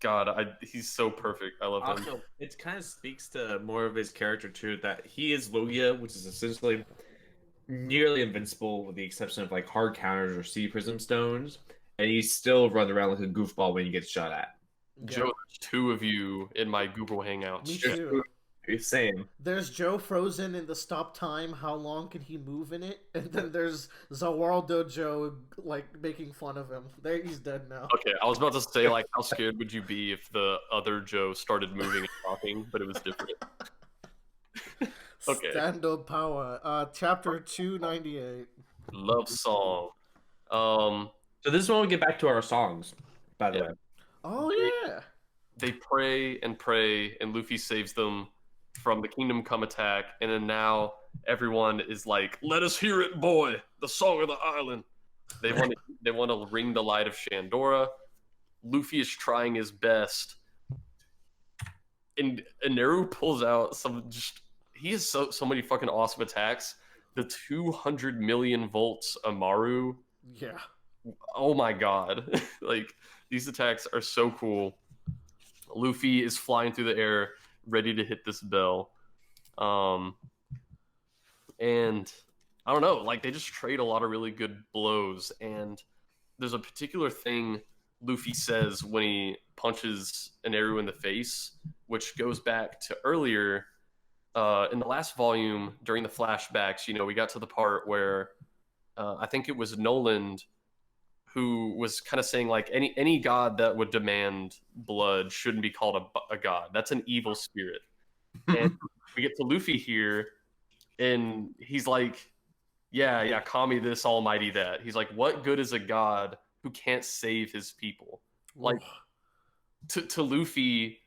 God, he's so perfect. I love him. Also, it kind of speaks to more of his character too, that he is Logia, which is essentially nearly invincible with the exception of like hard counters or sea prism stones, and he still runs around like a goofball when he gets shot at. Yeah. Joe, there's 2 of you in my Google Hangouts. Me too. Same. There's Joe frozen in the stop time. How long can he move in it? And then there's Zawaldo Joe like making fun of him. There, he's dead now. Okay, I was about to say like, how scared would you be if the other Joe started moving and talking, but it was different. Okay. Stand-up power. Chapter 298. Love song. So this is when we get back to our songs, by the way. Oh yeah. they pray and pray, and Luffy saves them from the Kingdom Come attack, and then now everyone is like, "Let us hear it, boy! The song of the island." They want to ring the light of Shandora. Luffy is trying his best, and Naru pulls out he has so many fucking awesome attacks. The 200 million volts Amaru. Yeah. Oh my god. Like, these attacks are so cool. Luffy is flying through the air, ready to hit this bell. And I don't know, like, they just trade a lot of really good blows. And there's a particular thing Luffy says when he punches an arrow in the face, which goes back to earlier in the last volume during the flashbacks. We got to the part where I think it was Noland who was kind of saying, like, any god that would demand blood shouldn't be called a god. That's an evil spirit. And we get to Luffy here, and he's like, yeah, call me this, almighty that. He's like, what good is a god who can't save his people? Like, to Luffy,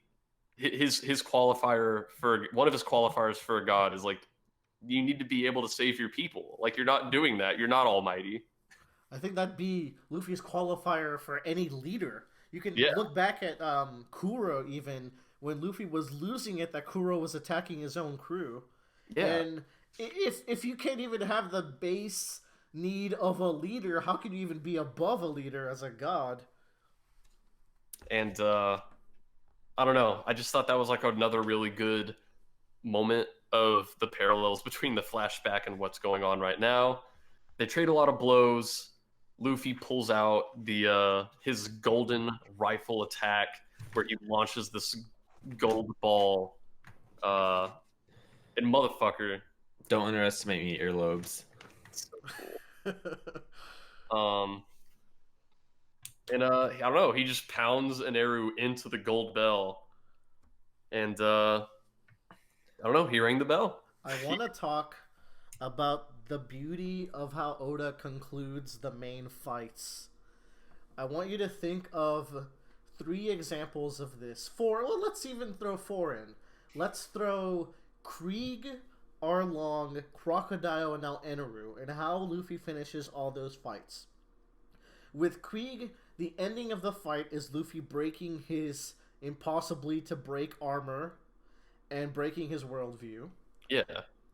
his qualifier for one of his qualifiers for a god is like, you need to be able to save your people. Like, you're not doing that. You're not almighty. I think that'd be Luffy's qualifier for any leader. You can look back at Kuro, even when Luffy was losing it, that Kuro was attacking his own crew. Yeah. And if you can't even have the base need of a leader, how can you even be above a leader as a god? And I don't know. I just thought that was like another really good moment of the parallels between the flashback and what's going on right now. They trade a lot of blows. Luffy pulls out his golden rifle attack, where he launches this gold ball. And motherfucker, don't underestimate me, earlobes. So cool. And I don't know, he just pounds an arrow into the gold bell, and I don't know, he rang the bell. I want to talk about the beauty of how Oda concludes the main fights. I want you to think of 3 examples of this. 4, well, let's even throw 4 in. Let's throw Krieg, Arlong, Crocodile, and now Eneru, and how Luffy finishes all those fights. With Krieg, the ending of the fight is Luffy breaking his impossibly to break armor and breaking his worldview. Yeah.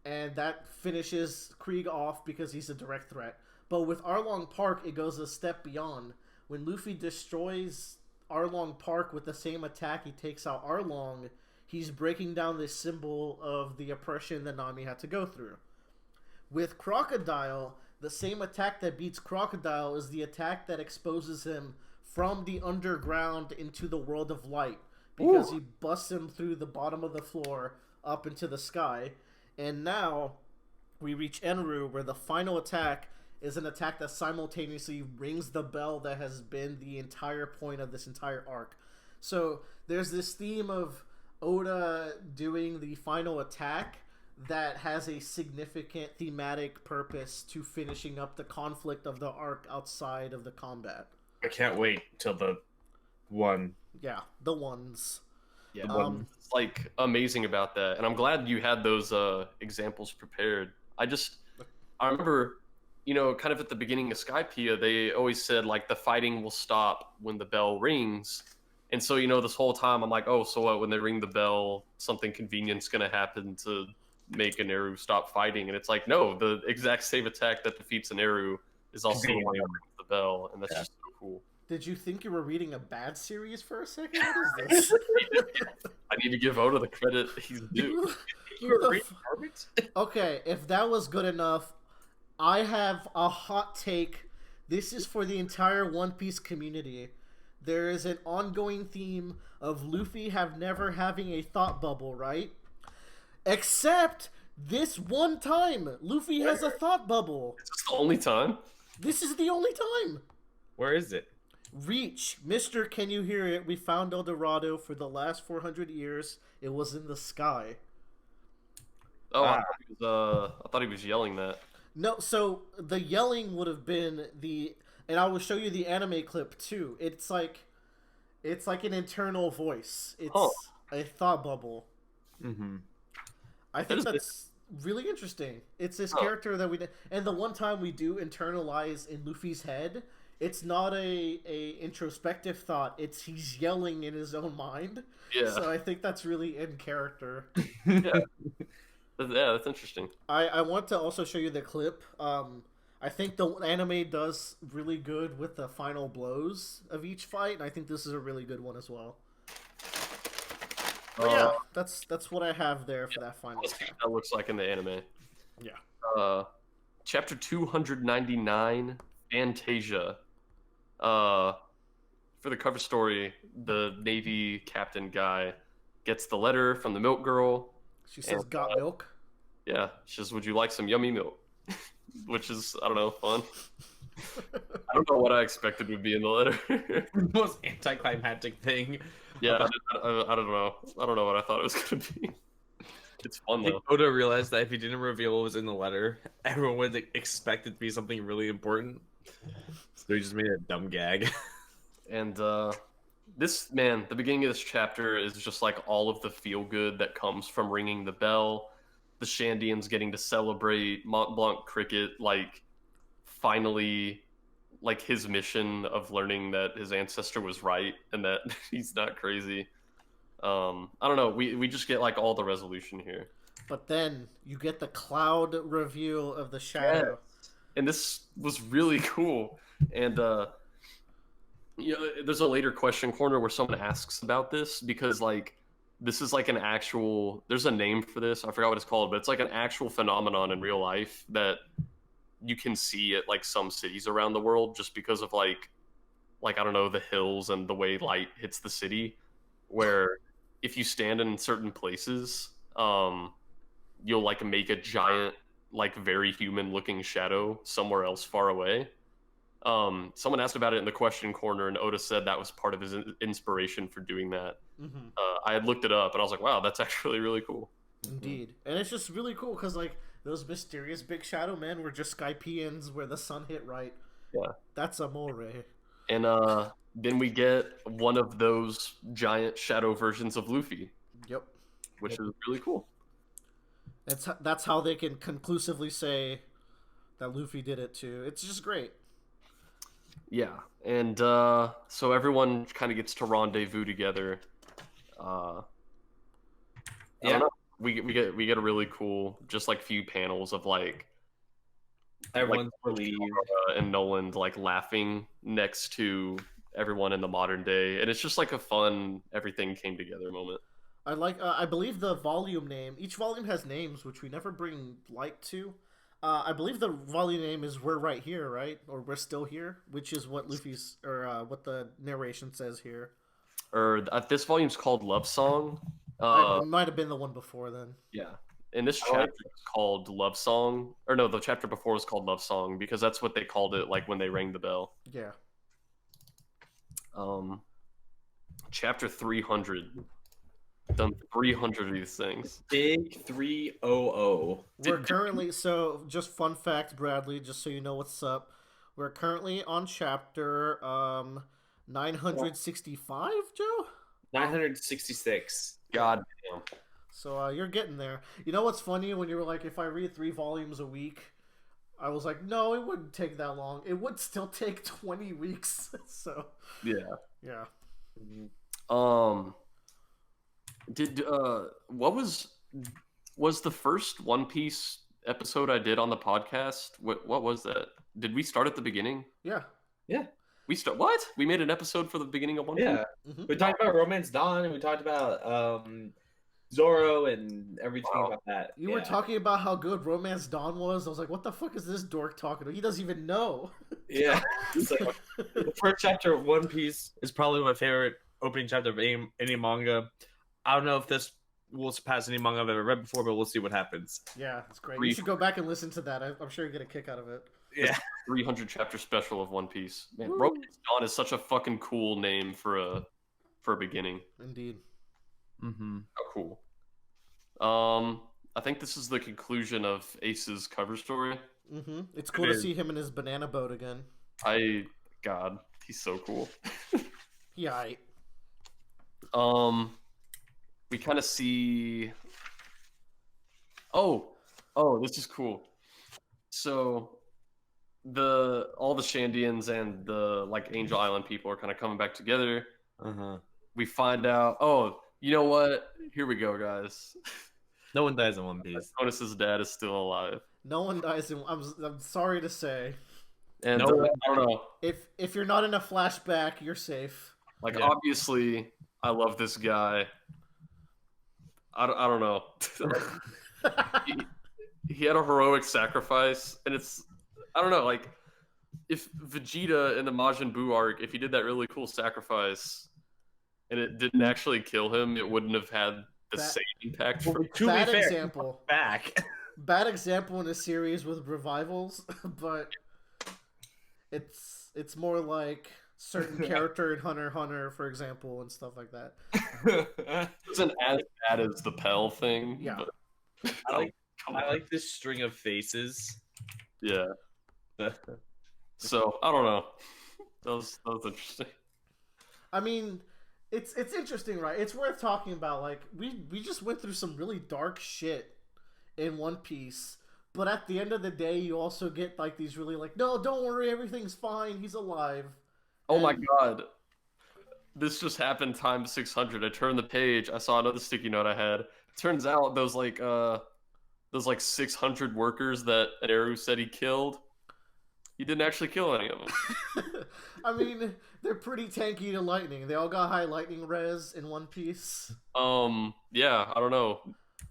And that finishes Krieg off because he's a direct threat. But with Arlong Park, it goes a step beyond. When Luffy destroys Arlong Park with the same attack he takes out Arlong, he's breaking down this symbol of the oppression that Nami had to go through. With Crocodile, the same attack that beats Crocodile is the attack that exposes him from the underground into the world of light, because he busts him through the bottom of the floor up into the sky. And now we reach Enru, where the final attack is an attack that simultaneously rings the bell that has been the entire point of this entire arc. So there's this theme of Oda doing the final attack that has a significant thematic purpose to finishing up the conflict of the arc outside of the combat. I can't wait till the one. Yeah, the ones. Yeah, it's like amazing about that, and I'm glad you had those examples prepared. I remember, kind of at the beginning of Skypiea, they always said, like, the fighting will stop when the bell rings, and so this whole time I'm like, oh, so what? When they ring the bell, something convenient's gonna happen to make an Eru stop fighting, and it's like, no, the exact same attack that defeats an Eru is also the one that rings the bell, and that's just so cool. Did you think you were reading a bad series for a second? What is this? I need to give Oda the credit he's due. Okay, if that was good enough, I have a hot take. This is for the entire One Piece community. There is an ongoing theme of Luffy never having a thought bubble, right? Except this one time, Luffy has a thought bubble. Is this the only time? This is the only time. Where is it? Reach, Mr. Can You Hear It? We found El Dorado for the last 400 years. It was in the sky. Oh, I thought he was yelling that. No, so the yelling would have been and I will show you the anime clip too. It's like, It's like an internal voice. It's Oh. a thought bubble. Mm-hmm. I think that's really interesting. It's this character that and the one time we do internalize in Luffy's head, it's not a introspective thought. It's he's yelling in his own mind. Yeah. So I think that's really in character. Yeah, that's interesting. I want to also show you the clip. I think the anime does really good with the final blows of each fight, and I think this is a really good one as well. But yeah, that's what I have there for that final Let's see attack. what that looks like in the anime. Yeah. Chapter 299, Fantasia. For the cover story, the Navy captain guy gets the letter from the milk girl. She says, And, "Got milk." Yeah, she says, "Would you like some yummy milk?" Which is, I don't know, fun. I don't know what I expected would be in the letter. The most anticlimactic thing. Yeah, I don't know. I don't know what I thought it was gonna be. It's fun I think though. Oda realized that if he didn't reveal what was in the letter, everyone would expect it to be something really important. So he just made a dumb gag. And this man, the beginning of this chapter is just like all of the feel good that comes from ringing the bell, the Shandians getting to celebrate, Mont Blanc cricket, like finally, like his mission of learning that his ancestor was right and that he's not crazy. I don't know. We just get like all the resolution here. But then you get the cloud reveal of the shadow. And this was really cool. And there's a later question corner where someone asks about this because like this is like an actual. There's a name for this. I forgot what it's called, but it's like an actual phenomenon in real life that you can see at like some cities around the world just because of like I don't know, the hills and the way light hits the city, where if you stand in certain places, you'll like make a giant, like very human looking shadow somewhere else far away. Someone asked about it in the question corner, and Oda said that was part of his inspiration for doing that. Mm-hmm. I had looked it up, and I was like, wow, that's actually really cool. Indeed. And it's just really cool because, like, those mysterious big shadow men were just Skypeans where the sun hit right. Yeah. That's amore. And then we get one of those giant shadow versions of Luffy. Yep. Which is really cool. That's how they can conclusively say that Luffy did it too. It's just great. Yeah, and so everyone kind of gets to rendezvous together. I don't know. We get a really cool, just like few panels of like everyone's relieved and Nolan like laughing next to everyone in the modern day, and it's just like a fun everything came together moment. I believe the volume name. Each volume has names, which we never bring light to. I believe the volume name is "We're Right Here," right? Or "We're Still Here," which is what Luffy's or what the narration says here. Or this volume's called Love Song. It might have been the one before then. Yeah, and this chapter is called Love Song, or no, the chapter before was called Love Song because that's what they called it, like when they rang the bell. Yeah. Chapter 300. Done 300 of these things. Big 300. We're currently, so just fun fact, Bradley, just so you know what's up. We're currently on chapter 965, Joe? 966. God damn. So you're getting there. You know what's funny? When you were like, if I read 3 volumes a week, I was like, no, it wouldn't take that long. It would still take 20 weeks. So yeah. Yeah. What was the first One Piece episode I did on the podcast? What was that? Did we start at the beginning? Yeah. What? We made an episode for the beginning of One Piece? Yeah. Mm-hmm. We talked about Romance Dawn, and we talked about Zoro and everything about that. You were talking about how good Romance Dawn was. I was like, what the fuck is this dork talking about? He doesn't even know. Yeah. So, the first chapter of One Piece is probably my favorite opening chapter of any manga. I don't know if this will surpass any manga I've ever read before, but we'll see what happens. Yeah, it's great. You should go back and listen to that. I'm sure you get a kick out of it. Yeah. 300 chapter special of One Piece. Man, Woo. Romance Dawn is such a fucking cool name for a beginning. Indeed. Mm-hmm. Oh, cool. I think this is the conclusion of Ace's cover story. Mm-hmm. It's cool to see him in his banana boat again. God, he's so cool. Yeah. we kind of see. Oh, this is cool. So all the Shandians and the like Angel Island people are kind of coming back together. We find out. Oh, you know what? Here we go, guys. No one dies in One Piece. Jonas' dad is still alive. No one dies in. I'm sorry to say. And No one I don't know. If you're not in a flashback, you're safe. Like, Yeah. obviously, I love this guy. I don't know. he had a heroic sacrifice, and I don't know, like, if Vegeta in the Majin Buu arc, if he did that really cool sacrifice, and it didn't actually kill him, it wouldn't have had the same impact. To be Bad fair, example. back. Bad example in a series with revivals, but it's more like certain character in Hunter x Hunter, for example, and stuff like that. It wasn't as bad as the Pell thing. Yeah. But, I like this string of faces. Yeah. So I don't know. That was interesting. I mean, it's interesting, right? It's worth talking about. Like we just went through some really dark shit in One Piece, but at the end of the day, you also get like these really like, no, don't worry, everything's fine, he's alive. Oh my god. This just happened times 600. I turned the page, I saw another sticky note I had. Turns out those 600 workers that Eru said he killed, he didn't actually kill any of them. I mean, they're pretty tanky to lightning. They all got high lightning res in One Piece. Yeah, I don't know.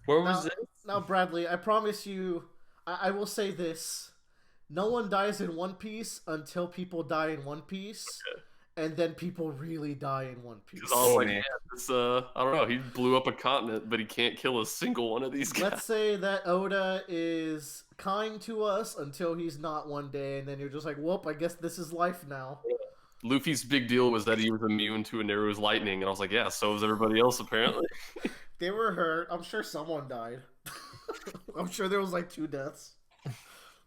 Where was it? Now, Bradley, I promise you, I will say this. No one dies in One Piece until people die in One Piece. Okay. And then people really die in One Piece. I was like, yeah, I don't know. He blew up a continent, but he can't kill a single one of these guys. Let's say that Oda is kind to us until he's not one day, and then you're just like, whoop, I guess this is life now. Luffy's big deal was that he was immune to Neru's lightning, and I was like, yeah, so was everybody else, apparently. They were hurt. I'm sure someone died. I'm sure there was like 2 deaths.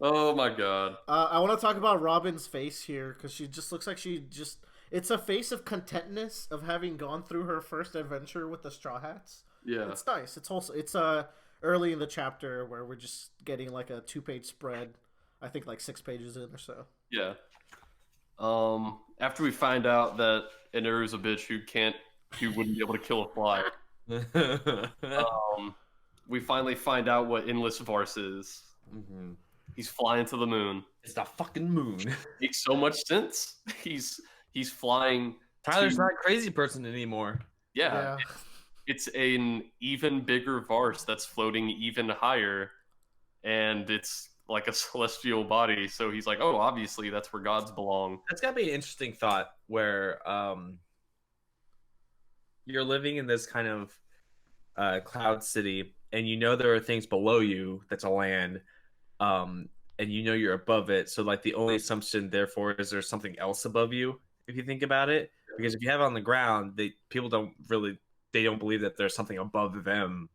Oh my god. I want to talk about Robin's face here, because she just looks like it's a face of contentness of having gone through her first adventure with the Straw Hats. Yeah. It's nice. It's early in the chapter where we're just getting like a 2-page spread. I think like 6 pages in or so. Yeah. After we find out that Eneru's a bitch who wouldn't be able to kill a fly. We finally find out what Endless Vars is. Mm-hmm. He's flying to the moon. It's the fucking moon. Makes so much sense. He's flying. Tyler's not a crazy person anymore. Yeah. It's an even bigger Vars that's floating even higher, and it's like a celestial body. So he's like, oh, obviously that's where gods belong. That's gotta be an interesting thought where you're living in this kind of cloud city, and you know there are things below you that's a land, and you know you're above it. So like the only assumption, therefore, is there's something else above you. If you think about it, because if you have it on the ground, people don't believe that there's something above them.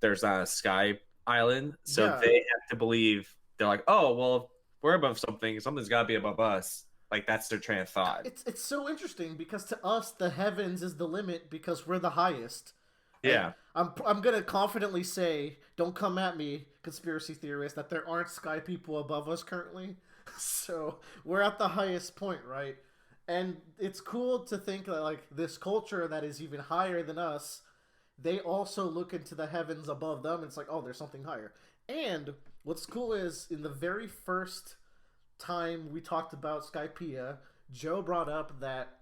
There's not a sky island, so they have to believe. They're like, oh well, if we're above something, something's got to be above us. Like that's their train of thought. It's so interesting because to us the heavens is the limit because we're the highest. Yeah, and I'm gonna confidently say, don't come at me, conspiracy theorists, that there aren't sky people above us currently. So we're at the highest point, right? And it's cool to think that like this culture that is even higher than us, they also look into the heavens above them. And it's like, oh, there's something higher. And what's cool is in the very first time we talked about Skypiea, Joe brought up that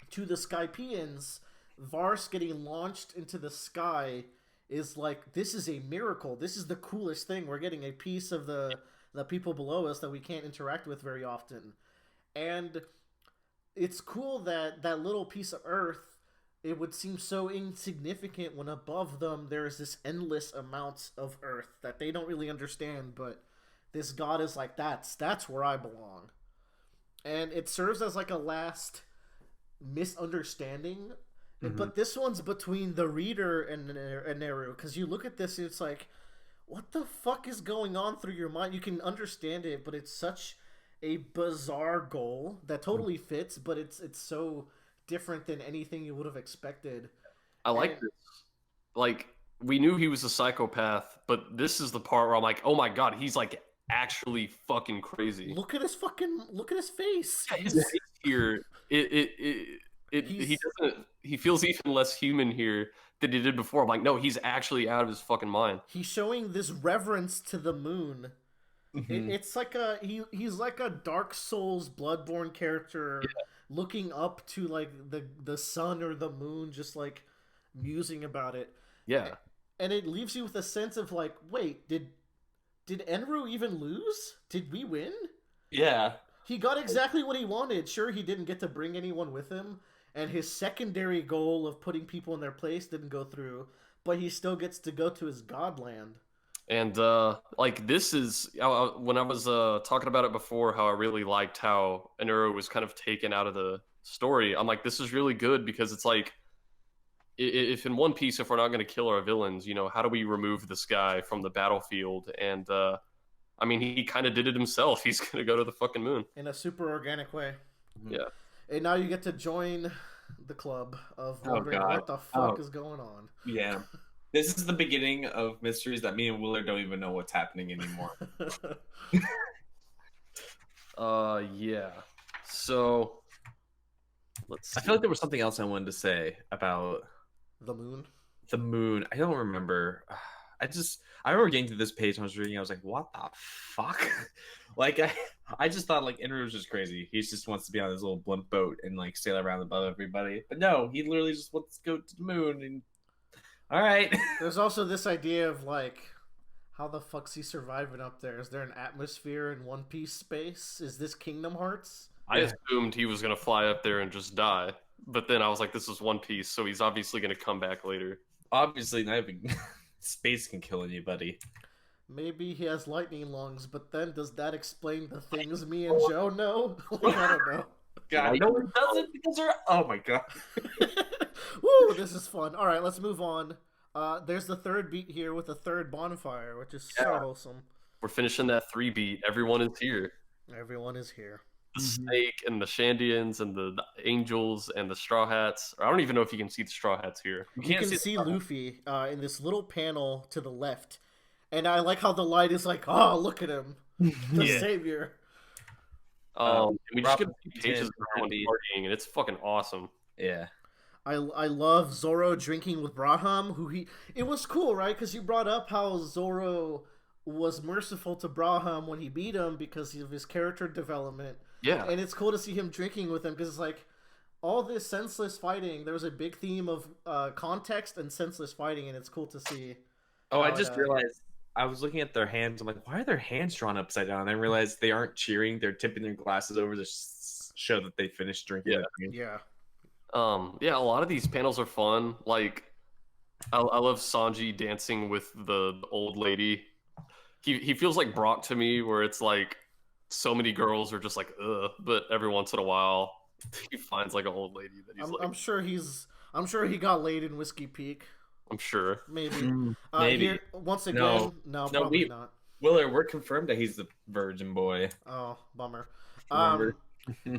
to the Skypieans, Vars getting launched into the sky is like, this is a miracle. This is the coolest thing. We're getting a piece of the people below us that we can't interact with very often. And it's cool that that little piece of Earth, it would seem so insignificant when above them there is this endless amounts of Earth that they don't really understand, but this god is like, that's where I belong. And it serves as like a last misunderstanding. Mm-hmm. But this one's between the reader and Neru, because you look at this and it's like, what the fuck is going on through your mind? You can understand it, but it's such a bizarre goal that totally fits, but it's so different than anything you would have expected. I like And- this. Like, we knew he was a psychopath, but this is the part where I'm like, oh my god, he's like actually fucking crazy. Look at his face. Yeah, his face here, he doesn't. He feels even less human here than he did before. I'm like, no, he's actually out of his fucking mind. He's showing this reverence to the moon. Mhm. It's like he's like a Dark Souls Bloodborne character looking up to like the sun or the moon, just like musing about it. Yeah, And it leaves you with a sense of like, wait, did Enru even lose? Did we win? Yeah. He got exactly what he wanted. Sure, he didn't get to bring anyone with him, and his secondary goal of putting people in their place didn't go through, but he still gets to go to his godland. and like this is when I was talking about it before, how I really liked how Anuro was kind of taken out of the story. I'm like, this is really good because it's like, if in One Piece, if we're not going to kill our villains, you know, how do we remove this guy from the battlefield? And I mean, he kind of did it himself. He's going to go to the fucking moon. In a super organic way. Yeah. And now you get to join the club of Oh, wondering God. what the fuck Oh. is going on. Yeah. This is the beginning of mysteries that me and Willard don't even know what's happening anymore. Yeah. So let's see. I feel like there was something else I wanted to say about The moon. the moon. I don't remember. I remember getting to this page and I was reading. I was like, "What the fuck?" Like I just thought like Enru was just crazy. He just wants to be on his little blimp boat and like sail around above everybody. But no, he literally just wants to go to the moon. And all right, There's also this idea of like, how the fuck's he surviving up there? Is there an atmosphere in One Piece space? Is this Kingdom Hearts? I assumed he was going to fly up there and just die. But then I was like, this is One Piece, so he's obviously going to come back later. obviously not even space can kill anybody. Maybe he has lightning lungs, but then does that explain the things me and Joe know? Like, I don't know. God, no, it doesn't because they're. Oh my god. Woo, this is fun. All right, let's move on. There's the third beat here with a third bonfire, which is so Yeah. wholesome. We're finishing that 3 beat. Everyone is here. Everyone is here. The snake and the Shandians and the angels and the straw hats. I don't even know if you can see the straw hats here. You can see Luffy in this little panel to the left, and I like how the light is like, oh, look at him, the Yeah. savior. And we just get a few Robin pages of everyone Andy. partying, and it's fucking awesome. Yeah. I love Zoro drinking with Braham, it was cool, right? Because you brought up how Zoro was merciful to Braham when he beat him because of his character development. Yeah. And it's cool to see him drinking with him because it's like all this senseless fighting. There was a big theme of context and senseless fighting, and it's cool to see. Oh, I how just it, realized I was looking at their hands. I'm like, why are their hands drawn upside down? And I realized they aren't cheering; they're tipping their glasses over to show that they finished drinking. Yeah. the drink. Yeah. Yeah, a lot of these panels are fun. Like, I love Sanji dancing with the old lady. He feels like Brock to me, where it's like so many girls are just like, ugh, but every once in a while he finds like an old lady that he's I'm sure he got laid in Whiskey Peak. I'm sure. Maybe. Maybe. Here, once again, no, probably not. Willard, we're confirmed that he's the virgin boy. Oh, bummer. Remember?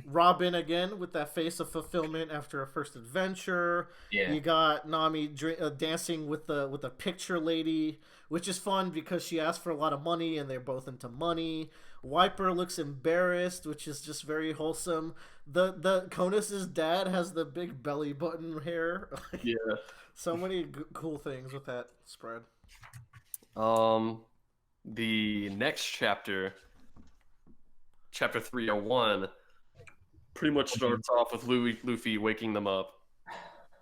Robin again with that face of fulfillment after a first adventure. Yeah. You got Nami dancing with the picture lady, which is fun because she asked for a lot of money and they're both into money. Wiper looks embarrassed, which is just very wholesome. The Conus's dad has the big belly button hair. Yeah. So many cool things with that spread. The next chapter, chapter 301, pretty much starts off with Luffy waking them up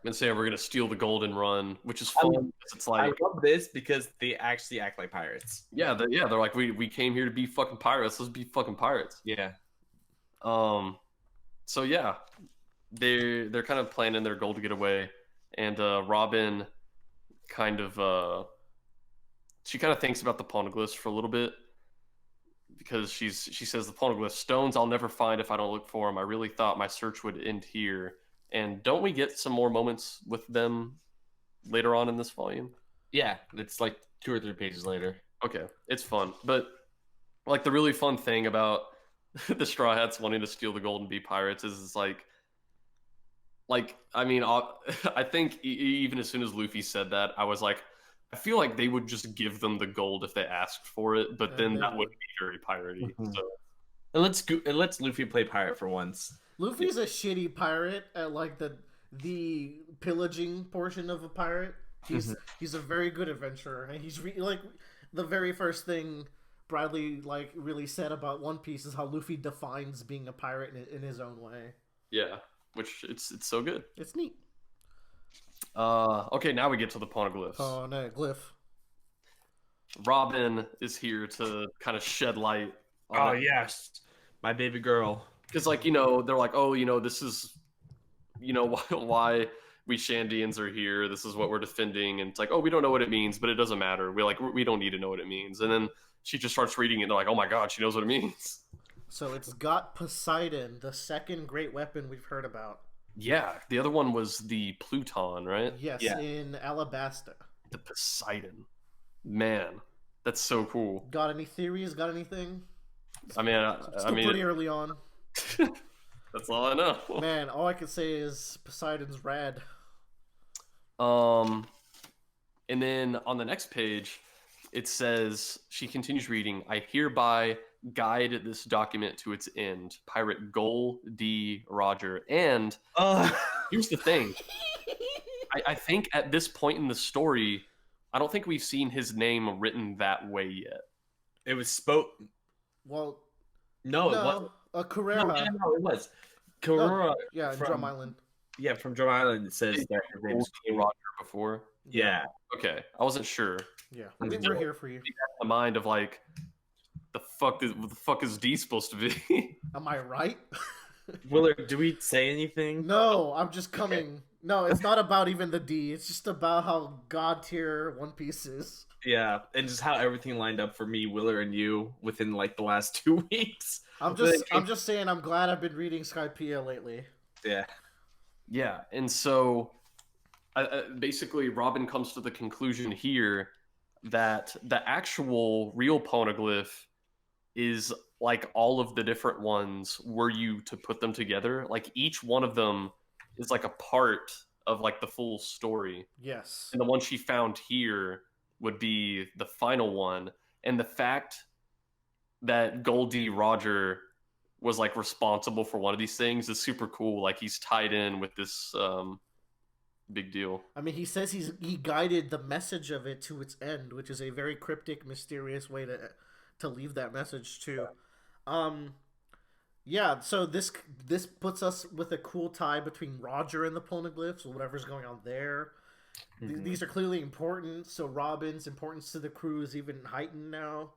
and saying we're gonna steal the Golden Run, which is fun. Because it's I like, love this because they actually act like pirates. they're like, we came here to be fucking pirates. Let's be fucking pirates. Yeah. So yeah, they're kind of planning their goal to get away, and Robin kind of she kind of thinks about the poneglyphs for a little bit because she says the poneglyph stones I'll never find if I don't look for them. I really thought my search would end here. And don't we get some more moments with them later on in this volume? Yeah. It's like 2 or 3 pages later. Okay, it's fun, but like the really fun thing about the Straw Hats wanting to steal the gold and be pirates is like like, I mean, I think even as soon as Luffy said that, I was like, I feel like they would just give them the gold if they asked for it, but And then they that would would. be very piratey. Mhm. So And let's Luffy play pirate for once. Luffy's a shitty pirate at like the pillaging portion of a pirate. He's a very good adventurer, and he's like the very first thing Bradley like really said about One Piece is how Luffy defines being a pirate in his own way. yeah, which it's so good. It's neat. Okay, now we get to the poneglyphs. Oh no, glyph. Robin is here to kind of shed light Oh on it. yes, my baby girl. Because, like, they're like, oh, this is, why we Shandians are here. This is what we're defending. And it's like, oh, we don't know what it means, but it doesn't matter. We don't need to know what it means. And then she just starts reading it, and they're like, oh my god, she knows what it means. So it's got Poseidon, the second great weapon we've heard about. Yeah, the other one was the Pluton, right? Yes, Yeah. in Alabasta. The Poseidon. Man, that's so cool. Got any theories? Got anything? I mean, Still pretty early on. that's all I know. Man, all I can say is Poseidon's rad. And then on the next page, it says, she continues reading, I hereby guide this document to its end. Pirate Gold D. Roger. And here's the thing. I think at this point in the story, I don't think we've seen his name written that way yet. It was spoke. Well, No, it wasn't. Carrera. No, it was. Carrera. Yeah, in from Drum Island. Yeah, from Drum Island. It says that his name is Gold D. Roger before. Yeah. Okay, I wasn't sure. Yeah, we're here for you. The mind of like, what the fuck is D supposed to be? Am I right? Willard, do we say anything? No, I'm just coming. No, it's not about even the D. It's just about how god tier One Piece is. Yeah, and just how everything lined up for me, Willard, and you within like the last 2 weeks. I'm just saying. I'm glad I've been reading Skypiea lately. Yeah. Yeah, and so basically Robin comes to the conclusion here that the actual real poneglyph is like all of the different ones were you to put them together. Like each one of them is like a part of like the full story. Yes. And the one she found here would be the final one. And the fact that Goldie Roger was like responsible for one of these things is super cool. Like he's tied in with this big deal. I mean, he says he guided the message of it to its end, which is a very cryptic, mysterious way to leave that message too. Yeah, so this puts us with a cool tie between Roger and the poneglyphs, or whatever's going on there. Mhm. These are clearly important, so Robin's importance to the crew is even heightened now.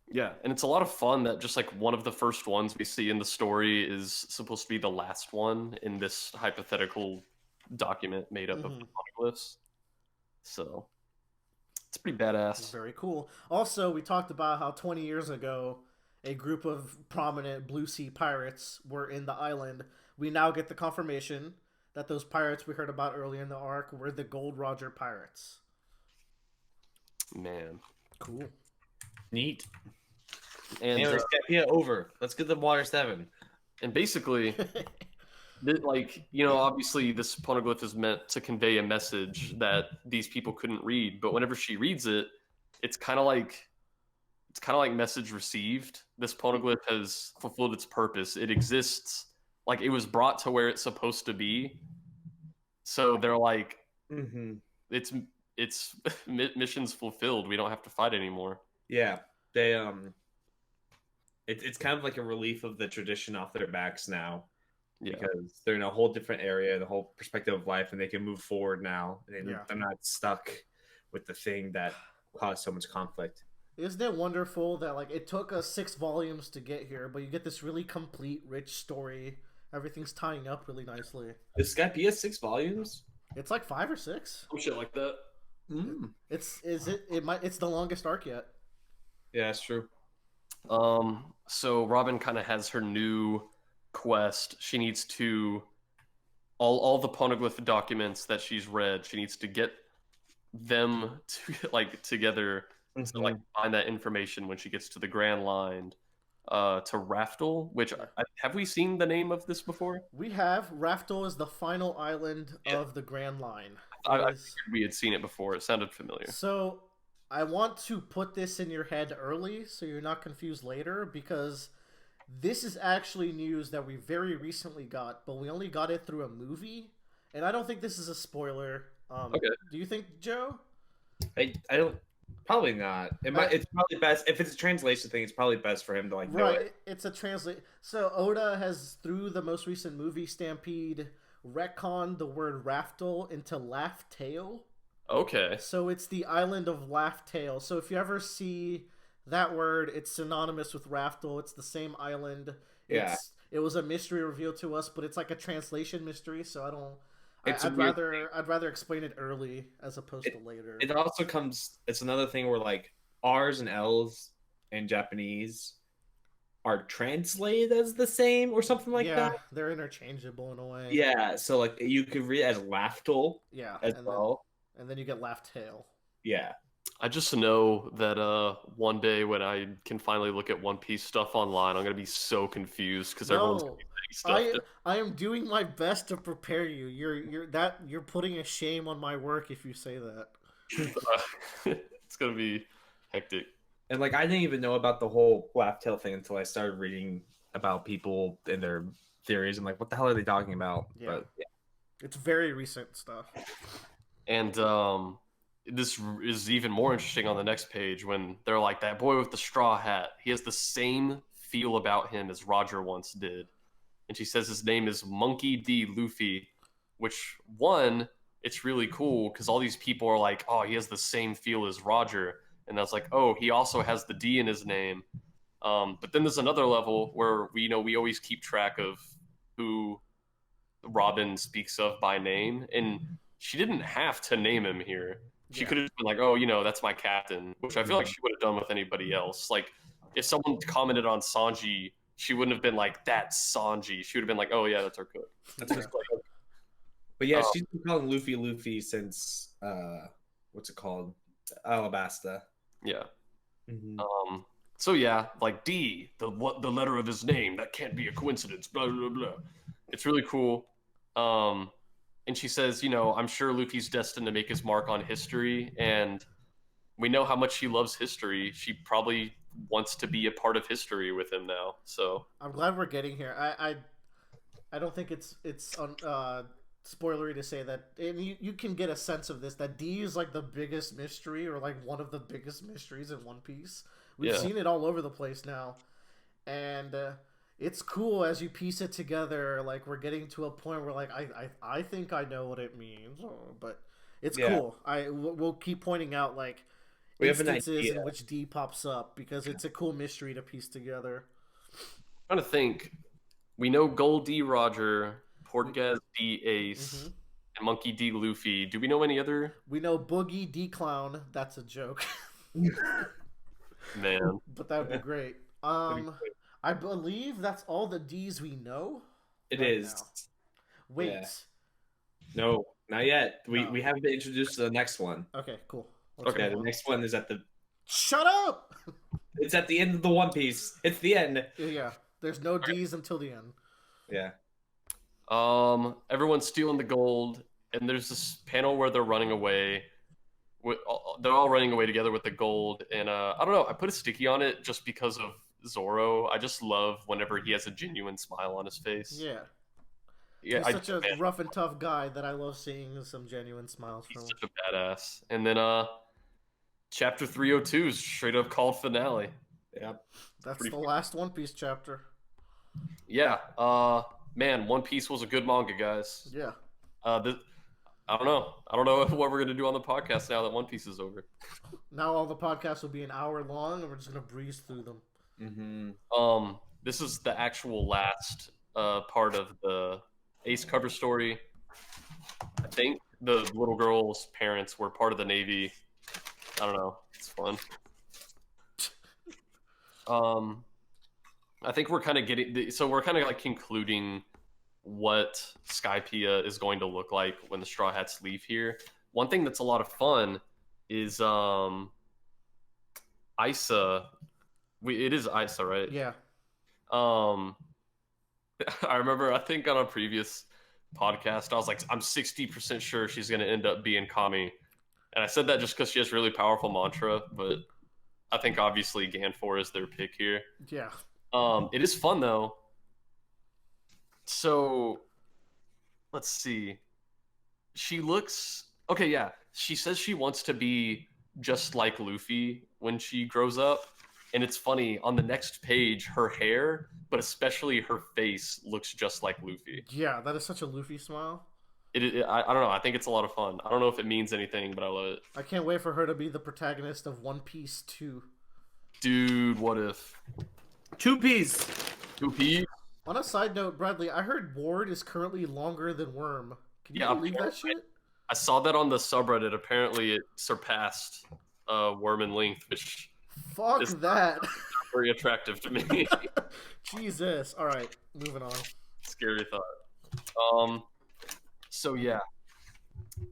Yeah, and it's a lot of fun that just like one of the first ones we see in the story is supposed to be the last one in this hypothetical document made up of the poneglyphs. So it's pretty badass. Very cool. Also, we talked about how 20 years ago, a group of prominent Blue Sea pirates were in the island. We now get the confirmation that those pirates we heard about earlier in the arc were the Gold Roger pirates. Man. Cool. Neat. And Anyways, yeah, over. Let's get the Water 7. and basically like, obviously this poneglyph is meant to convey a message that these people couldn't read, but whenever she reads it, it's kind of like message received. This poneglyph has fulfilled its purpose. It exists, like it was brought to where it's supposed to be. So they're like, it's mission's fulfilled. We don't have to fight anymore. Yeah, they it's kind of like a relief of the tradition off their backs now. Yeah. Because they're in a whole different area, the whole perspective of life, and they can move forward now. And they're not stuck with the thing that caused so much conflict. Isn't it wonderful that like it took us 6 volumes to get here, but you get this really complete, rich story. Everything's tying up really nicely. Is Skypiea 6 volumes? It's like 5 or 6. Some shit like that. It's the longest arc yet. Yeah, that's true. So Robin kind of has her new quest. She needs to all the poneglyph documents that she's read. She needs to get them to like together to like find that information when she gets to the Grand Line. to Raftel, which have we seen the name of this before? We have. Raftel is the final island Yeah. of the Grand Line. I It figured is. we had seen it before. It sounded familiar. So I want to put this in your head early so you're not confused later because this is actually news that we very recently got, but we only got it through a movie, and I don't think this is a spoiler. Okay. Do you think, Joe? I don't. Probably not. It's probably best if it's a translation thing. It's probably best for him to like know Right, it. it's a translate. So Oda has, through the most recent movie Stampede, retconned the word Raftel into Laugh Tale. Okay. So it's the island of Laugh Tale. So if you ever see that word, it's synonymous with Raftel. It's the same island. Yeah. It was a mystery revealed to us, but it's like a translation mystery. So I don't. It's I'd rather explain it early as opposed to later. It also comes. It's another thing where like R's and L's in Japanese are translated as the same or something like that. They're interchangeable in a way. Yeah, so like you could read it as Laftel. Yeah, as well. And then you get Laugh Tale. Yeah. I just know that one day when I can finally look at One Piece stuff online, I'm gonna be so confused because everyone's gonna be saying stuff. I am doing my best to prepare you. You're putting a shame on my work if you say that. It's gonna be hectic. And like I didn't even know about the whole Laugh Tale thing until I started reading about people and their theories. I'm like, what the hell are they talking about? Yeah. But, yeah. It's very recent stuff. And this is even more interesting on the next page when they're like, that boy with the straw hat, he has the same feel about him as Roger once did. And she says his name is Monkey D. Luffy, which, one, it's really cool because all these people are like, oh, he has the same feel as Roger. And that's like, oh, he also has the D in his name. But then there's another level where we always keep track of who Robin speaks of by name. And she didn't have to name him here. She could have been like, oh, that's my captain, which I feel like she would have done with anybody else. Like, if someone commented on Sanji, she wouldn't have been like, that's Sanji. She would have been like, oh, yeah, that's our cook. That's just like, but yeah, she's been calling Luffy since, what's it called? Alabasta. Yeah. Mm-hmm. So, yeah, like D, the letter of his name, that can't be a coincidence, blah, blah, blah. It's really cool. And she says, I'm sure Luffy's destined to make his mark on history, and we know how much she loves history. She probably wants to be a part of history with him now. So I'm glad we're getting here. I don't think it's spoilery to say that, and you can get a sense of this, that D is like the biggest mystery, or like one of the biggest mysteries in One Piece. We've seen it all over the place now, and it's cool as you piece it together. Like, we're getting to a point where, like, I think I know what it means, but it's cool. We'll keep pointing out, like, we instances in which D pops up, because it's a cool mystery to piece together. I'm trying to think. We know Gold D. Roger, Portgas D. Ace, and Monkey D. Luffy. Do we know any other? We know Boogie D. Clown. That's a joke. Man. But that would be great. I believe that's all the D's we know. It is. Now. Wait. Yeah. No, not yet. We haven't been introduced to the next one. Okay, cool. Okay, the next one is at the... Shut up! It's at the end of the One Piece. It's the end. Yeah, there's no D's until the end. Yeah. Everyone's stealing the gold, and there's this panel where they're running away. They're all running away together with the gold, and I don't know. I put a sticky on it just because of Zoro. I just love whenever he has a genuine smile on his face. Yeah. Yeah, he's such a rough and tough guy that I love seeing some genuine smiles from him. He's such a badass. And then chapter 302 is straight up called finale. Yep. That's the last One Piece chapter. Yeah. Man, One Piece was a good manga, guys. Yeah. I don't know. I don't know what we're gonna do on the podcast now that One Piece is over. Now all the podcasts will be an hour long, and we're just gonna breeze through them. Mm-hmm. This is the actual last part of the Ace cover story. I think the little girl's parents were part of the Navy. I don't know. It's fun. I think we're kind of we're kind of like concluding what Skypiea is going to look like when the Straw Hats leave here. One thing that's a lot of fun is Isa. It is Isa, right? Yeah. Um, I remember, I think on a previous podcast, I was like, I'm 60% sure she's going to end up being Kami. And I said that just because she has really powerful mantra, but I think obviously Ganfor is their pick here. Yeah. It is fun though. So let's see. She looks okay, yeah. She says she wants to be just like Luffy when she grows up. And it's funny, on the next page, her hair, but especially her face, looks just like Luffy. Yeah, that is such a Luffy smile. I don't know. I think it's a lot of fun. I don't know if it means anything, but I love it. I can't wait for her to be the protagonist of One Piece 2. Dude, what if? 2 Piece. 2P? On a side note, Bradley, I heard Ward is currently longer than Worm. Can you Yeah, believe that shit? I saw that on the subreddit. Apparently, it surpassed Worm in length, which Fuck is that. very attractive to me. Jesus. All right, moving on. Scary thought. So yeah,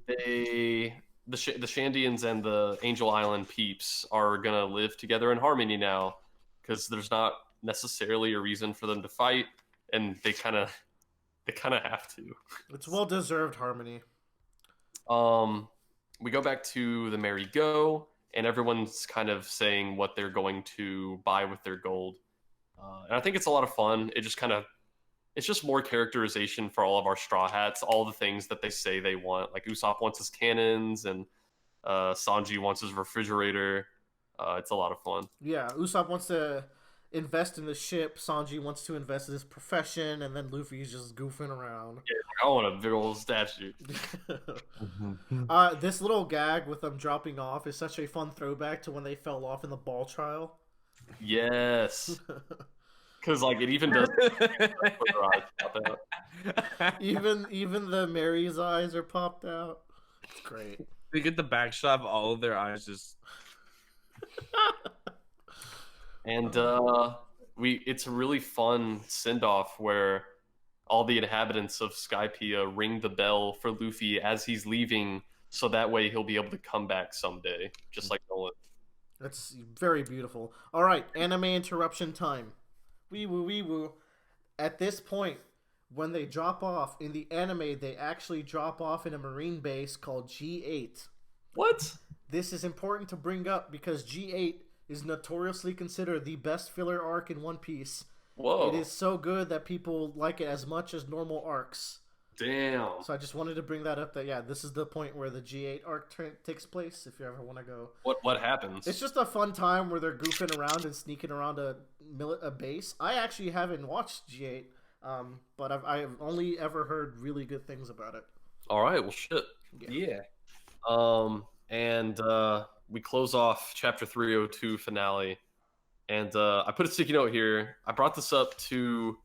the Shandians and the Angel Island peeps are gonna live together in harmony now, because there's not necessarily a reason for them to fight, and they kind of have to. It's well-deserved harmony. We go back to the Merry Go, and everyone's kind of saying what they're going to buy with their gold, and I think it's a lot of fun. It's just more characterization for all of our Straw Hats, all the things that they say they want. Like Usopp wants his cannons, and Sanji wants his refrigerator. It's a lot of fun. Yeah, Usopp wants to invest in the ship, Sanji wants to invest in his profession, and then Luffy's just goofing around. Yeah, I want a big old statue. This little gag with them dropping off is such a fun throwback to when they fell off in the ball trial. Yes. Because like it even does. even the Mary's eyes are popped out. It's great. They get the back shot of all of their eyes just. And it's a really fun send off where all the inhabitants of Skypiea ring the bell for Luffy as he's leaving, so that way he'll be able to come back someday, just like Nolan. That's very beautiful. All right, anime interruption time. Wee woo, wee woo. At this point, when they drop off in the anime, they actually drop off in a marine base called G8. What? This is important to bring up because G8 is notoriously considered the best filler arc in One Piece. Whoa. It is so good that people like it as much as normal arcs. Damn. So I just wanted to bring that up. That yeah, this is the point where the G8 arc takes place. If you ever want to go, What happens? it's just a fun time where they're goofing around and sneaking around a base. I actually haven't watched G8, but I've only ever heard really good things about it. All right. Well, shit. Yeah. And we close off chapter 302 finale, and I put a sticky note here. I brought this up in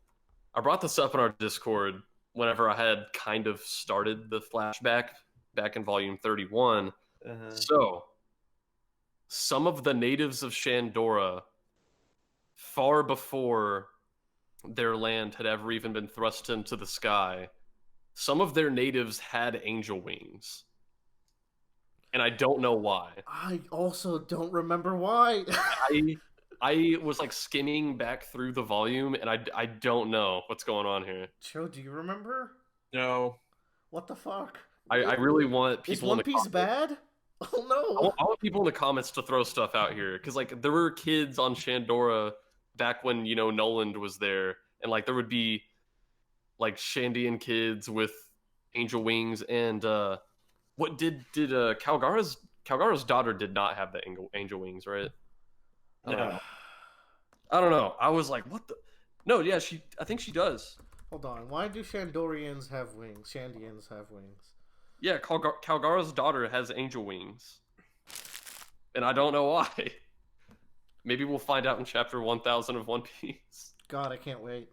our Discord whenever I had kind of started the flashback back in volume 31. So, some of the natives of Shandora, far before their land had ever even been thrust into the sky, some of their natives had angel wings. And I don't know why. I also don't remember why. I was like skimming back through the volume, and I don't know what's going on here. Joe, do you remember? No. What the fuck? I really want Is people One in the Piece comments. bad? Oh no! I want people in the comments to throw stuff out here, because like there were kids on Shandora back when Noland was there, and like there would be like Shandian kids with angel wings, and what did Calgara's daughter did not have the angel wings, right? No. I don't know. I was like, what the? No, yeah, I think she does. Hold on. Why do Shandorians have wings? Shandians have wings. Yeah, Calgara's daughter has angel wings. And I don't know why. Maybe we'll find out in chapter 1000 of One Piece. God, I can't wait.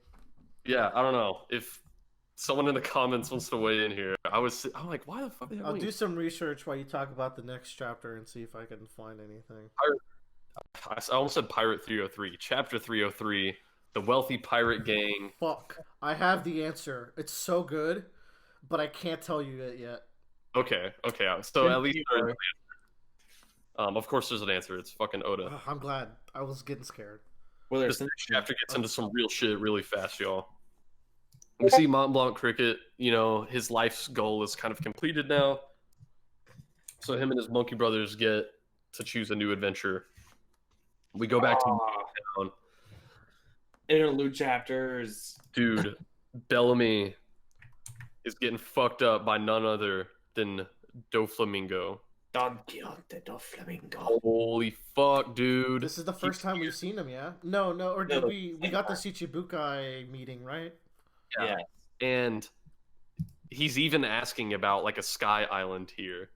Yeah, I don't know. If someone in the comments wants to weigh in here, I'm like, why the fuck do they have I'll wings? do some research while you talk about the next chapter and see if I can find anything. I almost said Pirate 303. Chapter 303, The Wealthy Pirate Gang. Fuck. I have the answer. It's so good, but I can't tell you it yet. Okay. So at least there's an answer. Of course there's an answer. It's fucking Oda. I'm glad. I was getting scared. Well, this next chapter gets into some real shit really fast, y'all. We see Mont Blanc Cricket, you know, his life's goal is kind of completed now. So him and his monkey brothers get to choose a new adventure. We go back to town. Interlude chapters. Dude, Bellamy is getting fucked up by none other than Doflamingo. Don Quixote do Flamingo. Holy fuck, dude. This is the first time we've seen him, yeah? No, or did we got the Shichibukai meeting, right? Yeah. And he's even asking about like a sky island here.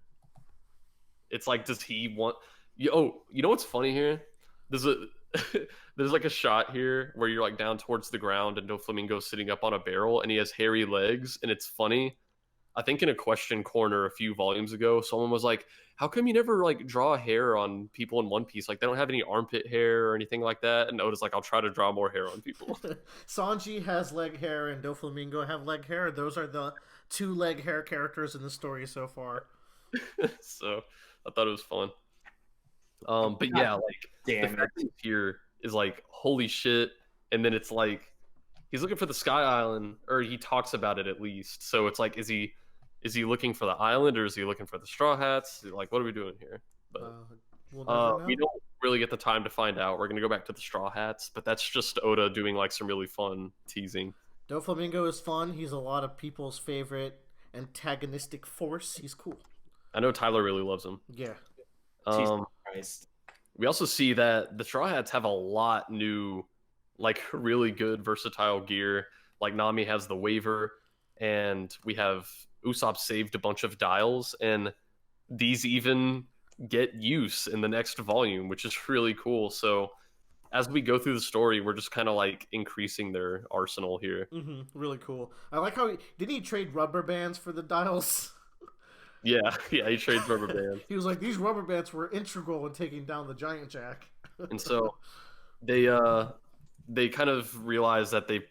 It's like, does he want you know what's funny here? There's like a shot here where you're like down towards the ground and Doflamingo's sitting up on a barrel and he has hairy legs, and it's funny. I think in a question corner a few volumes ago, someone was like, how come you never like draw hair on people in One Piece? Like they don't have any armpit hair or anything like that. And Oda's like, I'll try to draw more hair on people. Sanji has leg hair and Doflamingo have leg hair. Those are the 2 leg hair characters in the story so far. So I thought it was fun. But yeah, like the fact that here is like, holy shit. And then it's like, he's looking for the Sky Island, or he talks about it at least. So it's like, is he looking for the island, or is he looking for the Straw Hats? Like, what are we doing here? But we don't really get the time to find out. We're gonna go back to the Straw Hats, but that's just Oda doing like some really fun teasing. Doflamingo is fun. He's a lot of people's favorite antagonistic force. He's cool. I know Tyler really loves him. Yeah. We also see that the Straw Hats have a lot new, like really good versatile gear. Like Nami has the Waver, and we have Usopp saved a bunch of dials, and these even get use in the next volume, which is really cool. So as we go through the story, we're just kind of like increasing their arsenal here. Really cool. I like how didn't he trade rubber bands for the dials? Yeah, he trades rubber bands. He was like, these rubber bands were integral in taking down the Giant Jack. And so they kind of realize that they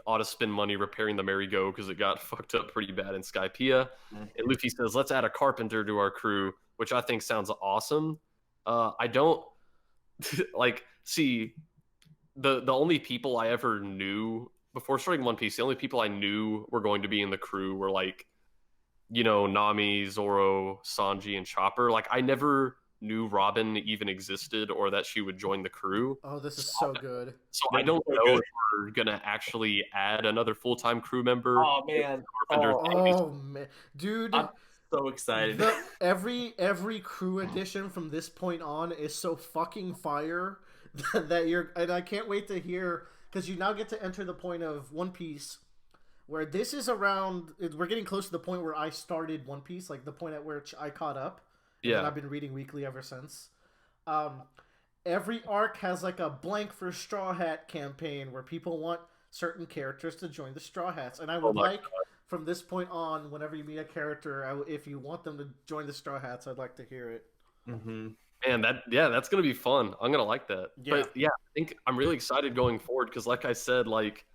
ought to spend money repairing the merry-go because it got fucked up pretty bad in Skypiea. And Luffy says, let's add a carpenter to our crew, which I think sounds awesome. I don't like see the only people I ever knew before starting One Piece, the only people I knew were going to be in the crew were like, you know, Nami, Zoro, Sanji, and Chopper. Like I never knew Robin even existed or that she would join the crew. Oh, this is so good. So I don't know if we're gonna actually add another full-time crew member. Oh man, man, dude, I'm so excited. Every crew addition from this point on is so fucking fire that and I can't wait to hear, because you now get to enter the point of One Piece where this is around. We're getting close to the point where I started One Piece, like the point at which I caught up. Yeah, and I've been reading weekly ever since. Every arc has like a blank for Straw Hat campaign where people want certain characters to join the Straw Hats, and I would from this point on, whenever you meet a character, if you want them to join the Straw Hats, I'd like to hear it. And that's gonna be fun. I'm gonna like that. Yeah. But yeah, I think I'm really excited going forward because, like I said, like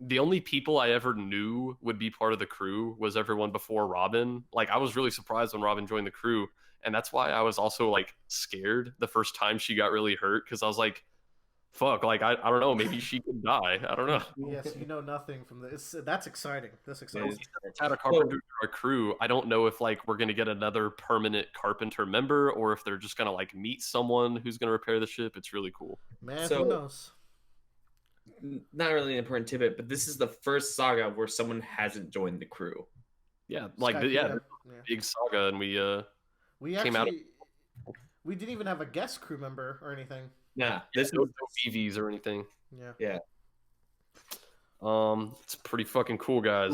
the only people I ever knew would be part of the crew was everyone before Robin. Like I was really surprised when Robin joined the crew, and that's why I was also like scared the first time she got really hurt, because I was like, fuck, like I don't know, maybe she could die. I don't know. Yes, you know nothing from this. That's exciting. That's exciting. Had a carpenter to our crew. I don't know if like we're gonna get another permanent carpenter member or if they're just gonna like meet someone who's gonna repair the ship. It's really cool. Man, who knows? Not really an important tidbit, but this is the first saga where someone hasn't joined the crew. Yeah, like big saga, and we came out. We didn't even have a guest crew member or anything. Yeah, this is no BVs or anything. Yeah. It's pretty fucking cool, guys.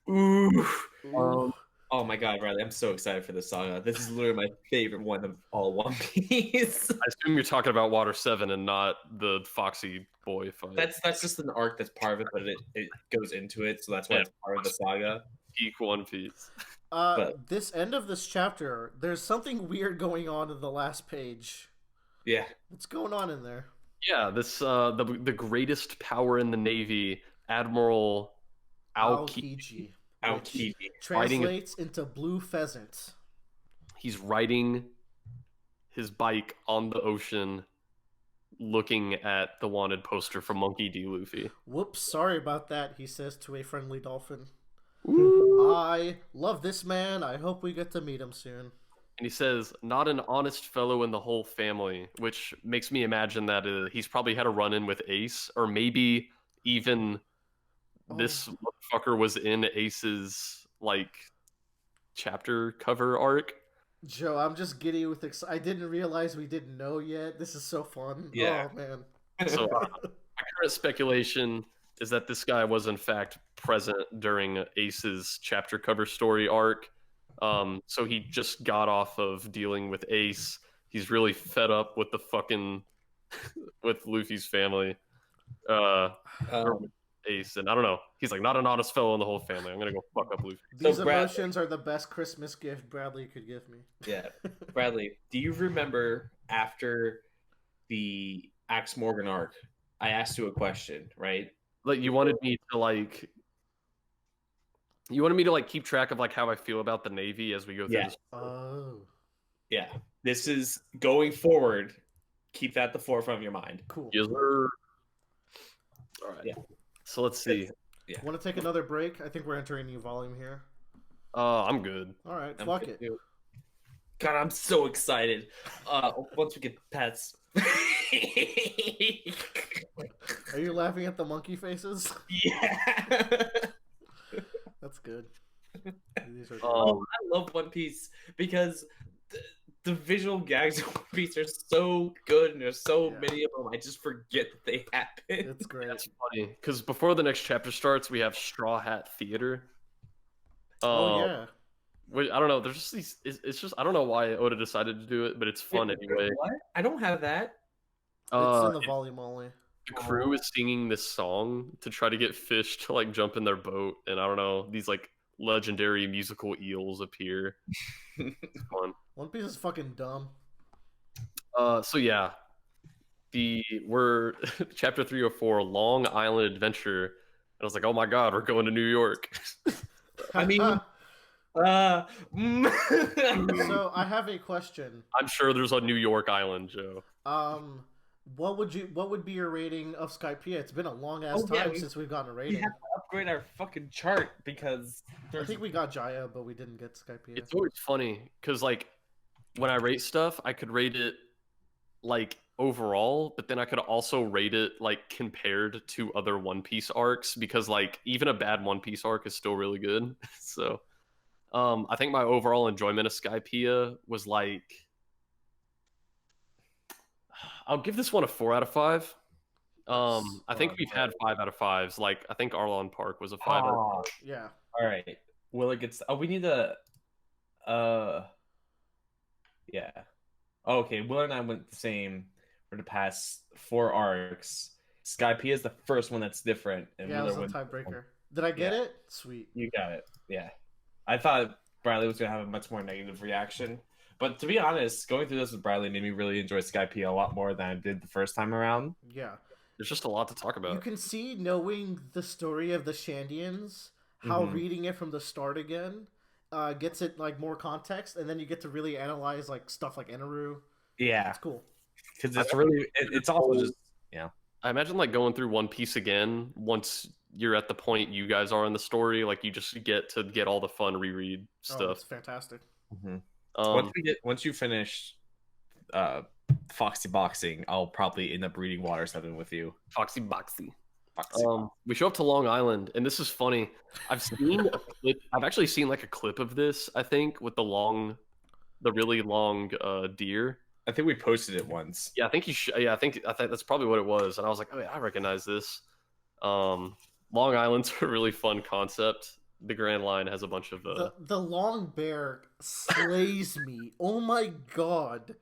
Ooh. I'm excited. Oh my god, Riley, I'm so excited for this saga. This is literally my favorite one of all One Piece. I assume you're talking about Water 7 and not the Foxy Boy fight. That's just an arc that's part of it, but it goes into it, so that's why it's part of the saga. Peak One Piece. This end of this chapter, there's something weird going on in the last page. Yeah. What's going on in there? Yeah, this the greatest power in the Navy, Admiral Aokiji. Translates into Blue Pheasant. He's riding his bike on the ocean, looking at the wanted poster from Monkey D. Luffy. Whoops, sorry about that, he says to a friendly dolphin. Ooh. I love this man. I hope we get to meet him soon. And he says, not an honest fellow in the whole family, which makes me imagine that he's probably had a run-in with Ace, or maybe even this motherfucker was in Ace's, like, chapter cover arc. Joe, I'm just giddy with I didn't realize we didn't know yet. This is so fun. Yeah. Oh, man. So my current speculation is that this guy was in fact present during Ace's chapter cover story arc. So he just got off of dealing with Ace. He's really fed up with the fucking with Luffy's family. Ace, and I don't know. He's like, not an honest fellow in the whole family. I'm gonna go fuck up Luffy. These emotions are the best Christmas gift Bradley could give me. Yeah. Bradley, do you remember after the Axe Morgan arc, I asked you a question, right? Like you wanted me to keep track of like how I feel about the Navy as we go through this. Oh. Yeah. This is going forward. Keep that at the forefront of your mind. Cool. Yes, sir. All right. Yeah. So let's see. Yeah. Want to take another break? I think we're entering a new volume here. I'm good. All right, I'm fuck good it. too. God, I'm so excited. Once we get pets. Are you laughing at the monkey faces? Yeah. That's good. These are I love One Piece because the visual gags of One Piece are so good, and there's so many of them. I just forget that they happen. It's great. That's funny because before the next chapter starts, we have Straw Hat Theater. Yeah. I don't know. There's just these. It's just I don't know why Oda decided to do it, but it's fun anyway. What? I don't have that. It's in the volume only. The crew is singing this song to try to get fish to like jump in their boat, and I don't know. These like legendary musical eels appear. It's fun. One Piece is fucking dumb. So yeah, we're chapter 304, Long Island Adventure, and I was like, oh my god, we're going to New York. I mean, So I have a question. I'm sure there's a New York island, Joe. What would be your rating of Skypiea? It's been a long ass time since we've gotten a rating. we have to upgrade our fucking chart because I think we got Jaya, but we didn't get Skypiea. It's always funny because like when I rate stuff, I could rate it like overall, but then I could also rate it like compared to other One Piece arcs because like even a bad One Piece arc is still really good. So I think my overall enjoyment of Skypiea was like I'll give this one a 4 out of 5. I think we've had 5 out of 5s. Like I think Arlon Park was a 5 out of 5. Yeah. All right. Will it get? Oh, we need a. Yeah. Oh, okay. Will and I went the same for the past 4 arcs. Skypiea is the first one that's different. And Yeah, it was a went... tiebreaker. Did I get it? Sweet. You got it. Yeah. I thought Bradley was gonna have a much more negative reaction. But to be honest, going through this with Bradley made me really enjoy Skypiea a lot more than I did the first time around. Yeah. There's just a lot to talk about. You can see knowing the story of the Shandians, how reading it from the start again gets it like more context, and then you get to really analyze like stuff like Eneru. Yeah. It's cool. Because it's really, it's also just, I imagine like going through One Piece again once you're at the point you guys are in the story. Like you just get all the fun reread Oh, stuff. it's fantastic. Once you finish Foxy Boxing, I'll probably end up reading Water 7 with you. Foxy Boxy. We show up to Long Island, and this is funny. I've seen a clip. I've actually seen like a clip of this. I think with the really long deer. I think we posted it once. Yeah, I think I think that's probably what it was. And I was like, oh, yeah, I recognize this. Long Island's a really fun concept. The Grand Line has a bunch of the long bear slays me. Oh my god!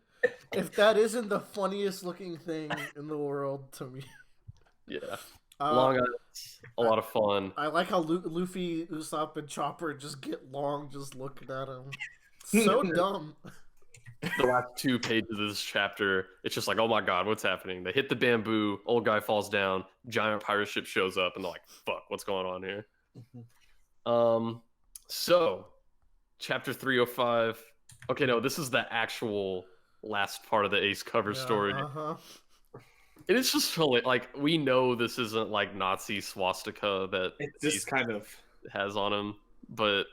If that isn't the funniest looking thing in the world to me. Yeah. Long Island's a lot of fun. I like how Luffy, Usopp, and Chopper just get long just looking at him. So dumb. The last 2 pages of this chapter, it's just like, oh my god, what's happening? They hit the bamboo, old guy falls down, giant pirate ship shows up, and they're like, fuck, what's going on here? So, chapter 305. Okay, no, this is the actual last part of the Ace cover story. And it's just like we know this isn't like Nazi swastika that It's just kind of has on him, but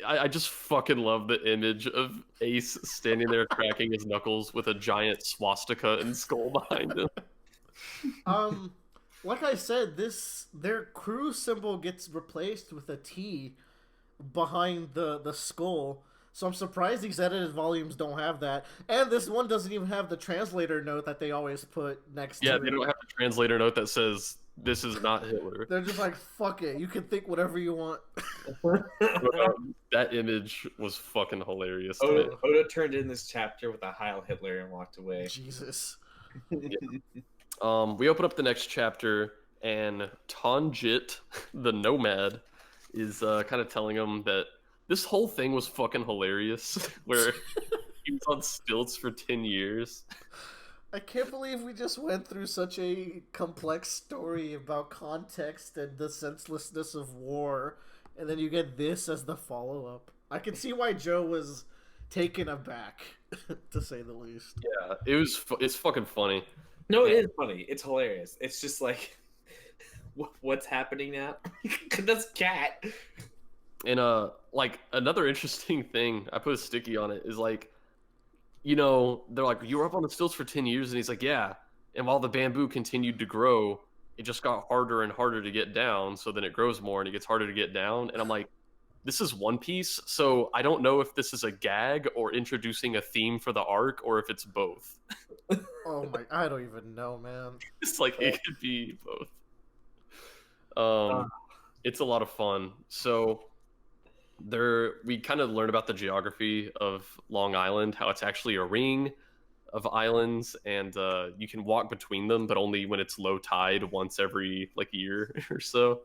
I just fucking love the image of Ace standing there cracking his knuckles with a giant swastika and skull behind him. Like I said, their crew symbol gets replaced with a T behind the skull. So I'm surprised these edited volumes don't have that. And this one doesn't even have the translator note that they always put next to it. Yeah, they don't have a translator note that says this is not Hitler. They're just like, fuck it, you can think whatever you want. That image was fucking hilarious. Oda turned in this chapter with a Heil Hitler and walked away. Jesus. We open up the next chapter, and Tanjit, the nomad, is kind of telling him that this whole thing was fucking hilarious, where he was on stilts for 10 years. I can't believe we just went through such a complex story about context and the senselessness of war, and then you get this as the follow-up. I can see why Joe was taken aback, to say the least. Yeah, it's fucking funny. No, it is funny. It's hilarious. It's just like, what's happening now? That's Cat. And like another interesting thing, I put a sticky on it, is like, you know, they're like, you were up on the stilts for 10 years, and he's like, yeah. And while the bamboo continued to grow, it just got harder and harder to get down. So then it grows more and it gets harder to get down. And I'm like, this is One Piece, so I don't know if this is a gag or introducing a theme for the arc, or if it's both. Oh my, I don't even know, man. It's like it could be both. It's a lot of fun. So we kind of learn about the geography of Long Island, how it's actually a ring of islands, and you can walk between them, but only when it's low tide once every like year or so.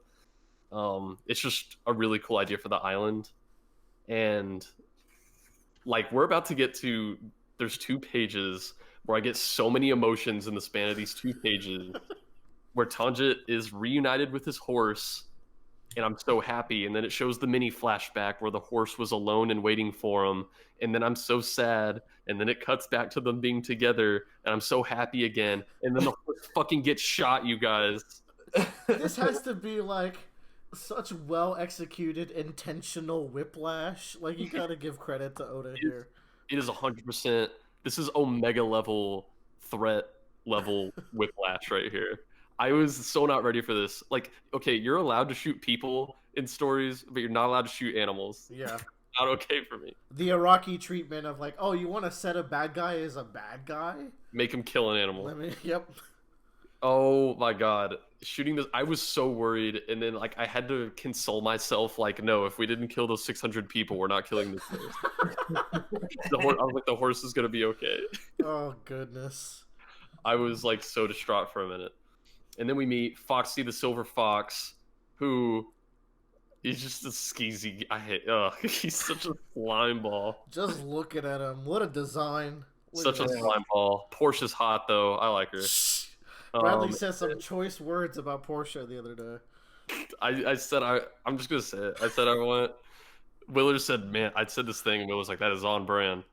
It's just a really cool idea for the island. And like we're about to get to, there's 2 pages where I get so many emotions in the span of these 2 pages where Tanjit is reunited with his horse, and I'm so happy. And then it shows the mini flashback where the horse was alone and waiting for him, and then I'm so sad. And then it cuts back to them being together, and I'm so happy again. And then the horse fucking gets shot, you guys. This has to be like such well executed intentional whiplash. Like, you gotta give credit to Oda here. It is 100%. This is Omega level threat level whiplash right here. I was so not ready for this. Like, okay, you're allowed to shoot people in stories, but you're not allowed to shoot animals. Yeah. Not okay for me. The Iraqi treatment of like, oh, you want to set a bad guy as a bad guy? Make him kill an animal. Yep. Oh my god. Shooting this, I was so worried, and then like I had to console myself, like, no, if we didn't kill those 600 people, we're not killing this horse. I was like, the horse is gonna be okay. Oh goodness. I was like so distraught for a minute. And then we meet Foxy the Silver Fox, who is just a skeezy. He's such a slime ball. Just looking at him, what a design. Such a slime ball. Portia's hot though. I like her. Bradley said some choice words about Portia the other day. I said I'm just gonna say it. I said I want. Willard said, "Man," I said this thing, and Will was like, "That is on brand."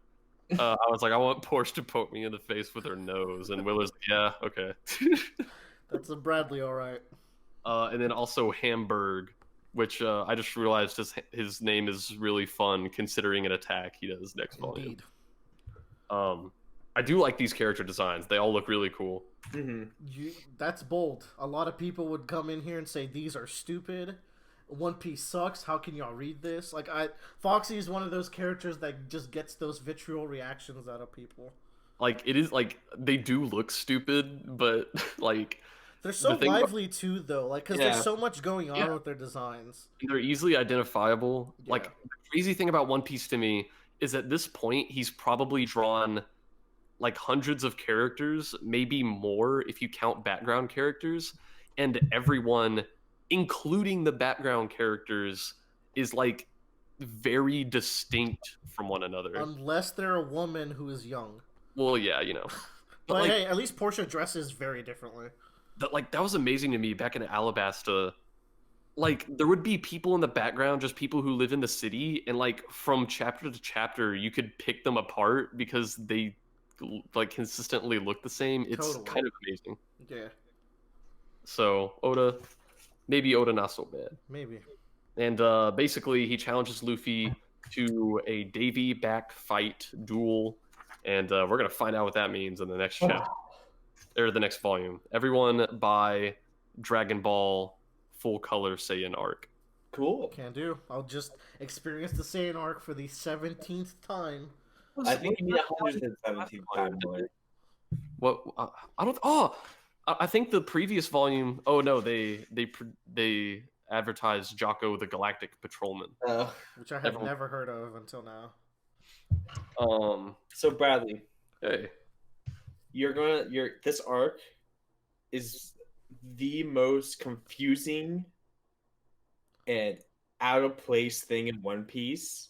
I was like, "I want Portia to poke me in the face with her nose," and Willard's like, "Yeah, okay." That's a Bradley, all right. And then also Hamburg, which I just realized his name is really fun considering an attack he does next volume. Indeed. I do like these character designs. They all look really cool. Mm-hmm. That's bold. A lot of people would come in here and say these are stupid. One Piece sucks. How can y'all read this? Like, Foxy is one of those characters that just gets those vitriol reactions out of people. Like, it is like they do look stupid, but like they're so lively too, though. Like, because there's so much going on with their designs. They're easily identifiable. Yeah. Like, the crazy thing about One Piece to me is at this point he's probably drawn like hundreds of characters, maybe more if you count background characters, and everyone, including the background characters, is like very distinct from one another. Unless they're a woman who is young. Well, yeah, you know. But like, hey, at least Portia dresses very differently. That was amazing to me back in Alabasta. Like, there would be people in the background, just people who live in the city, and like from chapter to chapter, you could pick them apart because they like consistently look the same. It's Totally. kind of amazing. Yeah, So Oda, maybe Oda not so bad. maybe. And basically, he challenges Luffy to a Davy back fight duel, and we're gonna find out what that means in the next chapter or the next volume. Everyone buy Dragon Ball Full Color Saiyan arc. Cool. Can do. I'll just experience the Saiyan arc for the 17th time. I think you need 117 time more. What I don't. Oh, I think the previous volume. Oh no, they advertised Jocko the Galactic Patrolman. Which I have never heard of until now. So Bradley, Hey, this arc is the most confusing and out of place thing in One Piece,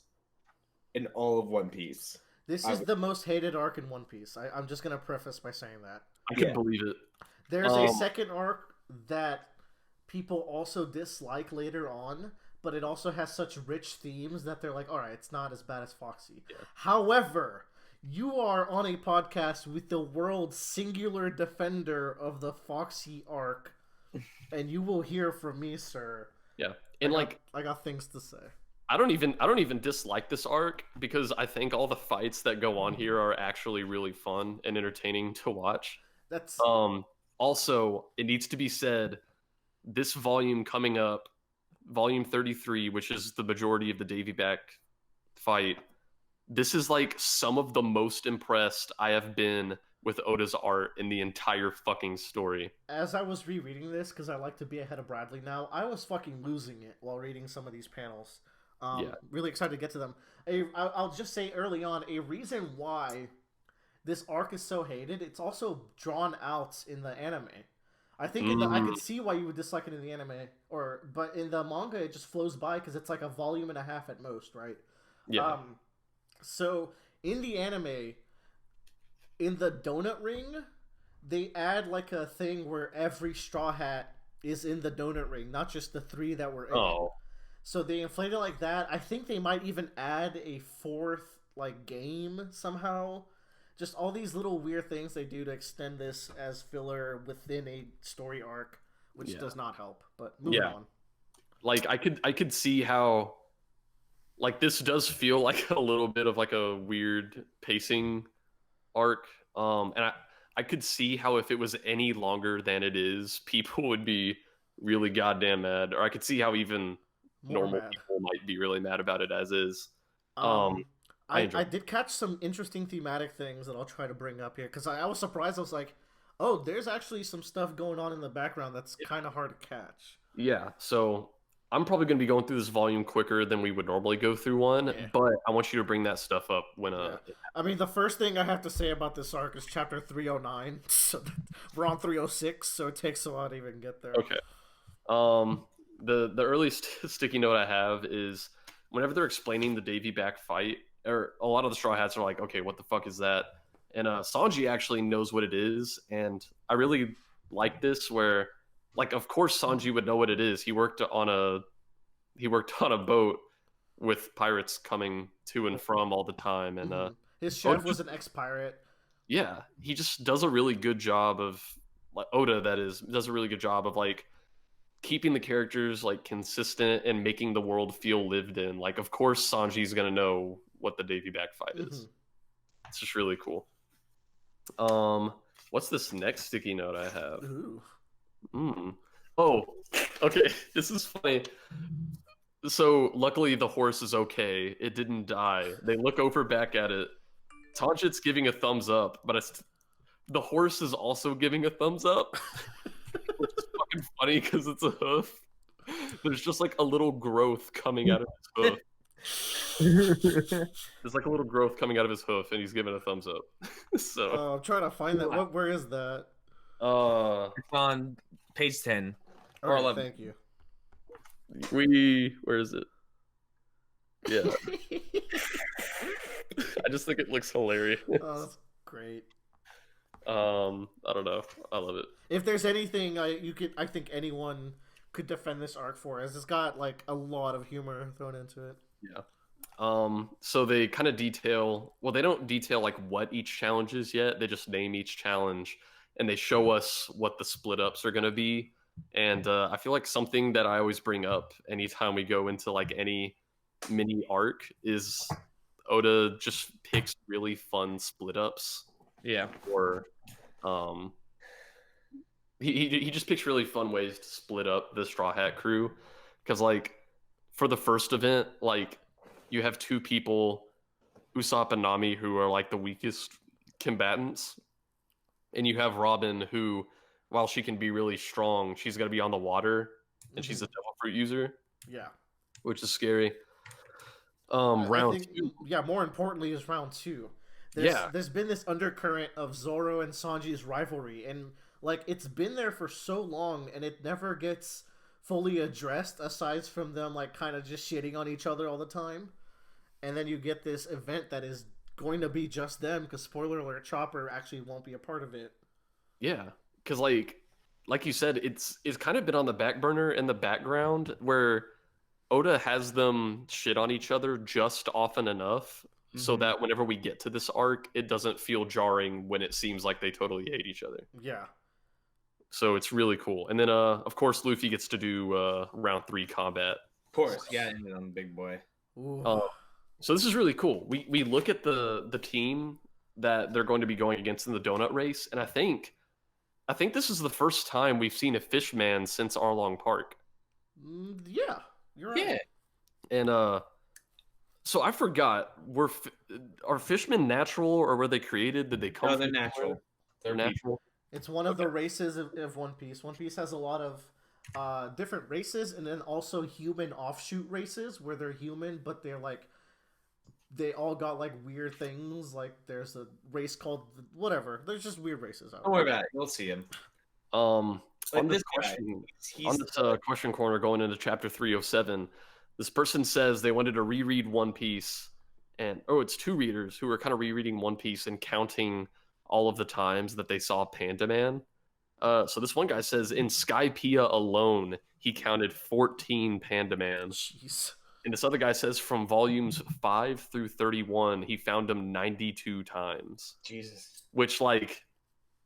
in all of One Piece. This is the most hated arc in One Piece. I'm just gonna preface by saying that. I can believe it. There's a second arc that people also dislike later on, but it also has such rich themes that they're like, all right, it's not as bad as Foxy. Yeah. However, you are on a podcast with the world's singular defender of the Foxy arc, and you will hear from me, sir. Yeah, and I got things to say. I don't even dislike this arc because I think all the fights that go on here are actually really fun and entertaining to watch. That's also, it needs to be said, this volume coming up, volume 33, which is the majority of the Davy back fight, this is like some of the most impressed I have been with Oda's art in the entire fucking story. As I was rereading this, because I like to be ahead of Bradley now, I was fucking losing it while reading some of these panels. Really excited to get to them. I'll just say early on, a reason why this arc is so hated, it's also drawn out in the anime. I think I could see why you would dislike it in the anime, but in the manga it just flows by because it's like a volume and a half at most, right? Yeah. So in the anime, in the donut ring, they add like a thing where every Straw Hat is in the donut ring, not just the 3 that were in it. So they inflate it like that. I think they might even add a 4th like game somehow. Just all these little weird things they do to extend this as filler within a story arc, which does not help. But moving on. Like I could see how, like, this does feel like a little bit of like a weird pacing arc. And I could see how if it was any longer than it is, people would be really goddamn mad. Or I could see how even normal people might be really mad about it as is. I did catch some interesting thematic things that I'll try to bring up here because I was surprised. I was like, oh, there's actually some stuff going on in the background that's kind of hard to catch. Yeah, so I'm probably going to be going through this volume quicker than we would normally go through one, but I want you to bring that stuff up when I mean, the first thing I have to say about this arc is chapter 309. So we're on 306, so it takes a while to even get there. Okay. The earliest sticky note I have is whenever they're explaining the Davy back fight, or a lot of the Straw Hats are like, okay, what the fuck is that? And Sanji actually knows what it is, and I really like this where, like, of course Sanji would know what it is. He worked on a boat with pirates coming to and from all the time, and his chef was an ex-pirate. Yeah, he just does a really good job of, like, Oda, that is, does a really good job of like keeping the characters like consistent and making the world feel lived in. Like, of course Sanji's gonna know what the Davy back fight is. It's just really cool. What's this next sticky note I have? Oh, okay. This is funny. So luckily the horse is okay. It didn't die. They look over back at it. Tanjit's giving a thumbs up, but the horse is also giving a thumbs up. Which is fucking funny because it's a hoof. There's just like a little growth coming out of his hoof. There's like a little growth coming out of his hoof, and he's giving a thumbs up. So I'm trying to find that. Where is that? It's on page 10 or 11. Thank you. Where is it? Yeah. I just think it looks hilarious. Oh, that's great. I don't know. I love it. If there's anything I think anyone could defend this arc for, as it's got like a lot of humor thrown into it. Yeah. So they kind of detail, well, they don't detail like what each challenge is yet. They just name each challenge and they show us what the split ups are going to be. And I feel like something that I always bring up anytime we go into like any mini arc is Oda just picks really fun split ups. Yeah. Or um, he just picks really fun ways to split up the Straw Hat crew. Because like for the first event, like you have two people, Usopp and Nami, who are like the weakest combatants, and you have Robin, who, while she can be really strong, she's gonna be on the water, and she's a devil fruit user, Yeah. which is scary. I Round think, two, yeah, more importantly is round two. Yeah. There's been this undercurrent of Zoro and Sanji's rivalry, and like it's been there for so long, and it never gets fully addressed aside from them like kind of just shitting on each other all the time. And then you get this event that is going to be just them, because spoiler alert, Chopper actually won't be a part of it. Yeah, because like you said, it's kind of been on the back burner in the background where Oda has them shit on each other just often enough so that whenever we get to this arc, it doesn't feel jarring when it seems like they totally hate each other. Yeah. So it's really cool. And then of course Luffy gets to do round 3 combat. Of course, yeah, and on the big boy. Ooh. So this is really cool. We look at the team that they're going to be going against in the donut race, and I think this is the first time we've seen a fishman since Arlong Park. Yeah, you're right. Yeah. And so I forgot, are fishmen natural or were they created? Did they come No, from they're natural. They're natural. It's one of the races of One Piece. One Piece has a lot of different races, and then also human offshoot races where they're human, but they're like they all got like weird things. Like there's a race called whatever. There's just weird races out Don't worry about it. You'll see him. On Like this this guy, question, he's on this question corner going into chapter 307, this person says they wanted to reread One Piece, and it's two readers who are kind of rereading One Piece and counting all of the times that they saw Panda Man. So this one guy says in Skypiea alone, he counted 14 Panda Man. Jeez. And this other guy says from volumes 5 through 31, he found him 92 times. Jesus. Which, like,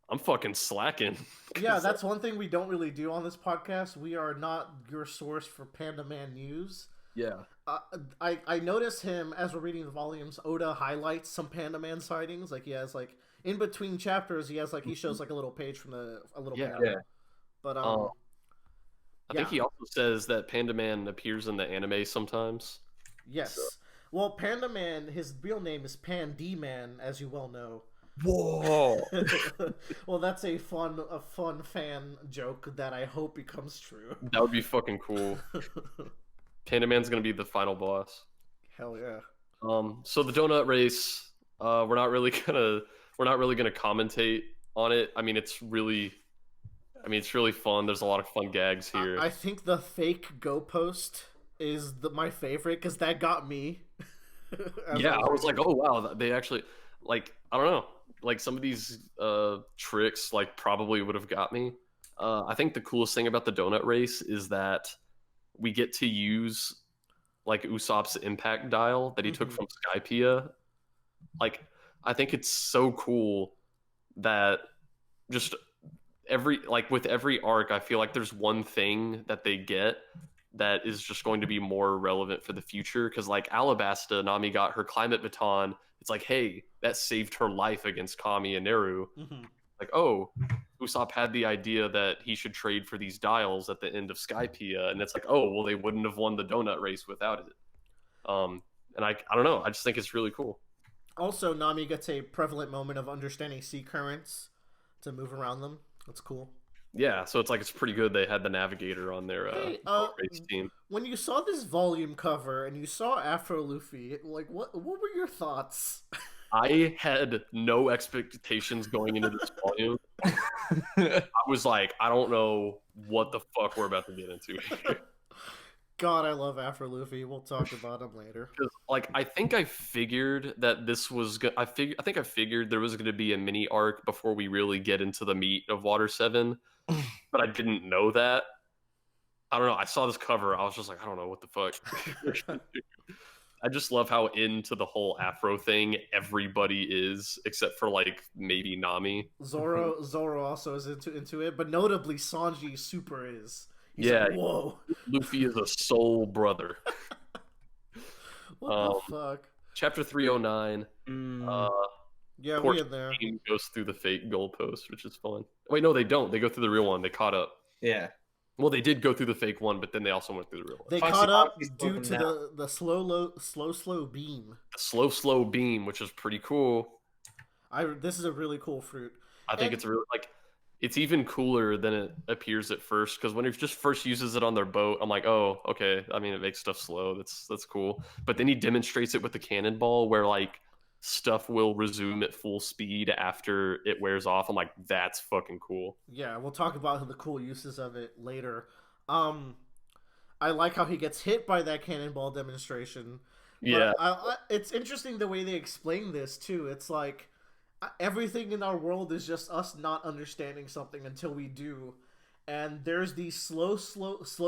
I'm fucking slacking. Yeah, that's one thing we don't really do on this podcast. We are not your source for Panda Man news. Yeah. I noticed him as we're reading the volumes. Oda highlights some Panda Man sightings. Like he has like in between chapters, he has like he shows like a little page from a little panel. Yeah. But I think he also says that Panda Man appears in the anime sometimes. Yes. So. Well, Panda Man, his real name is Pan-D Man, as you well know. Whoa. Well, that's a fun fan joke that I hope becomes true. That would be fucking cool. Panda Man's gonna be the final boss. Hell yeah. So the donut race, we're not really gonna commentate on it. I mean, it's really fun. There's a lot of fun gags here. I think the fake Go post is my favorite because that got me. Yeah, I was like, oh wow, they actually like I don't know, like some of these tricks like probably would have got me. I think the coolest thing about the donut race is that we get to use like Usopp's impact dial that he took from Skypiea. Like, I think it's so cool that just with every arc, I feel like there's one thing that they get that is just going to be more relevant for the future. Because like Alabasta, Nami got her climate baton. It's like, hey, that saved her life against Kami and Neru. Like, oh, Usopp had the idea that he should trade for these dials at the end of Skypiea, and it's like, oh, well, they wouldn't have won the donut race without it. And I don't know. I just think it's really cool. Also, Nami gets a prevalent moment of understanding sea currents to move around them. That's cool. Yeah, so it's pretty good they had the navigator on their race team. When you saw this volume cover and you saw Afro Luffy, like what were your thoughts? I had no expectations going into this volume. I was like, I don't know what the fuck we're about to get into here. God, I love Afro Luffy. We'll talk about him later. Like, I think I figured that this was. I think I figured there was going to be a mini arc before we really get into the meat of Water 7, but I didn't know that. I don't know. I saw this cover. I was just like, I don't know what the fuck. I just love how into the whole Afro thing everybody is, except for like maybe Nami. Zoro also is into it, but notably Sanji super is. He's Yeah, like, whoa, Luffy is a soul brother. what the fuck? Chapter 309. Mm, Yeah, we Port's in there. team goes through the fake goalpost, which is fun. Wait, no, they don't. They go through the real one. They caught up. yeah. Well, they did go through the fake one, but then they also went through the real one. They Foxy caught up Foxy's due looking to now. the slow beam. The slow beam, which is pretty cool. This is a really cool fruit. I think And- it's really like it's even cooler than it appears at first, because when he just first uses it on their boat, I'm like, oh, okay. I mean, it makes stuff slow. That's cool. But then he demonstrates it with the cannonball, where like stuff will resume at full speed after it wears off. I'm like, that's fucking cool. Yeah, we'll talk about the cool uses of it later. I like how he gets hit by that cannonball demonstration. But Yeah, it's interesting the way they explain this too. It's like everything in our world is just us not understanding something until we do. And there's these slow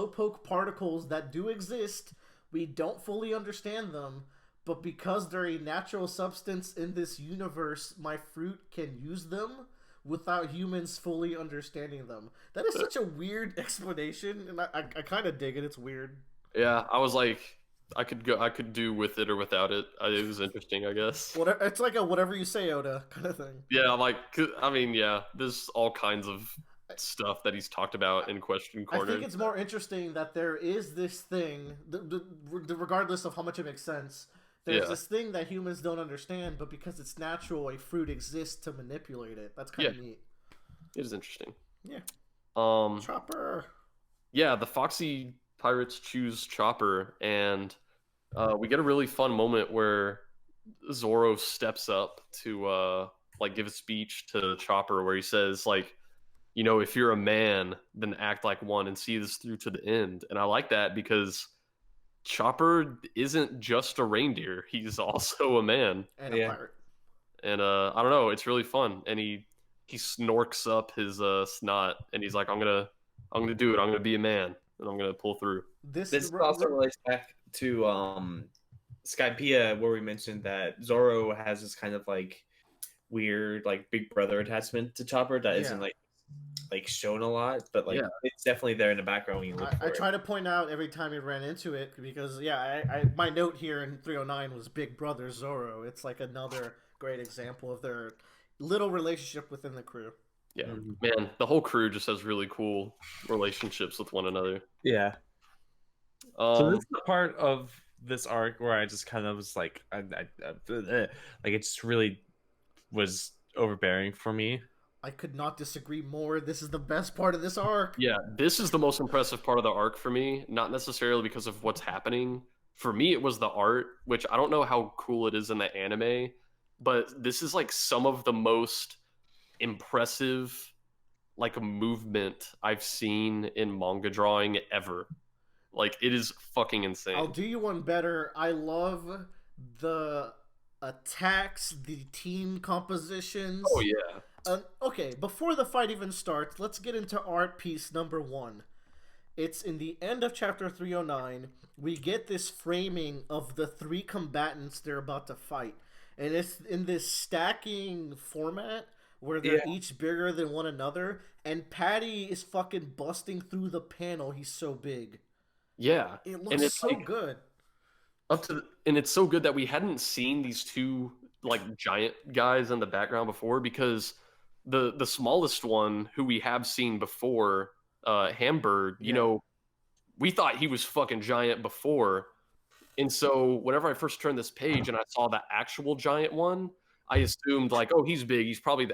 poke particles that do exist. We don't fully understand them, but because they're a natural substance in this universe, my fruit can use them without humans fully understanding them. That is such a weird explanation, and I kind of dig it. It's weird. yeah. I was like, I could do with it or without it. It was interesting, I guess. It's like a whatever you say, Oda kind of thing. Yeah, like I mean, yeah. There's all kinds of stuff that he's talked about in Question I Corner. think it's more interesting that there is this thing, regardless of how much it makes sense. There's this thing that humans don't understand, but because it's natural, a fruit exists to manipulate it. That's kind of neat. It is interesting. Yeah. Um. Chopper. Yeah, the Foxy Pirates choose Chopper, and we get a really fun moment where Zoro steps up to like give a speech to Chopper, where he says like, you know, if you're a man, then act like one and see this through to the end. And I like that because Chopper isn't just a reindeer; he's also a man. And a pirate. And I don't know, it's really fun. And he snorks up his snot, and he's like, I'm gonna do it. I'm gonna be a man, and I'm gonna pull through. This also relates back to Skypiea, where we mentioned that Zoro has this kind of like weird like big brother attachment to Chopper that isn't like shown a lot, but like it's definitely there in the background when you look for it. I try to point out every time we ran into it because my note here in 309 was Big Brother Zoro. It's like another great example of their little relationship within the crew. Yeah, man, the whole crew just has really cool relationships with one another. Yeah. So this is the part of this arc where I just kind of was like, like it just really was overbearing for me. I could not disagree more. This is the best part of this arc. Yeah, this is the most impressive part of the arc for me, not necessarily because of what's happening. For me, it was the art, which I don't know how cool it is in the anime, but this is like some of the most impressive like movement I've seen in manga drawing ever. Like, it is fucking insane. I'll do you one better. I love the attacks, the team compositions. Oh yeah. Okay, before the fight even starts, let's get into art piece number 1. It's in the end of chapter 309. We get this framing of the 3 combatants they're about to fight. And it's in this stacking format where they're each bigger than one another. And Patty is fucking busting through the panel. He's so big. Yeah. It looks so like, good. And it's so good that we hadn't seen these 2 like giant guys in the background before, because the smallest one who we have seen before, Hamburg, you know, we thought he was fucking giant before. And so whenever I first turned this page and I saw the actual giant one, I assumed like, oh, he's big. He's probably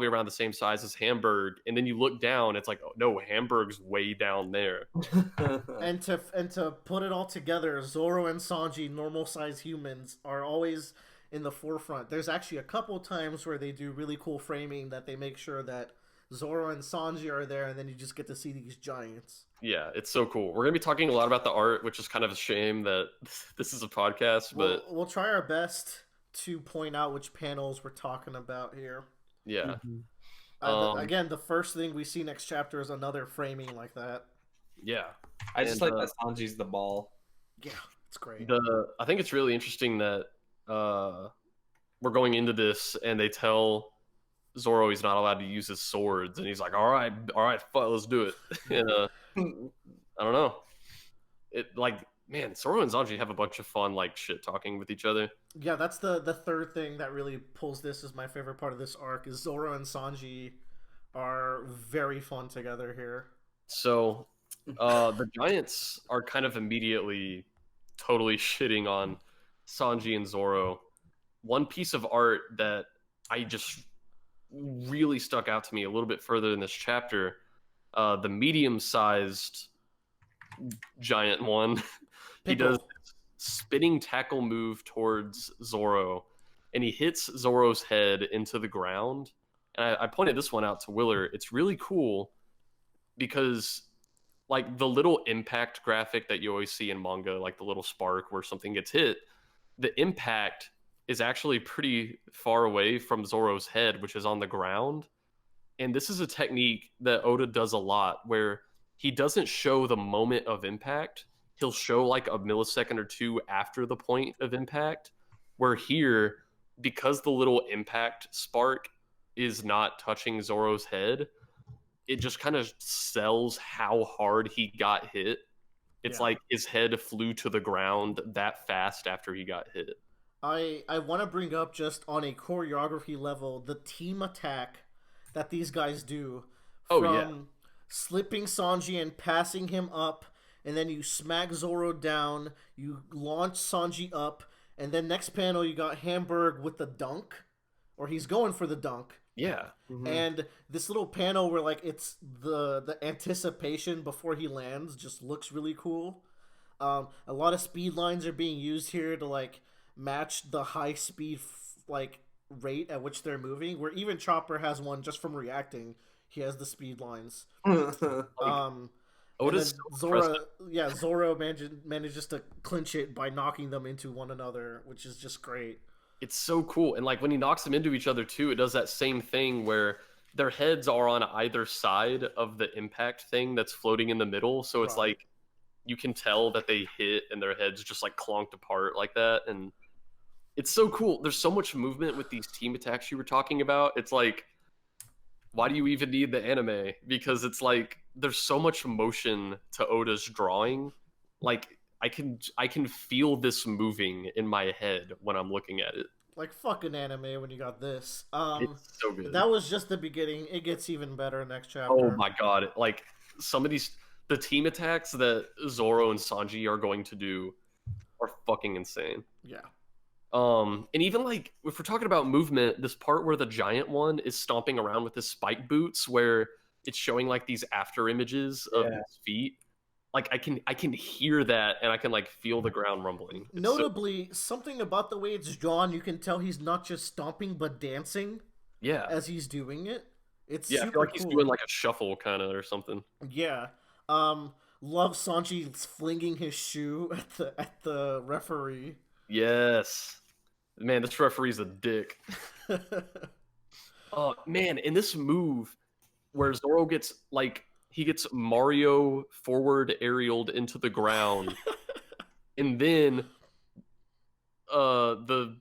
around the same size as Hamburg. And then you look down, it's like, oh, no, Hamburg's way down there. and to put it all together, Zoro and Sanji, normal size humans, are always in the forefront. There's actually a couple times where they do really cool framing that they make sure that Zoro and Sanji are there, and then you just get to see these giants. Yeah, it's so cool. We're going to be talking a lot about the art, which is kind of a shame that this is a podcast, but we'll try our best to point out which panels we're talking about here. Yeah. Again, the first thing we see next chapter is another framing like that. Yeah. I just like that Sanji's the ball. Yeah, It's great. I think it's really interesting that we're going into this and they tell Zoro he's not allowed to use his swords, and he's like, all right, fuck, let's do it. And I don't know. It like, man, Zoro and Sanji have a bunch of fun like shit talking with each other. Yeah, that's the third thing that really pulls this as my favorite part of this arc is Zoro and Sanji are very fun together here. So the Giants are kind of immediately totally shitting on Sanji and Zoro. One piece of art that I just really stuck out to me a little bit further in this chapter, the medium-sized giant one, he does this spinning tackle move towards Zoro, and he hits Zoro's head into the ground. And I pointed this one out to Willer. It's really cool because like the little impact graphic that you always see in manga, like the little spark where something gets hit, the impact is actually pretty far away from Zoro's head, which is on the ground. And this is a technique that Oda does a lot where he doesn't show the moment of impact. He'll show like a millisecond or two after the point of impact, where here, because the little impact spark is not touching Zoro's head, it just kind of sells how hard he got hit. It's like his head flew to the ground that fast after he got hit. I want to bring up just on a choreography level the team attack that these guys do from slipping Sanji and passing him up, and then you smack Zoro down, you launch Sanji up, and then next panel you got Hamburg with the dunk, or he's going for the dunk. Yeah. Mm-hmm. And this little panel where like it's the anticipation before he lands just looks really cool. A lot of speed lines are being used here to like match the high speed like rate at which they're moving, where even Chopper has one just from reacting. He has the speed lines. Zoro manages to clinch it by knocking them into one another, which is just great. It's so cool. And like when he knocks them into each other too, it does that same thing where their heads are on either side of the impact thing that's floating in the middle. So it's like you can tell that they hit and their heads just like clonked apart like that. And it's so cool. There's so much movement with these team attacks you were talking about. It's like, why do you even need the anime? Because it's like there's so much motion to Oda's drawing. Like I can feel this moving in my head when I'm looking at it. Like fucking anime when you got this. It's so good. That was just the beginning. It gets even better next chapter. Oh my god. Like some of the team attacks that Zoro and Sanji are going to do are fucking insane. Yeah. And even like if we're talking about movement, this part where the giant one is stomping around with his spike boots, where it's showing like these after images of his feet. Like I can hear that and I can like feel the ground rumbling. It's notably, something about the way it's drawn, you can tell he's not just stomping but dancing. Yeah. As he's doing it. It's super I feel like cool. He's doing like a shuffle kind of or something. Yeah. Love Sanji flinging his shoe at the referee. Yes. Man, this referee's a dick. Oh man, in this move where Zoro gets like he gets Mario forward aerialed into the ground, and then the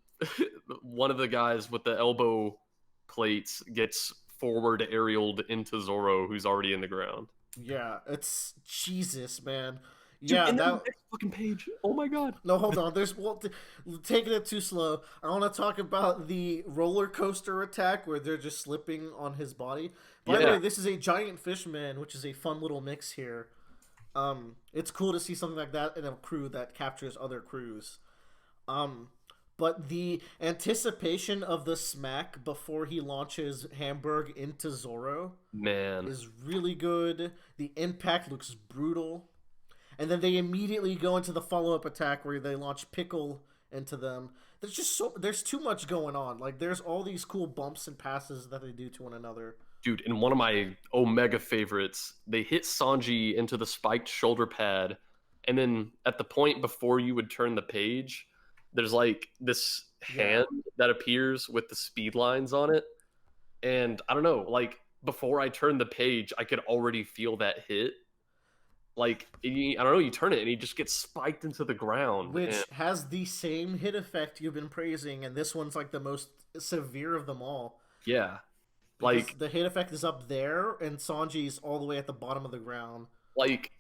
one of the guys with the elbow plates gets forward aerialed into Zoro, who's already in the ground. Yeah, it's Jesus, man. Dude, yeah, and that next fucking page. Oh my god. No, hold on. There's taking it too slow. I want to talk about the roller coaster attack where they're just slipping on his body. By the way, this is a giant fishman, which is a fun little mix here. It's cool to see something like that in a crew that captures other crews. But the anticipation of the smack before he launches Hamburg into Zoro, man, is really good. The impact looks brutal. And then they immediately go into the follow-up attack where they launch Pickle into them. There's too much going on. Like there's all these cool bumps and passes that they do to one another. Dude, in one of my Omega favorites, they hit Sanji into the spiked shoulder pad, and then at the point before you would turn the page, there's like this hand that appears with the speed lines on it. And I don't know, like before I turned the page, I could already feel that hit. like I don't know, you turn it and he just gets spiked into the ground. which And, has the same hit effect you've been praising, and this one's like the most severe of them all. yeah, Because like the hit effect is up there, and Sanji's all the way at the bottom of the ground. like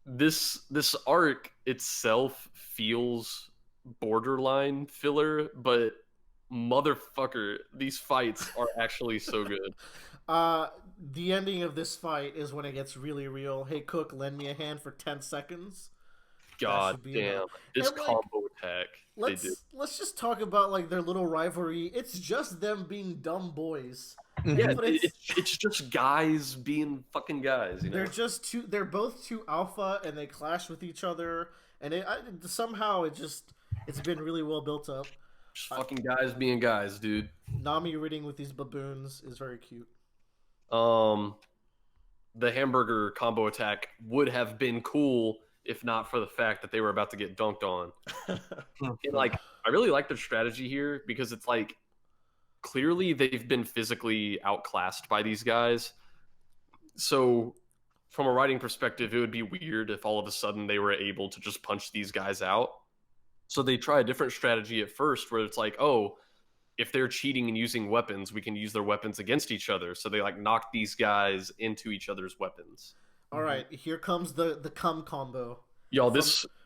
this arc itself feels borderline filler, but motherfucker, these fights are actually so good. The ending of this fight is when it gets really real. Hey, Cook, lend me a hand for 10 seconds. That God should be damn, enough. this And like, combo attack they did. let's just talk about like their little rivalry. It's just them being dumb boys. Yeah, But it's just guys being fucking guys, you know. they're just too. They're both too alpha, and they clash with each other. And somehow it's been really well built up. Just fucking guys being guys, dude. Nami reading with these baboons is very cute. The hamburger combo attack would have been cool if not for the fact that they were about to get dunked on. And like, I really like their strategy here because it's like clearly they've been physically outclassed by these guys. So from a writing perspective, it would be weird if all of a sudden they were able to just punch these guys out. So they try a different strategy at first where it's like, oh, if they're cheating and using weapons, we can use their weapons against each other. So they like knock these guys into each other's weapons. All right, here comes the cum combo. Y'all,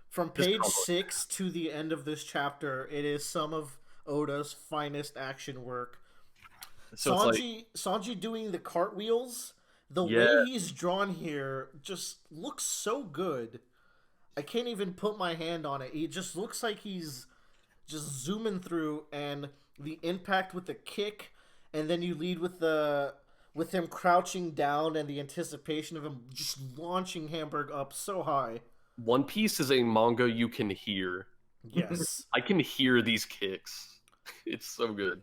From page 6 to the end of this chapter, it is some of Oda's finest action work. So Sanji doing the cartwheels, the Yeah. way he's drawn here just looks so good. I can't even put my hand on it. He just looks like he's just zooming through, and the impact with the kick, and then you lead with him crouching down and the anticipation of him just launching Hamburg up so high. One Piece is a manga you can hear. Yes. I can hear these kicks. It's so good.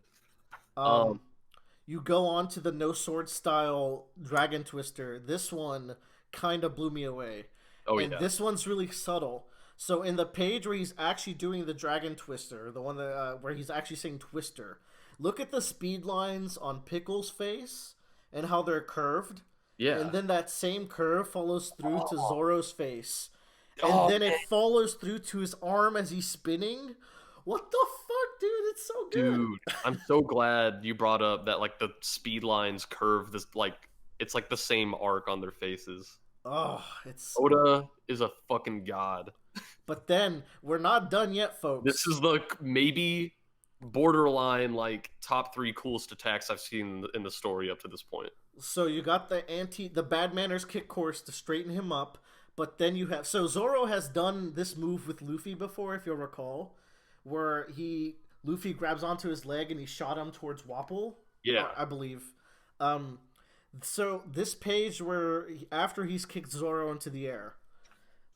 You go on to the no sword style Dragon Twister. This one kind of blew me away. Oh, and yeah. this one's really subtle. So in the page where he's actually doing the Dragon Twister, the one that where he's actually saying Twister, look at the speed lines on Pickle's face and how they're curved. Yeah. And then that same curve follows through to Zoro's face. And Oh, then man. it follows through to his arm as he's spinning. What the fuck, dude? It's so good. Dude, I'm so glad you brought up that like the speed lines curve this like it's like the same arc on their faces. Oh, it's... Oda is a fucking god. But then, we're not done yet, folks. This is the maybe borderline like top 3 coolest attacks I've seen in the story up to this point. So you got the bad manners kick course to straighten him up, but then you have... So Zoro has done this move with Luffy before, if you'll recall, where Luffy grabs onto his leg and he shot him towards Wapple. Yeah. I believe. So this page where after he's kicked Zoro into the air.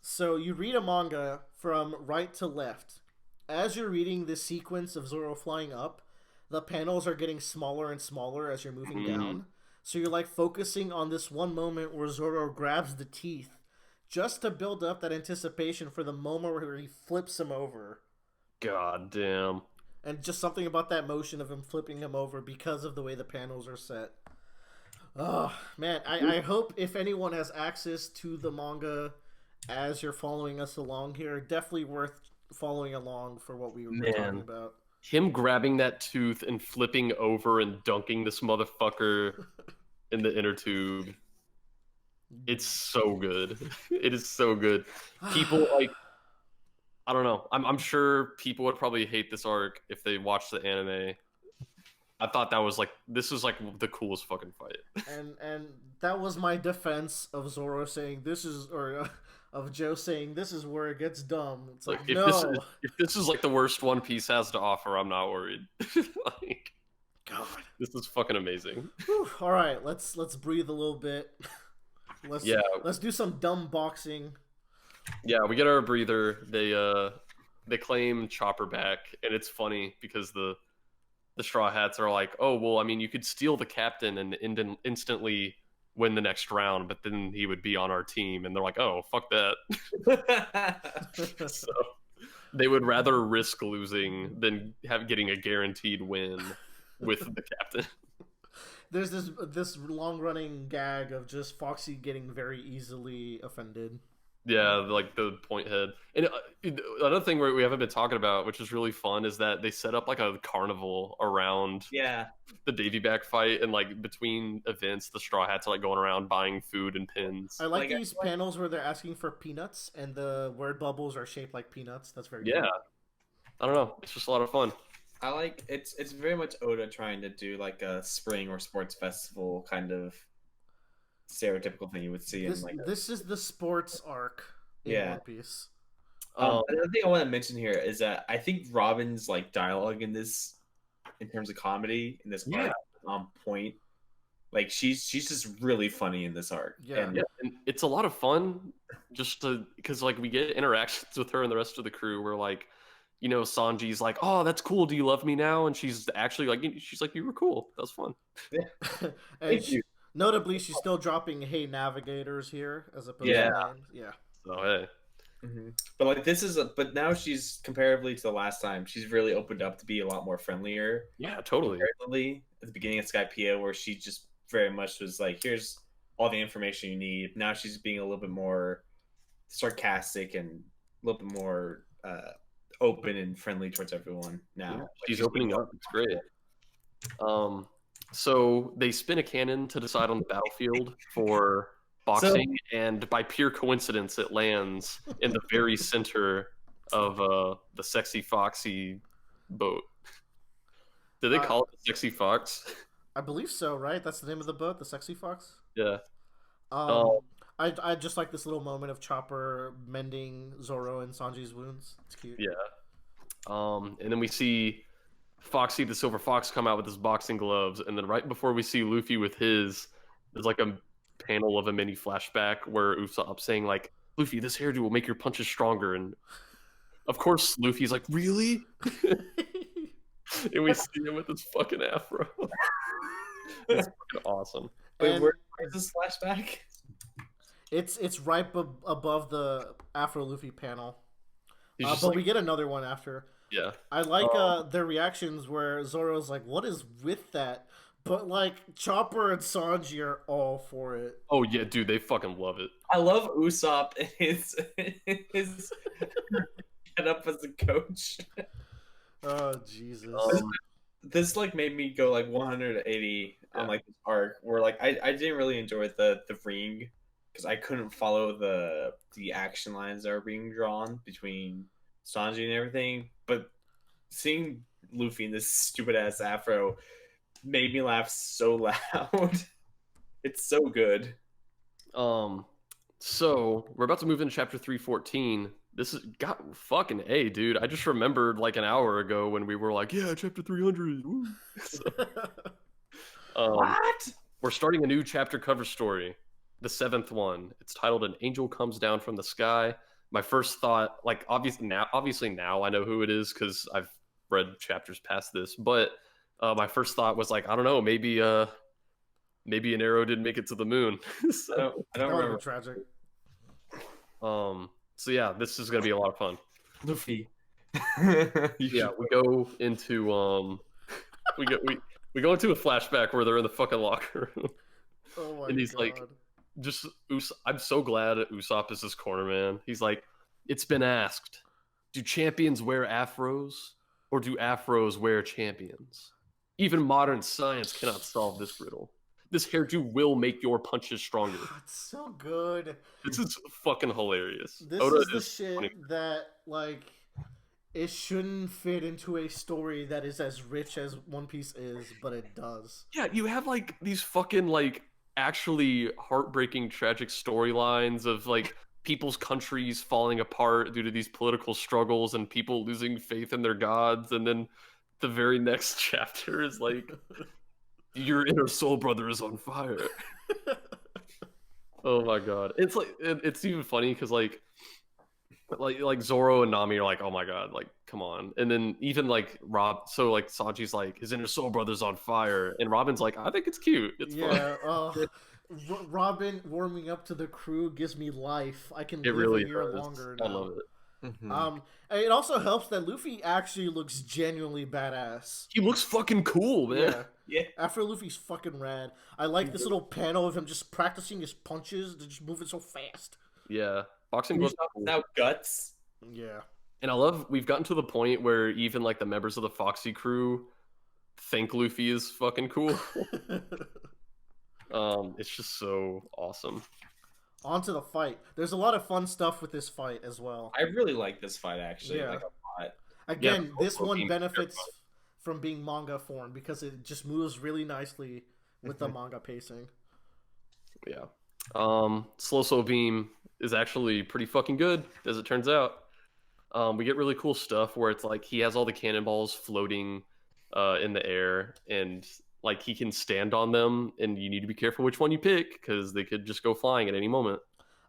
So you read a manga from right to left. As you're reading this sequence of Zoro flying up, the panels are getting smaller and smaller as you're moving down. So you're like focusing on this one moment where Zoro grabs the teeth just to build up that anticipation for the moment where he flips him over. God damn. And just something about that motion of him flipping him over because of the way the panels are set. Oh, man. I hope if anyone has access to the manga as you're following us along here, definitely worth following along for what we were talking about. Him grabbing that tooth and flipping over and dunking this motherfucker in the inner tube. It's so good. It is so good. People like... I don't know. I'm sure people would probably hate this arc if they watched the anime. I thought that was like... This was like the coolest fucking fight. And that was my defense of Zoro saying this is... Or of Joe saying this is where it gets dumb. It's like, no. If this is like the worst One Piece has to offer, I'm not worried. Like, God. this is fucking amazing. Whew. All right, let's breathe a little bit. Let's do some dumb boxing. Yeah, we get our breather. They claim Chopper back, and it's funny because the Straw Hats are like, oh well, I mean, you could steal the captain and instantly win the next round, but then he would be on our team, and they're like, oh fuck that. So they would rather risk losing than getting a guaranteed win with the captain. There's this long running gag of just Foxy getting very easily offended. Yeah, like the point head. And another thing we haven't been talking about, which is really fun, is that they set up like a carnival around Yeah. the Davy back fight, and like between events, the Straw Hats are like going around buying food and pins. I like these panels where they're asking for peanuts and the word bubbles are shaped like peanuts. That's very Yeah. cool. I don't know. It's just a lot of fun. I like it's very much Oda trying to do like a spring or sports festival kind of stereotypical thing you would see This, in like this is the sports arc in One Piece. Another thing I want to mention here is that I think Robin's like dialogue in this, in terms of comedy in this arc, on point. Like she's just really funny in this arc. Yeah. And it's a lot you just because like we get interactions with her and the rest of the crew where like, you know, Sanji's like, "Oh, that's cool. Do you love me now?" And she's actually like, "You were cool. That was fun." And notably, she's still dropping "Hey Navigators" here as opposed to names. Yeah. So hey. Mm-hmm. But like but now she's comparatively to the last time, she's really opened up to be a lot more friendlier. Yeah, totally. Comparatively at the beginning of Skypiea, where she just very much was like, "Here's all the information you need." Now she's being a little bit more sarcastic and a little bit more open and friendly towards everyone now. Yeah, she's opening up. It's great. So they spin a cannon to decide on the battlefield for boxing, and by pure coincidence, it lands in the very center of the Sexy Foxy boat. Did they call it the Sexy Fox? I believe so, right? That's the name of the boat, the Sexy Fox? Yeah. I just like this little moment of Chopper mending Zoro and Sanji's wounds. It's cute. Yeah. And then we see Foxy the Silver Fox come out with his boxing gloves, and then right before we see Luffy with his, there's like a panel of a mini flashback where Usopp's saying like, "Luffy, this hairdo will make your punches stronger," and of course Luffy's like, "Really?" And we see him with his fucking afro. It's fucking awesome. Wait, where's this flashback? It's right above the Afro Luffy panel. But like, we get another one after. Yeah. I like their reactions where Zoro's like, "What is with that?" But like Chopper and Sanji are all for it. Oh yeah, dude, they fucking love it. I love Usopp and his get up as a coach. Oh Jesus. This like made me go like 180 on like this arc where like I didn't really enjoy the ring because I couldn't follow the action lines that are being drawn between Sanji and everything, but seeing Luffy in this stupid ass afro made me laugh so loud. It's so good. So we're about to move into chapter 314. This is got fucking A, dude. I just remembered like an hour ago when we were like, yeah, chapter 300. So, what? We're starting a new chapter cover story, the 7th one. It's titled "An Angel Comes Down from the Sky." My first thought, like obviously now I know who it is because I've read chapters past this, but my first thought was like, I don't know, maybe an arrow didn't make it to the moon. So, I don't remember. Tragic. So yeah, this is gonna be a lot of fun. Luffy. Yeah, we go into we go into a flashback where they're in the fucking locker room. Oh my And he's God. like, I'm so glad that Usopp is his corner man. He's like, it's been asked, do champions wear afros or do afros wear champions? Even modern science cannot solve this riddle. This hairdo will make your punches stronger. It's so good. This is fucking hilarious. This Oda is the shit funny. that like it shouldn't fit into a story that is as rich as One Piece is, but it does. Yeah, you have like these fucking like actually heartbreaking tragic storylines of like people's countries falling apart due to these political struggles and people losing faith in their gods, and then the very next chapter is like your inner soul brother is on fire. Oh my God. It's like it's even funny because like Zoro and Nami are like, oh my God, like come on. And then even like Sanji's like, his inner soul brother's on fire, and Robin's like, I think it's cute. It's fun. Robin warming up to the crew gives me life. I can It live really a year does. longer I now. love it. Mhm. And it also helps that Luffy actually looks genuinely badass. He looks fucking cool, man. Yeah. Yeah. After Luffy's fucking rad. I like this little panel of him just practicing his punches to just moving so fast. Yeah, boxing He's gloves are cool. now guts. Yeah. And I love we've gotten to the point where even like the members of the Foxy crew think Luffy is fucking cool. It's just so awesome. On to the fight. There's a lot of fun stuff with this fight as well. I really like this fight actually. Yeah. Like a lot. Again, Yeah, this one being benefits from being manga form because it just moves really nicely with the manga pacing. Yeah. Slow Beam is actually pretty fucking good, as it turns out. We get really cool stuff where it's like he has all the cannonballs floating in the air, and like he can stand on them, and you need to be careful which one you pick because they could just go flying at any moment.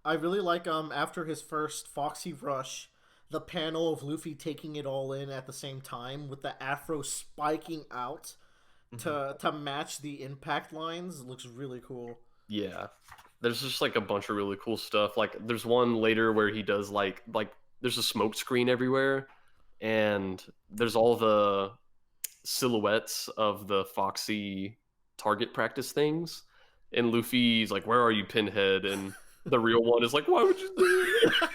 I really like after his first Foxy Rush, the panel of Luffy taking it all in at the same time with the afro spiking out to match the impact lines looks really cool. Yeah. There's just like a bunch of really cool stuff. Like there's one later where he does like there's a smoke screen everywhere, and there's all the silhouettes of the Foxy target practice things. And Luffy's like, "Where are you, Pinhead?" And the real one is like, "Why would you do that?"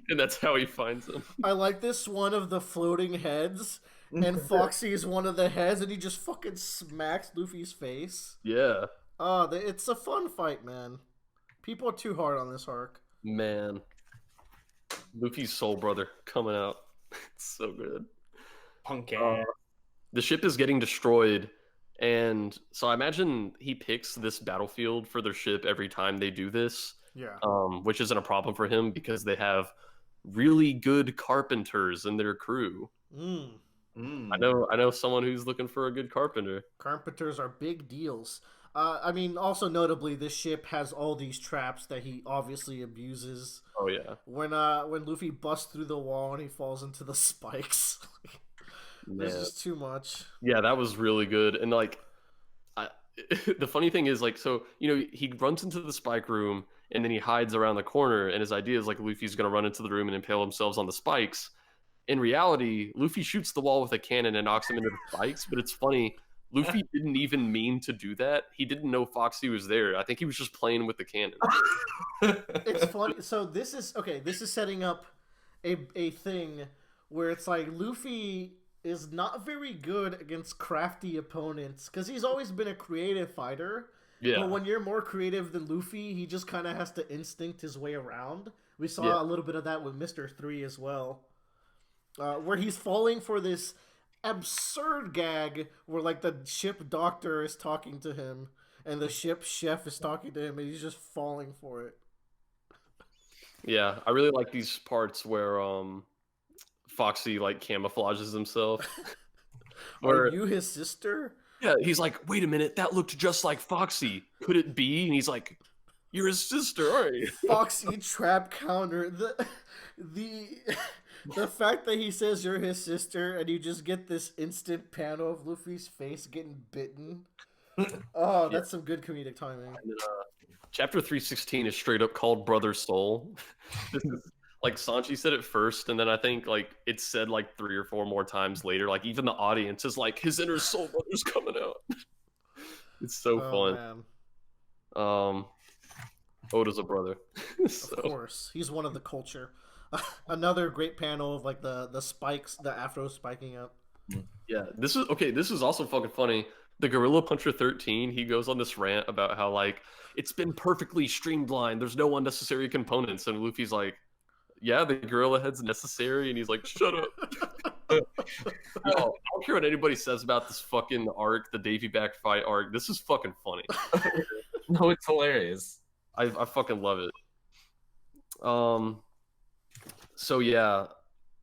And that's how he finds him. I like this one of the floating heads, and Foxy is one of the heads, and he just fucking smacks Luffy's face. Yeah, It's a fun fight, man. People are too hard on this arc. man. Luffy's soul brother coming out. It's so good. Punk ass. The ship is getting destroyed, and so I imagine he picks this battlefield for their ship every time they do this. Yeah. Which isn't a problem for him because they have really good carpenters in their crew. I know someone who's looking for a good carpenter. Carpenters are big deals. I mean, also notably, this ship has all these traps that he obviously abuses. Oh yeah, When Luffy busts through the wall and he falls into the spikes, there's yeah. just too much. Yeah, that was really good. And like, the funny thing is, like, so he runs into the spike room and then he hides around the corner, and his idea is like Luffy's gonna run into the room and impale himself on the spikes. In reality, Luffy shoots the wall with a cannon and knocks him into the spikes. But it's funny, Luffy didn't even mean to do that. He didn't know Foxy was there. I think he was just playing with the cannon. It's funny. So this is setting up a thing where it's like Luffy is not very good against crafty opponents because he's always been a creative fighter. Yeah. But when you're more creative than Luffy, he just kind of has to instinct his way around. We saw Yeah. a little bit of that with Mr. 3 as well. Where he's falling for this absurd gag where like the ship doctor is talking to him and the ship chef is talking to him and he's just falling for it. Yeah, I really like these parts where Foxy like camouflages himself. Are you his sister? Yeah, he's like, wait a minute, that looked just like Foxy. Could it be? And he's like, you're his sister, aren't you? Foxy trap counter. The fact that he says you're his sister and you just get this instant panel of Luffy's face getting bitten. Oh, that's some good comedic timing. And then, chapter 316 is straight up called Brother Soul. This is, like Sanji said it first, and then I think like it's said like 3 or 4 more times later. Like even the audience is like, his inner soul brother's coming out. It's so fun. Man. Oda's a brother. So. Of course, he's one of the culture. Another great panel of like the spikes, the afro spiking up. Yeah, this is also fucking funny. The Gorilla Puncher 13, he goes on this rant about how like it's been perfectly streamlined. There's no unnecessary components, and Luffy's like, "Yeah, the Gorilla Head's necessary," and he's like, "Shut up." Yo, I don't care what anybody says about this fucking arc, the Davy Back fight arc. This is fucking funny. No, it's hilarious. I fucking love it. So yeah,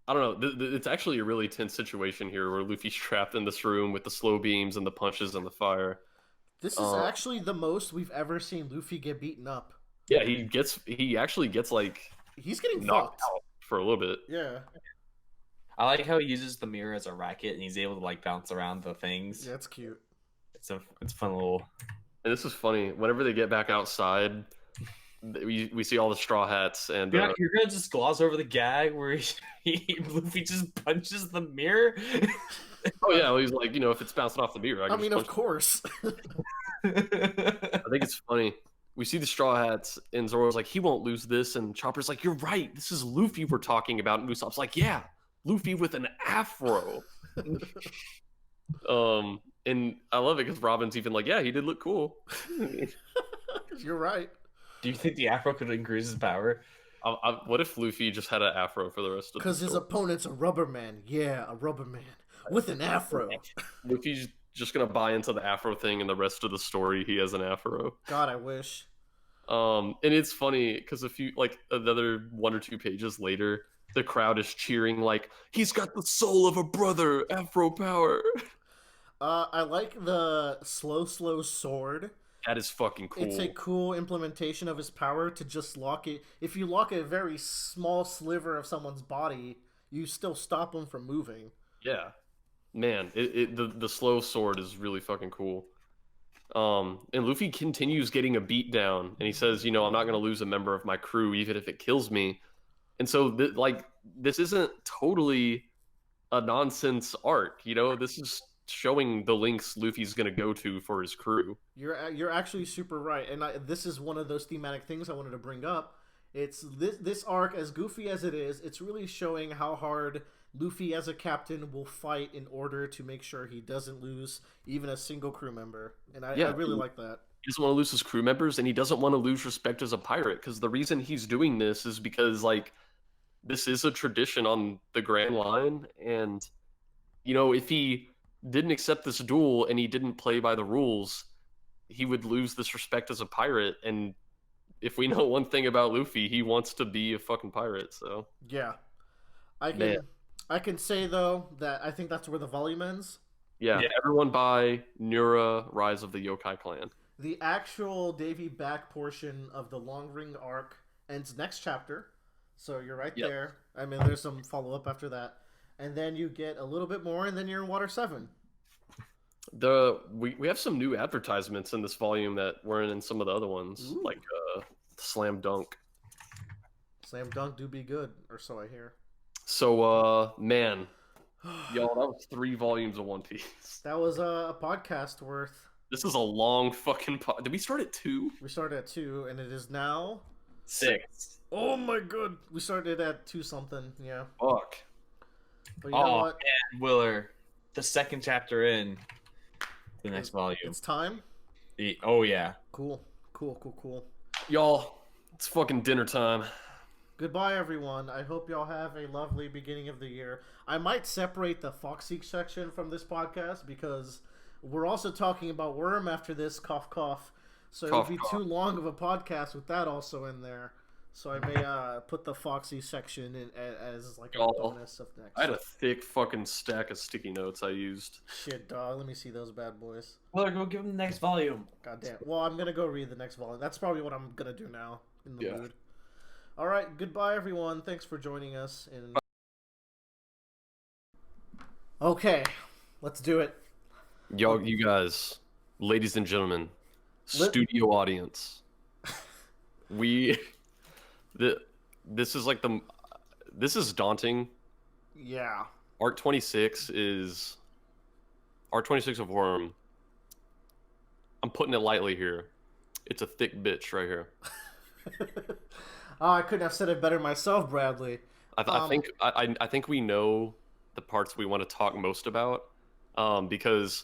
I don't know. It's actually a really tense situation here where Luffy's trapped in this room with the slow beams and the punches and the fire. This is actually the most we've ever seen Luffy get beaten up. Yeah, he actually gets like he's getting knocked fucked out for a little bit. Yeah. I like how he uses the mirror as a racket and he's able to like bounce around the things. Yeah, it's cute. It's a fun little. And this is funny. Whenever they get back outside, we see all the Straw Hats and You're gonna just gloss over the gag where Luffy just punches the mirror. oh yeah, he's like, if it's bouncing off the mirror, I mean, of course. I think it's funny. We see the Straw Hats, and Zoro's like, he won't lose this, and Chopper's like, you're right, this is Luffy we're talking about, and Usopp's like, yeah, Luffy with an afro. And I love it because Robin's even like, yeah, he did look cool. You're right. Do you think the afro could increase his power? What if Luffy just had an afro for the rest of the Because his opponent's a rubber man. Yeah, a rubber man with an afro. Luffy's just gonna buy into the afro thing, and the rest of the story he has an afro. God, I wish. And it's funny because another 1 or 2 pages later, the crowd is cheering like, he's got the soul of a brother, afro power. I like the slow sword. That is fucking cool. It's a cool implementation of his power to just lock it. If you lock a very small sliver of someone's body, you still stop them from moving. Yeah, man, the slow sword is really fucking cool. And Luffy continues getting a beat down, and he says, I'm not going to lose a member of my crew even if it kills me. And so this isn't totally a nonsense arc, this is showing the links Luffy's going to go to for his crew. You're actually super right, and this is one of those thematic things I wanted to bring up. It's this arc, as goofy as it is, it's really showing how hard Luffy as a captain will fight in order to make sure he doesn't lose even a single crew member, and I really like that. He doesn't want to lose his crew members, and he doesn't want to lose respect as a pirate, because the reason he's doing this is because this is a tradition on the Grand Line, and if he didn't accept this duel and he didn't play by the rules, he would lose this respect as a pirate. And if we know one thing about Luffy, he wants to be a fucking pirate. So yeah, I can say though that I think that's where the volume ends. Yeah. Everyone buy Nura: Rise of the Yokai Clan. The actual Davy back portion of the Long Ring arc ends next chapter, so you're right there. I mean, there's some follow up after that. And then you get a little bit more, and then you're in Water 7. We have some new advertisements in this volume that weren't in some of the other ones. Ooh. Like Slam Dunk. Slam Dunk do be good, or so I hear. So, man, y'all, that was 3 volumes of One Piece. That was a podcast worth. This is a long fucking Did we start at 2? We started at 2, and it is now 6. Oh my god. We started at 2 something, yeah. Fuck. But you know what? Man, Willer, the second chapter in the next volume. It's time? Oh, yeah. Cool. Y'all, it's fucking dinner time. Goodbye, everyone. I hope y'all have a lovely beginning of the year. I might separate the Foxy section from this podcast because we're also talking about Worm after this, cough, cough. So it would be too long of a podcast with that also in there. So I may put the Foxy section in as like a bonus of next. I had a thick fucking stack of sticky notes I used. Shit, dog. Let me see those bad boys. Well, go give him the next volume. Goddamn. Well, I'm gonna go read the next volume. That's probably what I'm gonna do now. In the mood. All right. Goodbye, everyone. Thanks for joining us. Okay, let's do it. Y'all, you guys, ladies and gentlemen, studio audience. This is daunting. Yeah. Arc 26 of Worm. I'm putting it lightly here. It's a thick bitch right here. Oh, I couldn't have said it better myself, Bradley. I think we know the parts we want to talk most about, because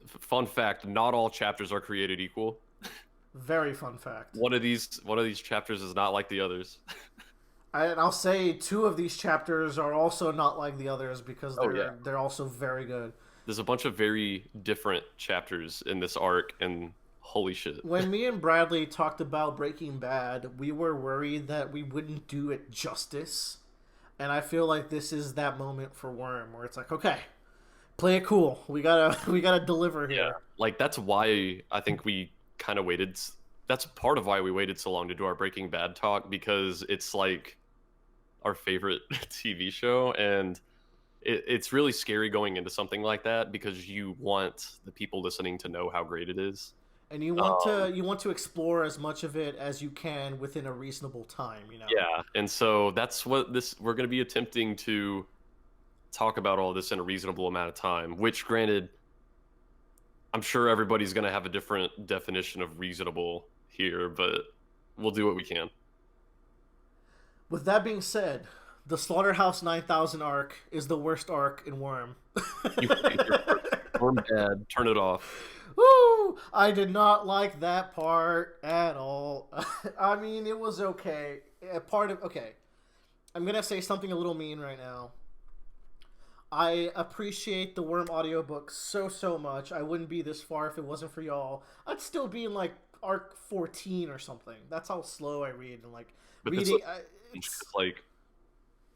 fun fact, not all chapters are created equal. Very fun fact. One of these chapters is not like the others. I'll say 2 of these chapters are also not like the others because they're also very good. There's a bunch of very different chapters in this arc, and holy shit. When me and Bradley talked about Breaking Bad, we were worried that we wouldn't do it justice. And I feel like this is that moment for Worm where it's like, okay, play it cool. We gotta deliver here. Yeah. Like, that's why I think we kind of waited. That's part of why we waited so long to do our Breaking Bad talk, because it's like our favorite TV show, and it's really scary going into something like that because you want the people listening to know how great it is. And you want to explore as much of it as you can within a reasonable time, you know. Yeah, and so that's what we're going to be attempting to talk about all this in a reasonable amount of time, which granted I'm sure everybody's going to have a different definition of reasonable here, but we'll do what we can. With that being said, the Slaughterhouse 9000 arc is the worst arc in Worm. Worm bad, turn it off. Woo! I did not like that part at all. I mean, it was okay. Okay. I'm going to say something a little mean right now. I appreciate the Worm audiobook so much. I wouldn't be this far if it wasn't for y'all. I'd still be in like arc 14 or something. That's how slow I read and like But reading. It's like,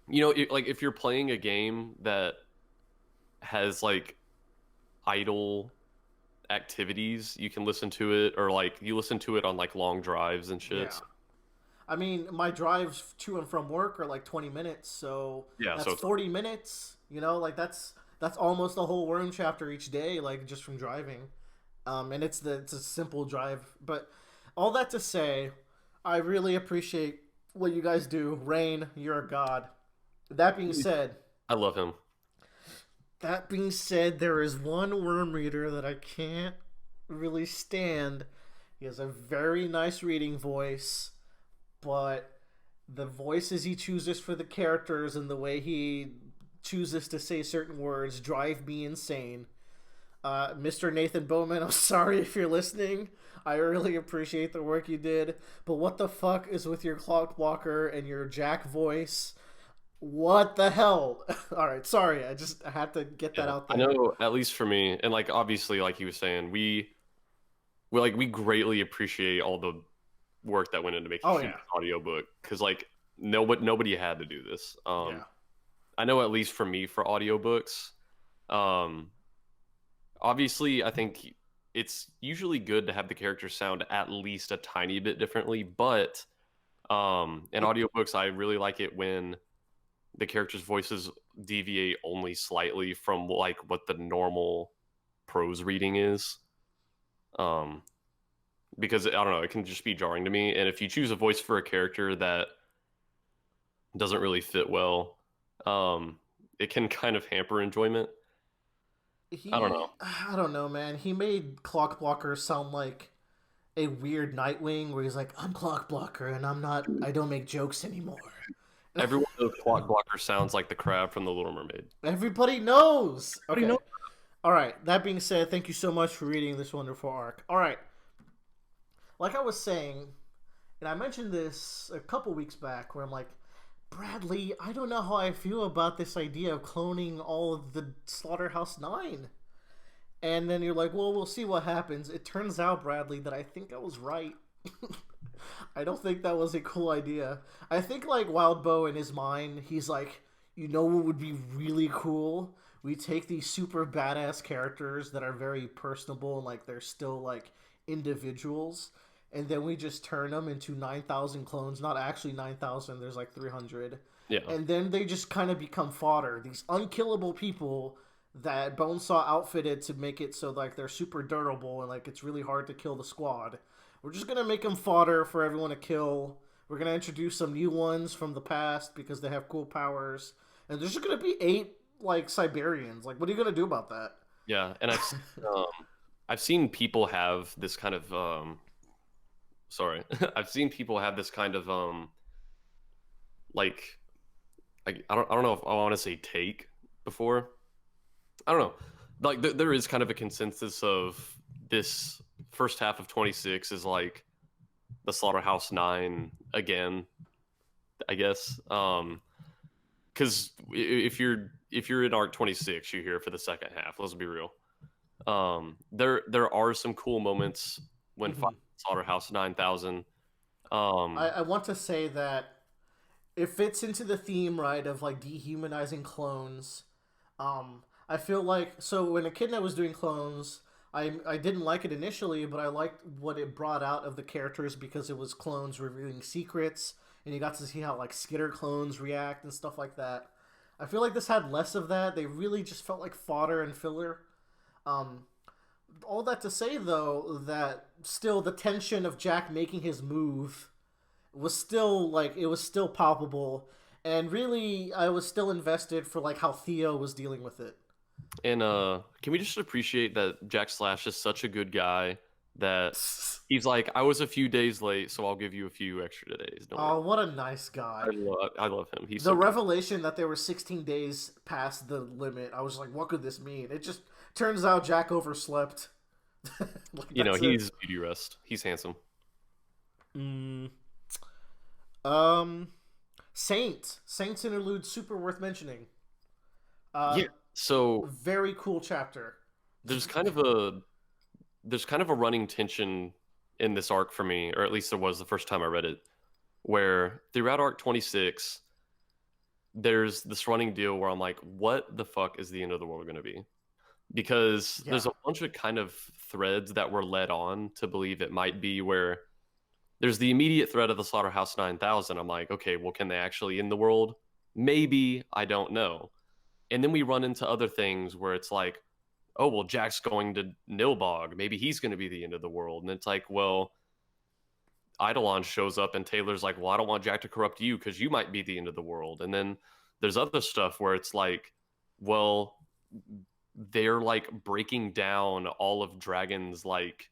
you know, like if you're playing a game that has like idle activities, you can listen to it, or like you listen to it on like long drives and shit. Yeah. I mean, my drives to and from work are like 20 minutes, so yeah, that's so 40 minutes. You know, like that's almost a whole Worm chapter each day, like just from driving. And it's a simple drive, but all that to say, I really appreciate what you guys do. Rain, you're a god. That being said, I love him. That being said, there is one Worm reader that I can't really stand. He has a very nice reading voice, but the voices he chooses for the characters and the way he chooses to say certain words drive me insane. Mr. Nathan Bowman, I'm sorry if you're listening. I really appreciate the work you did, but what the fuck is with your Clockblocker and your Jack voice? What the hell? All right, sorry. I had to get that out there. I know, at least for me, and like obviously, like he was saying, we greatly appreciate all the work that went into making an audiobook, because like nobody had to do this. I know, at least for me, for audiobooks, obviously I think it's usually good to have the characters sound at least a tiny bit differently, but in audiobooks I really like it when the characters' voices deviate only slightly from like what the normal prose reading is. Because I don't know, it can just be jarring to me. And if you choose a voice for a character that doesn't really fit well, it can kind of hamper enjoyment. I don't know, man. He made Clockblocker sound like a weird Nightwing, where he's like, "I'm Clockblocker, and I don't make jokes anymore." Everyone knows Clockblocker sounds like the crab from The Little Mermaid. Everybody knows. Okay. All right. That being said, thank you so much for reading this wonderful arc. All right. Like I was saying, and I mentioned this a couple weeks back, where I'm like, Bradley, I don't know how I feel about this idea of cloning all of the Slaughterhouse 9. And then you're like, well, we'll see what happens. It turns out, Bradley, that I think I was right. I don't think that was a cool idea. I think, like, Wildbow in his mind, he's like, you know what would be really cool? We take these super badass characters that are very personable and, like, they're still, like, individuals, and then we just turn them into 9,000 clones. Not actually 9,000, there's like 300. Yeah. And then they just kind of become fodder. These unkillable people that Bonesaw outfitted to make it so like they're super durable and like it's really hard to kill the squad. We're just going to make them fodder for everyone to kill. We're going to introduce some new ones from the past because they have cool powers. And there's just going to be 8 like Siberians. Like, what are you going to do about that? Yeah, and I've seen people have this kind of I've seen people have this kind of like I don't know if I want to say take before. I don't know. Like there is kind of a consensus of this first half of 26 is like the Slaughterhouse 9 again, I guess. Cuz if you're in arc 26, you're here for the second half. Let's be real. There are some cool moments when fighting Slaughterhouse 9000. I want to say that it fits into the theme, right, of like dehumanizing clones. I feel like, so when Echidna was doing clones, I didn't like it initially, but I liked what it brought out of the characters because it was clones revealing secrets, and you got to see how like Skitter clones react and stuff like that. I feel like this had less of that. They really just felt like fodder and filler. all that to say though that still the tension of Jack making his move was still like it was still palpable, and really I was still invested for like how Theo was dealing with it. And can we just appreciate that Jack Slash is such a good guy that he's like, I was a few days late, so I'll give you a few extra days. Don't worry. Oh, what a nice guy. I love him. He's The so good. revelation that they were 16 days past the limit, I was like, what could this mean? It just turns out Jack overslept. Like, You know, that's he's beauty rest. He's handsome. it. Um, Saints interlude, super worth mentioning. Yeah. So Very cool chapter. there's kind of a running tension in this arc for me, or at least there was the first time I read it, where throughout arc 26, there's this running deal where I'm like, what the fuck is the end of the world going to be? Because there's a bunch of kind of threads that were led on to believe it might be where there's the immediate threat of the Slaughterhouse 9000. I'm like, okay, well, can they actually end the world? Maybe, I don't know. And then we run into other things where it's like, oh, well, Jack's going to Nilbog. Maybe he's going to be the end of the world. And it's like, well, Eidolon shows up and Taylor's like, well, I don't want Jack to corrupt you because you might be the end of the world. And then there's other stuff where it's like, well, they're like breaking down all of Dragon's like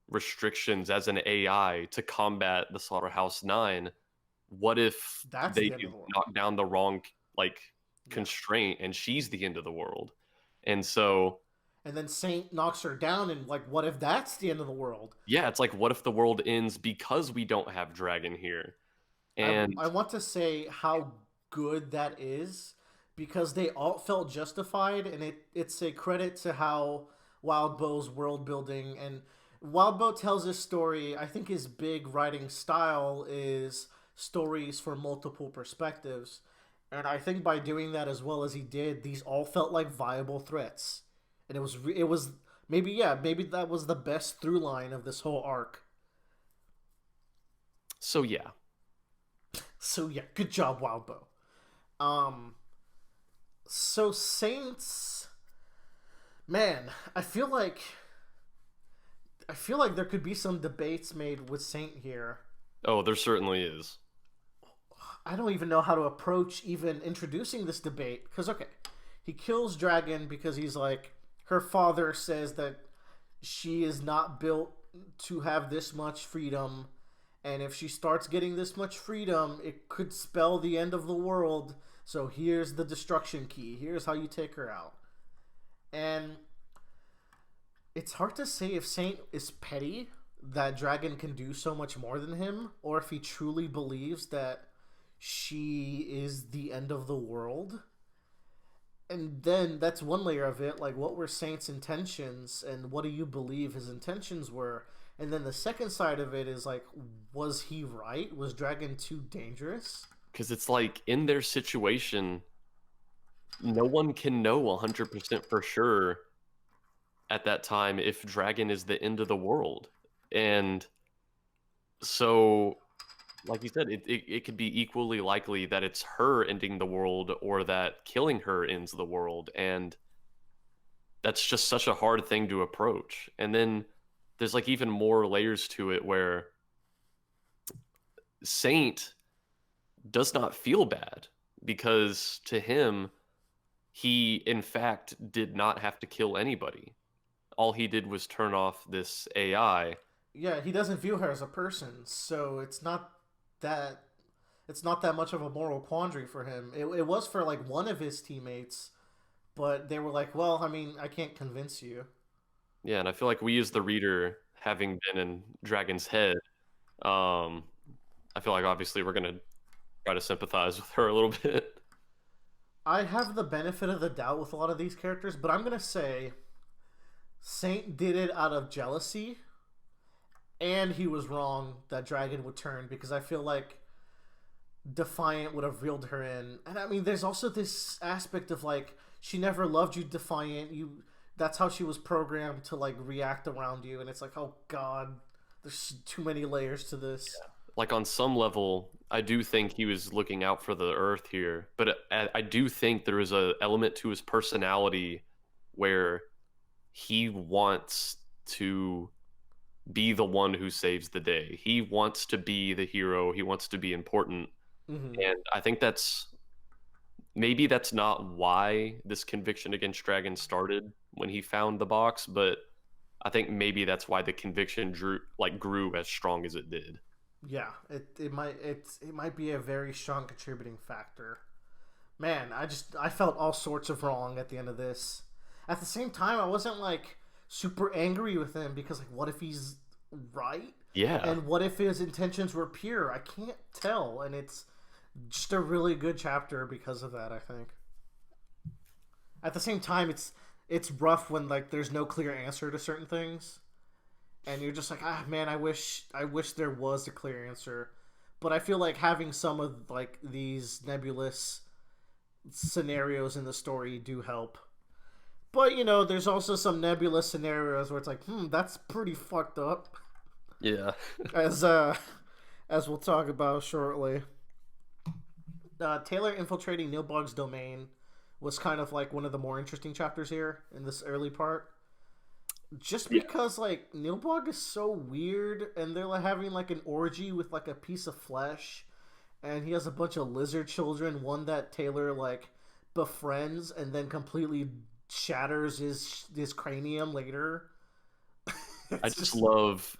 restrictions as an AI to combat the Slaughterhouse 9. What if That's they the end of the world. knock down the wrong like constraint and she's the end of the world? And so And then Saint knocks her down, and like, what if that's the end of the world? yeah, it's like, what if the world ends because we don't have Dragon here? And I want to say how good that is because they all felt justified, and it's a credit to how Wildbow's world building and Wildbow tells his story. I think his big writing style is stories for multiple perspectives, and I think by doing that as well as he did, these all felt like viable threats, and it was maybe maybe that was the best through line of this whole arc. so yeah, So yeah, good job, Wildbow. Um, so Saints, man, I feel like there could be some debates made with Saint here. oh, there certainly is. I don't even know how to approach even introducing this debate because okay, he kills Dragon because he's like her father says that she is not built to have this much freedom, and if she starts getting this much freedom, it could spell the end of the world. So here's the destruction key. Here's how you take her out. And it's hard to say if Saint is petty that Dragon can do so much more than him, or if he truly believes that she is the end of the world. And then that's one layer of it. Like, what were Saint's intentions, and what do you believe his intentions were? And then the second side of it is like, was he right? Was Dragon too dangerous? Because it's like in their situation, no one can know 100% for sure at that time if Dragon is the end of the world. And so, like you said, it could be equally likely that it's her ending the world or that killing her ends the world. And that's just such a hard thing to approach. And then there's like even more layers to it where Saint does not feel bad because to him, he in fact did not have to kill anybody. All he did was turn off this AI. Yeah, he doesn't view her as a person, so that it's not that much of a moral quandary for him. It was for like one of his teammates, but they were like, well, I mean, I can't convince you. Yeah, and I feel like we as the reader, having been in Dragon's head, I feel like obviously we're gonna try to sympathize with her a little bit. I have the benefit of the doubt with a lot of these characters, but I'm gonna say Saint did it out of jealousy, and he was wrong that Dragon would turn because I feel like Defiant would have reeled her in. And I mean, there's also this aspect of like she never loved you, Defiant. That's how she was programmed to like react around you, and it's like, oh god, there's too many layers to this. Like on some level, I do think he was looking out for the Earth here, but I do think there is a element to his personality where he wants to be the one who saves the day. He wants to be the hero. He wants to be important. Mm-hmm. And I think maybe that's not why this conviction against Dragon started when he found the box, but I think maybe that's why the conviction grew as strong as it did. Yeah, it might be a very strong contributing factor. Man, I felt all sorts of wrong at the end of this. At the same time, I wasn't like super angry with him because like, what if he's right? Yeah. And what if his intentions were pure? I can't tell, and it's just a really good chapter because of that, I think. At the same time, it's rough when like there's no clear answer to certain things, and you're just like, man, I wish there was a clear answer. But I feel like having some of like these nebulous scenarios in the story do help. But you know, there's also some nebulous scenarios where it's like, that's pretty fucked up. Yeah. as we'll talk about shortly. Taylor infiltrating Nilbog's domain was kind of like one of the more interesting chapters here in this early part. Just because like Nilbog is so weird, and they're like having like an orgy with like a piece of flesh, and he has a bunch of lizard children, one that Taylor like befriends and then completely shatters his cranium later. I just love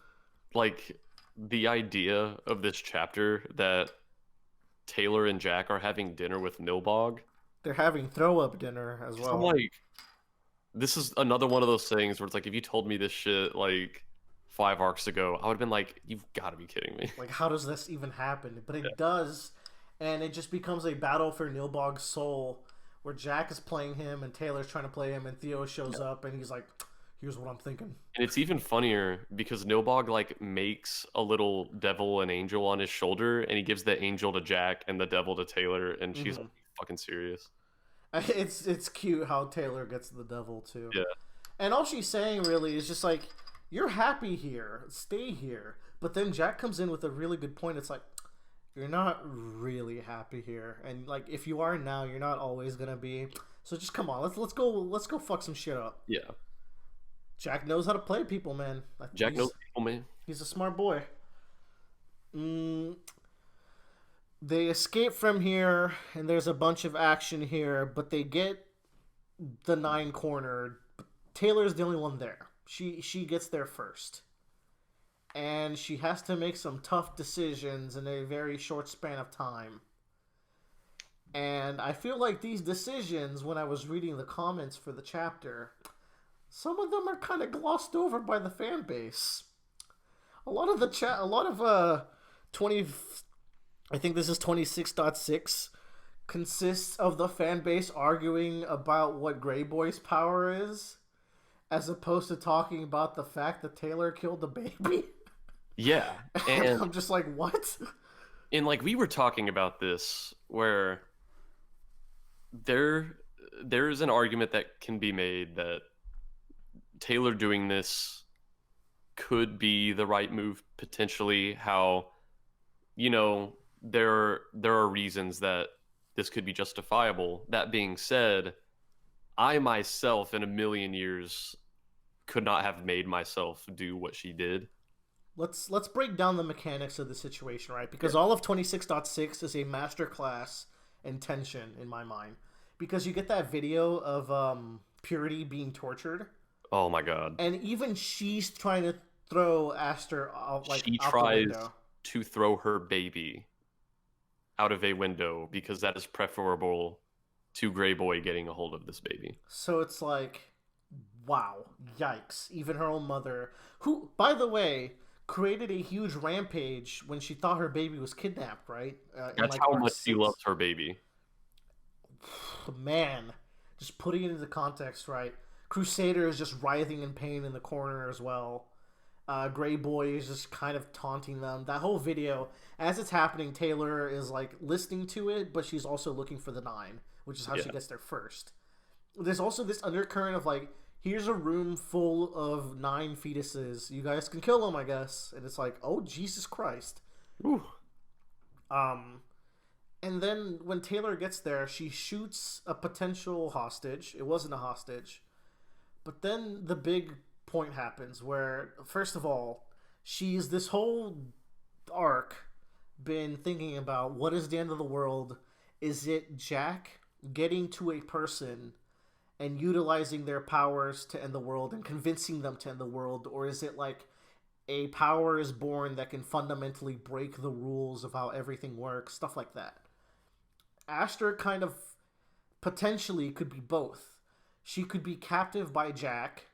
like the idea of this chapter that Taylor and Jack are having dinner with Nilbog. They're having throw-up dinner as well. I'm like, this is another one of those things where it's like, if you told me this shit like 5 arcs ago, I would have been like, you've got to be kidding me. Like, how does this even happen? But it does, and it just becomes a battle for Nilbog's soul, where Jack is playing him and Taylor's trying to play him, and Theo shows up and he's like, here's what I'm thinking. And it's even funnier because Nilbog like makes a little devil and angel on his shoulder, and he gives the angel to Jack and the devil to Taylor, and she's like, fucking serious. It's cute how Taylor gets the devil too. Yeah. And all she's saying really is just like, you're happy here, stay here. But then Jack comes in with a really good point. It's like, you're not really happy here, and like if you are now, you're not always gonna be. So just come on, let's go fuck some shit up. Yeah. Jack knows how to play people, man. Jack knows people, man. He's a smart boy. They escape from here, and there's a bunch of action here, but they get the 9 cornered. Taylor's the only one there. She gets there first. And she has to make some tough decisions in a very short span of time. And I feel like these decisions, when I was reading the comments for the chapter, some of them are kind of glossed over by the fan base. A lot of 26.6 consists of the fan base arguing about what Grey Boy's power is, as opposed to talking about the fact that Taylor killed the baby. Yeah, and I'm just like, what? And like we were talking about this, where there's an argument that can be made that Taylor doing this could be the right move potentially. How, you know, there are reasons that this could be justifiable. That being said, I myself in a million years could not have made myself do what she did. Let's break down the mechanics of the situation, right? Because all of 26.6 is a masterclass in tension in my mind. Because you get that video of Purity being tortured. Oh my god! And even she's trying to throw Aster out, like she out tries the window. To throw her baby out of a window because that is preferable to Grey Boy getting a hold of this baby. So it's like, wow, yikes! Even her own mother, who, by the way, created a huge rampage when she thought her baby was kidnapped, right? That's how much she loves her baby. Man, just putting it into context, right? Crusader is just writhing in pain in the corner as well. Grey Boy is just kind of taunting them. That whole video, as it's happening, Taylor is like listening to it, but she's also looking for the 9, which is how she gets there first. There's also this undercurrent of like, here's a room full of 9 fetuses. You guys can kill them, I guess. And it's like, oh, Jesus Christ. Ooh. And then when Taylor gets there, she shoots a potential hostage. It wasn't a hostage. But then the big point happens where, first of all, she's this whole arc been thinking about what is the end of the world. Is it Jack getting to a person and utilizing their powers to end the world and convincing them to end the world, or is it like a power is born that can fundamentally break the rules of how everything works, stuff like that. Aster kind of potentially could be both. She could be captive by Jack,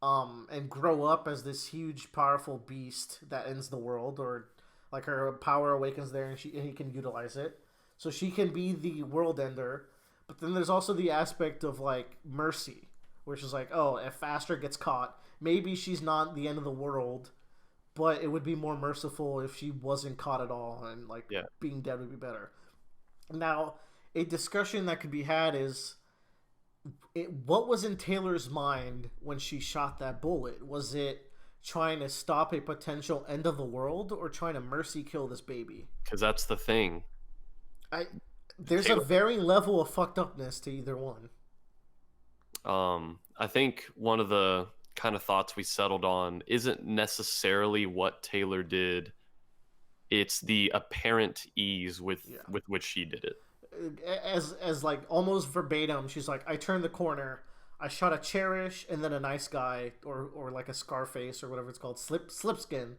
and grow up as this huge, powerful beast that ends the world, or like her power awakens there and he can utilize it. So she can be the world ender. But then there's also the aspect of like mercy, which is like, oh, if Aster gets caught, maybe she's not the end of the world, but it would be more merciful if she wasn't caught at all, and like being dead would be better. Now, a discussion that could be had is, what was in Taylor's mind when she shot that bullet? Was it trying to stop a potential end of the world, or trying to mercy kill this baby? Because that's the thing. There's a varying level of fucked upness to either one. I think one of the kind of thoughts we settled on isn't necessarily what Taylor did. It's the apparent ease with which she did it. As like almost verbatim, she's like, I turned the corner, I shot a Cherish and then a nice guy, or like a Scarface or whatever it's called, Slipskin,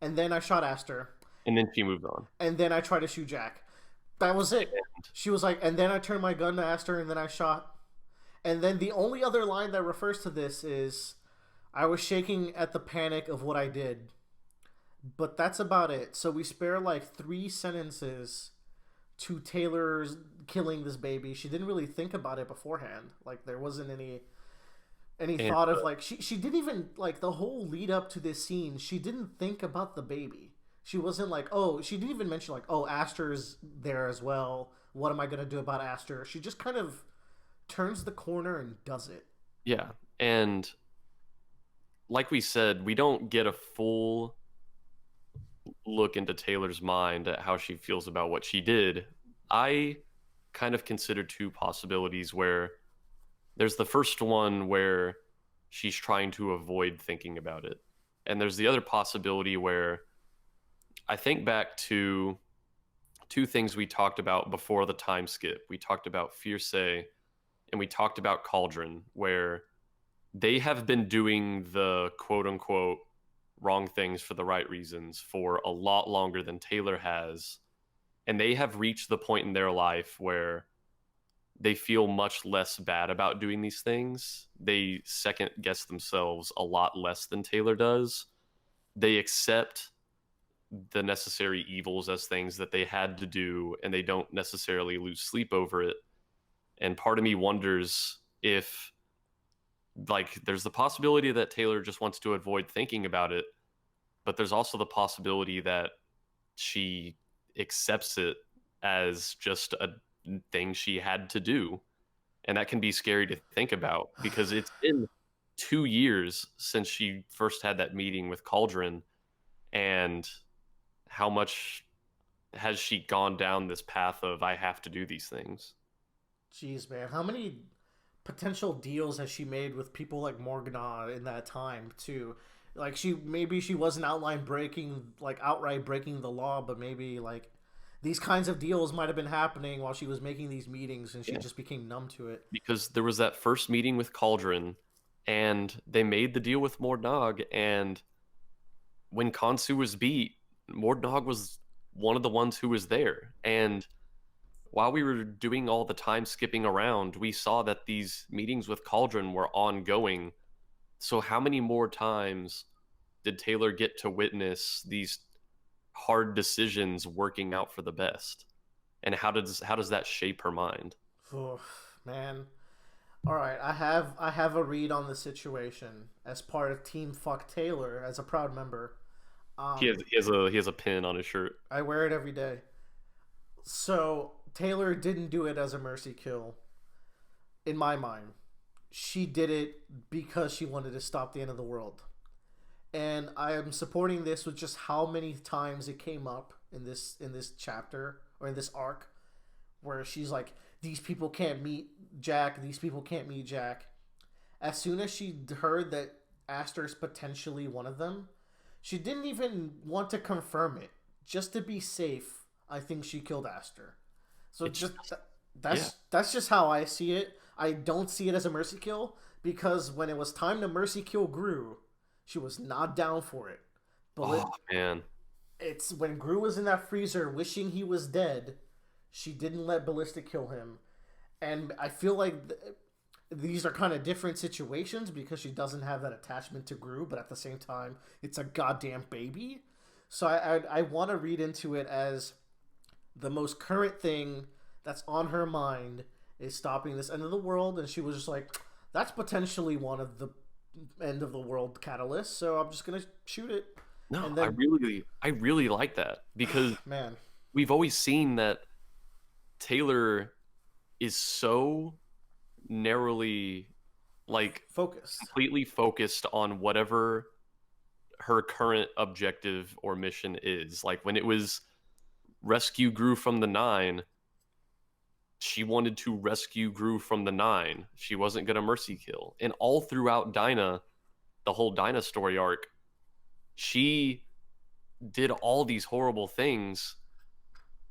and then I shot Aster. And then she moved on. And then I tried to shoot Jack. That was it. She was like, and then I turned my gun to Aster and then I shot. And then the only other line that refers to this is, I was shaking at the panic of what I did. But that's about it. So we spare like 3 sentences to Taylor's killing this baby. She didn't really think about it beforehand. Like there wasn't any thought of like, she didn't even, like the whole lead up to this scene, she didn't think about the baby. She wasn't like, oh, she didn't even mention like, oh, Aster's there as well. What am I going to do about Aster? She just kind of turns the corner and does it. Yeah. And like we said, we don't get a full look into Taylor's mind at how she feels about what she did. I kind of consider 2 possibilities, where there's the first one where she's trying to avoid thinking about it. And there's the other possibility where I think back to 2 things we talked about before the time skip. We talked about Fierce and we talked about Cauldron, where they have been doing the quote-unquote wrong things for the right reasons for a lot longer than Taylor has. And they have reached the point in their life where they feel much less bad about doing these things. They second-guess themselves a lot less than Taylor does. They accept the necessary evils as things that they had to do, and they don't necessarily lose sleep over it. And part of me wonders if, like, there's the possibility that Taylor just wants to avoid thinking about it, but there's also the possibility that she accepts it as just a thing she had to do. And that can be scary to think about, because it's been 2 years since she first had that meeting with Cauldron, and how much has she gone down this path of, I have to do these things? Jeez, man. How many potential deals has she made with people like Morgana in that time, too? Like, maybe she wasn't outright breaking the law, but maybe, like, these kinds of deals might have been happening while she was making these meetings, and she just became numb to it. Because there was that first meeting with Cauldron, and they made the deal with Mordnog, and when Khonsu was beat, Mordnog was one of the ones who was there. And while we were doing all the time skipping around, we saw that these meetings with Cauldron were ongoing. So how many more times did Taylor get to witness these hard decisions working out for the best? And how does that shape her mind? Oh, man. All right, I have a read on the situation as part of Team Fuck Taylor, as a proud member. He has a pin on his shirt. I wear it every day. So Taylor didn't do it as a mercy kill. In my mind, she did it because she wanted to stop the end of the world. And I am supporting this with just how many times it came up in this chapter, or in this arc, where she's like, these people can't meet Jack. These people can't meet Jack. As soon as she heard that Aster's potentially one of them. She didn't even want to confirm it. Just to be safe, I think she killed Aster. So that's just how I see it. I don't see it as a mercy kill because when it was time to mercy kill Gru, she was not down for it. Oh man. It's when Gru was in that freezer wishing he was dead, she didn't let Ballistic kill him. And I feel like these are kind of different situations because she doesn't have that attachment to Gru, but at the same time, it's a goddamn baby. So I want to read into it as the most current thing that's on her mind is stopping this end of the world, and she was just like, that's potentially one of the end of the world catalysts, so I'm just gonna shoot it. No, and then, I really like that because man, we've always seen that Taylor is so narrowly completely focused on whatever her current objective or mission is. Like when it was rescue Gru from the Nine, she wanted to rescue Gru from the Nine. She wasn't gonna mercy kill. And all throughout Dinah, the whole Dinah story arc, she did all these horrible things,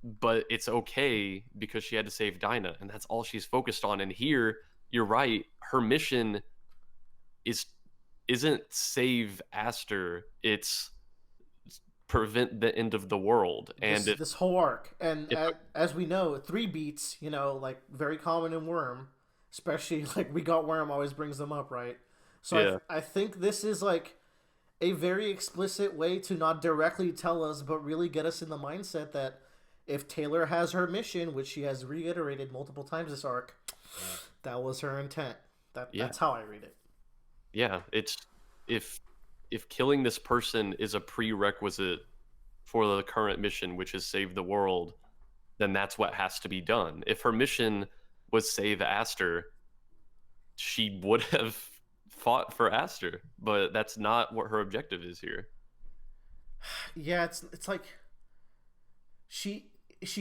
but it's okay because she had to save Dinah, and that's all she's focused on. And here, you're right, her mission isn't save Aster, it's prevent the end of the world. And this whole arc, and as we know, 3 beats, like very common in Worm, especially like We Got Worm always brings them up, right? So yeah. I think this is like a very explicit way to not directly tell us, but really get us in the mindset that if Taylor has her mission, which she has reiterated multiple times this arc, that was her intent. That's how I read it. Yeah, it's if killing this person is a prerequisite for the current mission, which is save the world, then that's what has to be done. If her mission was save Aster, she would have fought for Aster, but that's not what her objective is here. Yeah, it's like she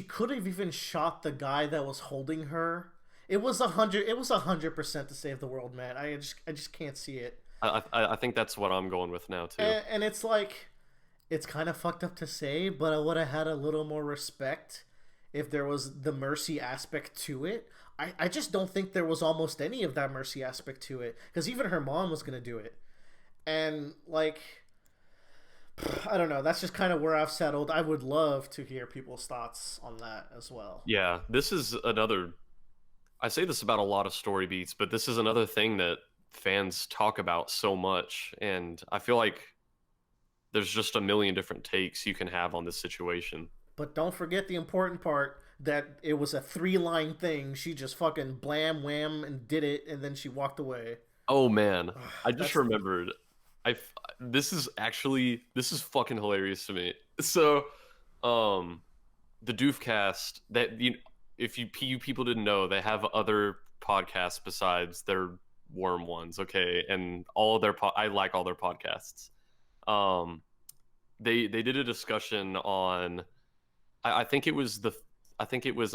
could have even shot the guy that was holding her. It was 100% to save the world, man. I just can't see it. I think that's what I'm going with now too. And it's like, it's kind of fucked up to say, but I would have had a little more respect if there was the mercy aspect to it. I just don't think there was almost any of that mercy aspect to it, because even her mom was gonna do it, and like, I don't know. That's just kind of where I've settled. I would love to hear people's thoughts on that as well. Yeah, this is another. I say this about a lot of story beats, but this is another thing that fans talk about so much, and I feel like there's just a million different takes you can have on this situation. But don't forget the important part, that it was a 3-line thing. She just fucking blam wham and did it, and then she walked away. Oh man, I just remembered. This is fucking hilarious to me. So, the Doofcast, that if you people didn't know, they have other podcasts besides their Worm ones, okay? And all of their I like all their podcasts. They did a discussion on, I think it was Avengers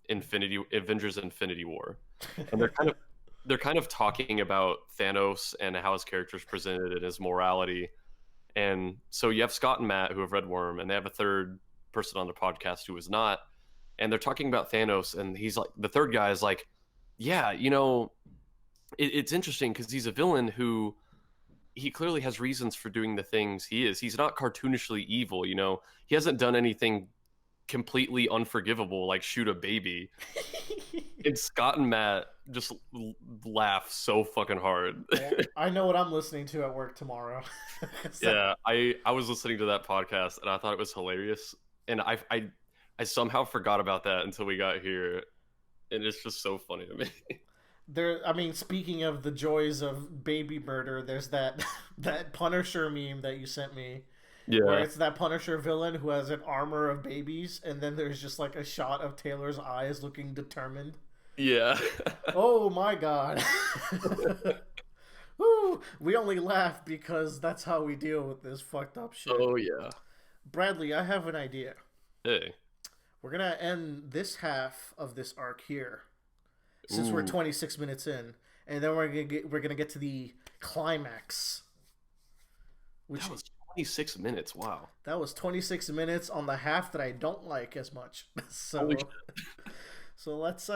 Infinity War, and they're kind of talking about Thanos and how his character is presented and his morality. And so you have Scott and Matt who have read Worm, and they have a third person on their podcast who is not, and they're talking about Thanos, and he's like, the third guy is like, yeah, it's interesting because he's a villain who, he clearly has reasons for doing the things he is. He's not cartoonishly evil, he hasn't done anything completely unforgivable like shoot a baby. And Scott and Matt just laugh so fucking hard. I know what I'm listening to at work tomorrow. Yeah, I was listening to that podcast and I thought it was hilarious, and I somehow forgot about that until we got here, and it's just so funny to me. Speaking of the joys of baby murder, there's that Punisher meme that you sent me. Yeah. Where it's that Punisher villain who has an armor of babies, and then there's just like a shot of Taylor's eyes looking determined. Yeah. Oh my god. Woo! We only laugh because that's how we deal with this fucked up shit. Oh yeah. Bradley, I have an idea. Hey. We're gonna end this half of this arc here, since we're 26 minutes in, and then we're gonna get to the climax. Which That was 26 minutes. Wow. that was 26 minutes on the half that I don't like as much. So Holy shit. so let's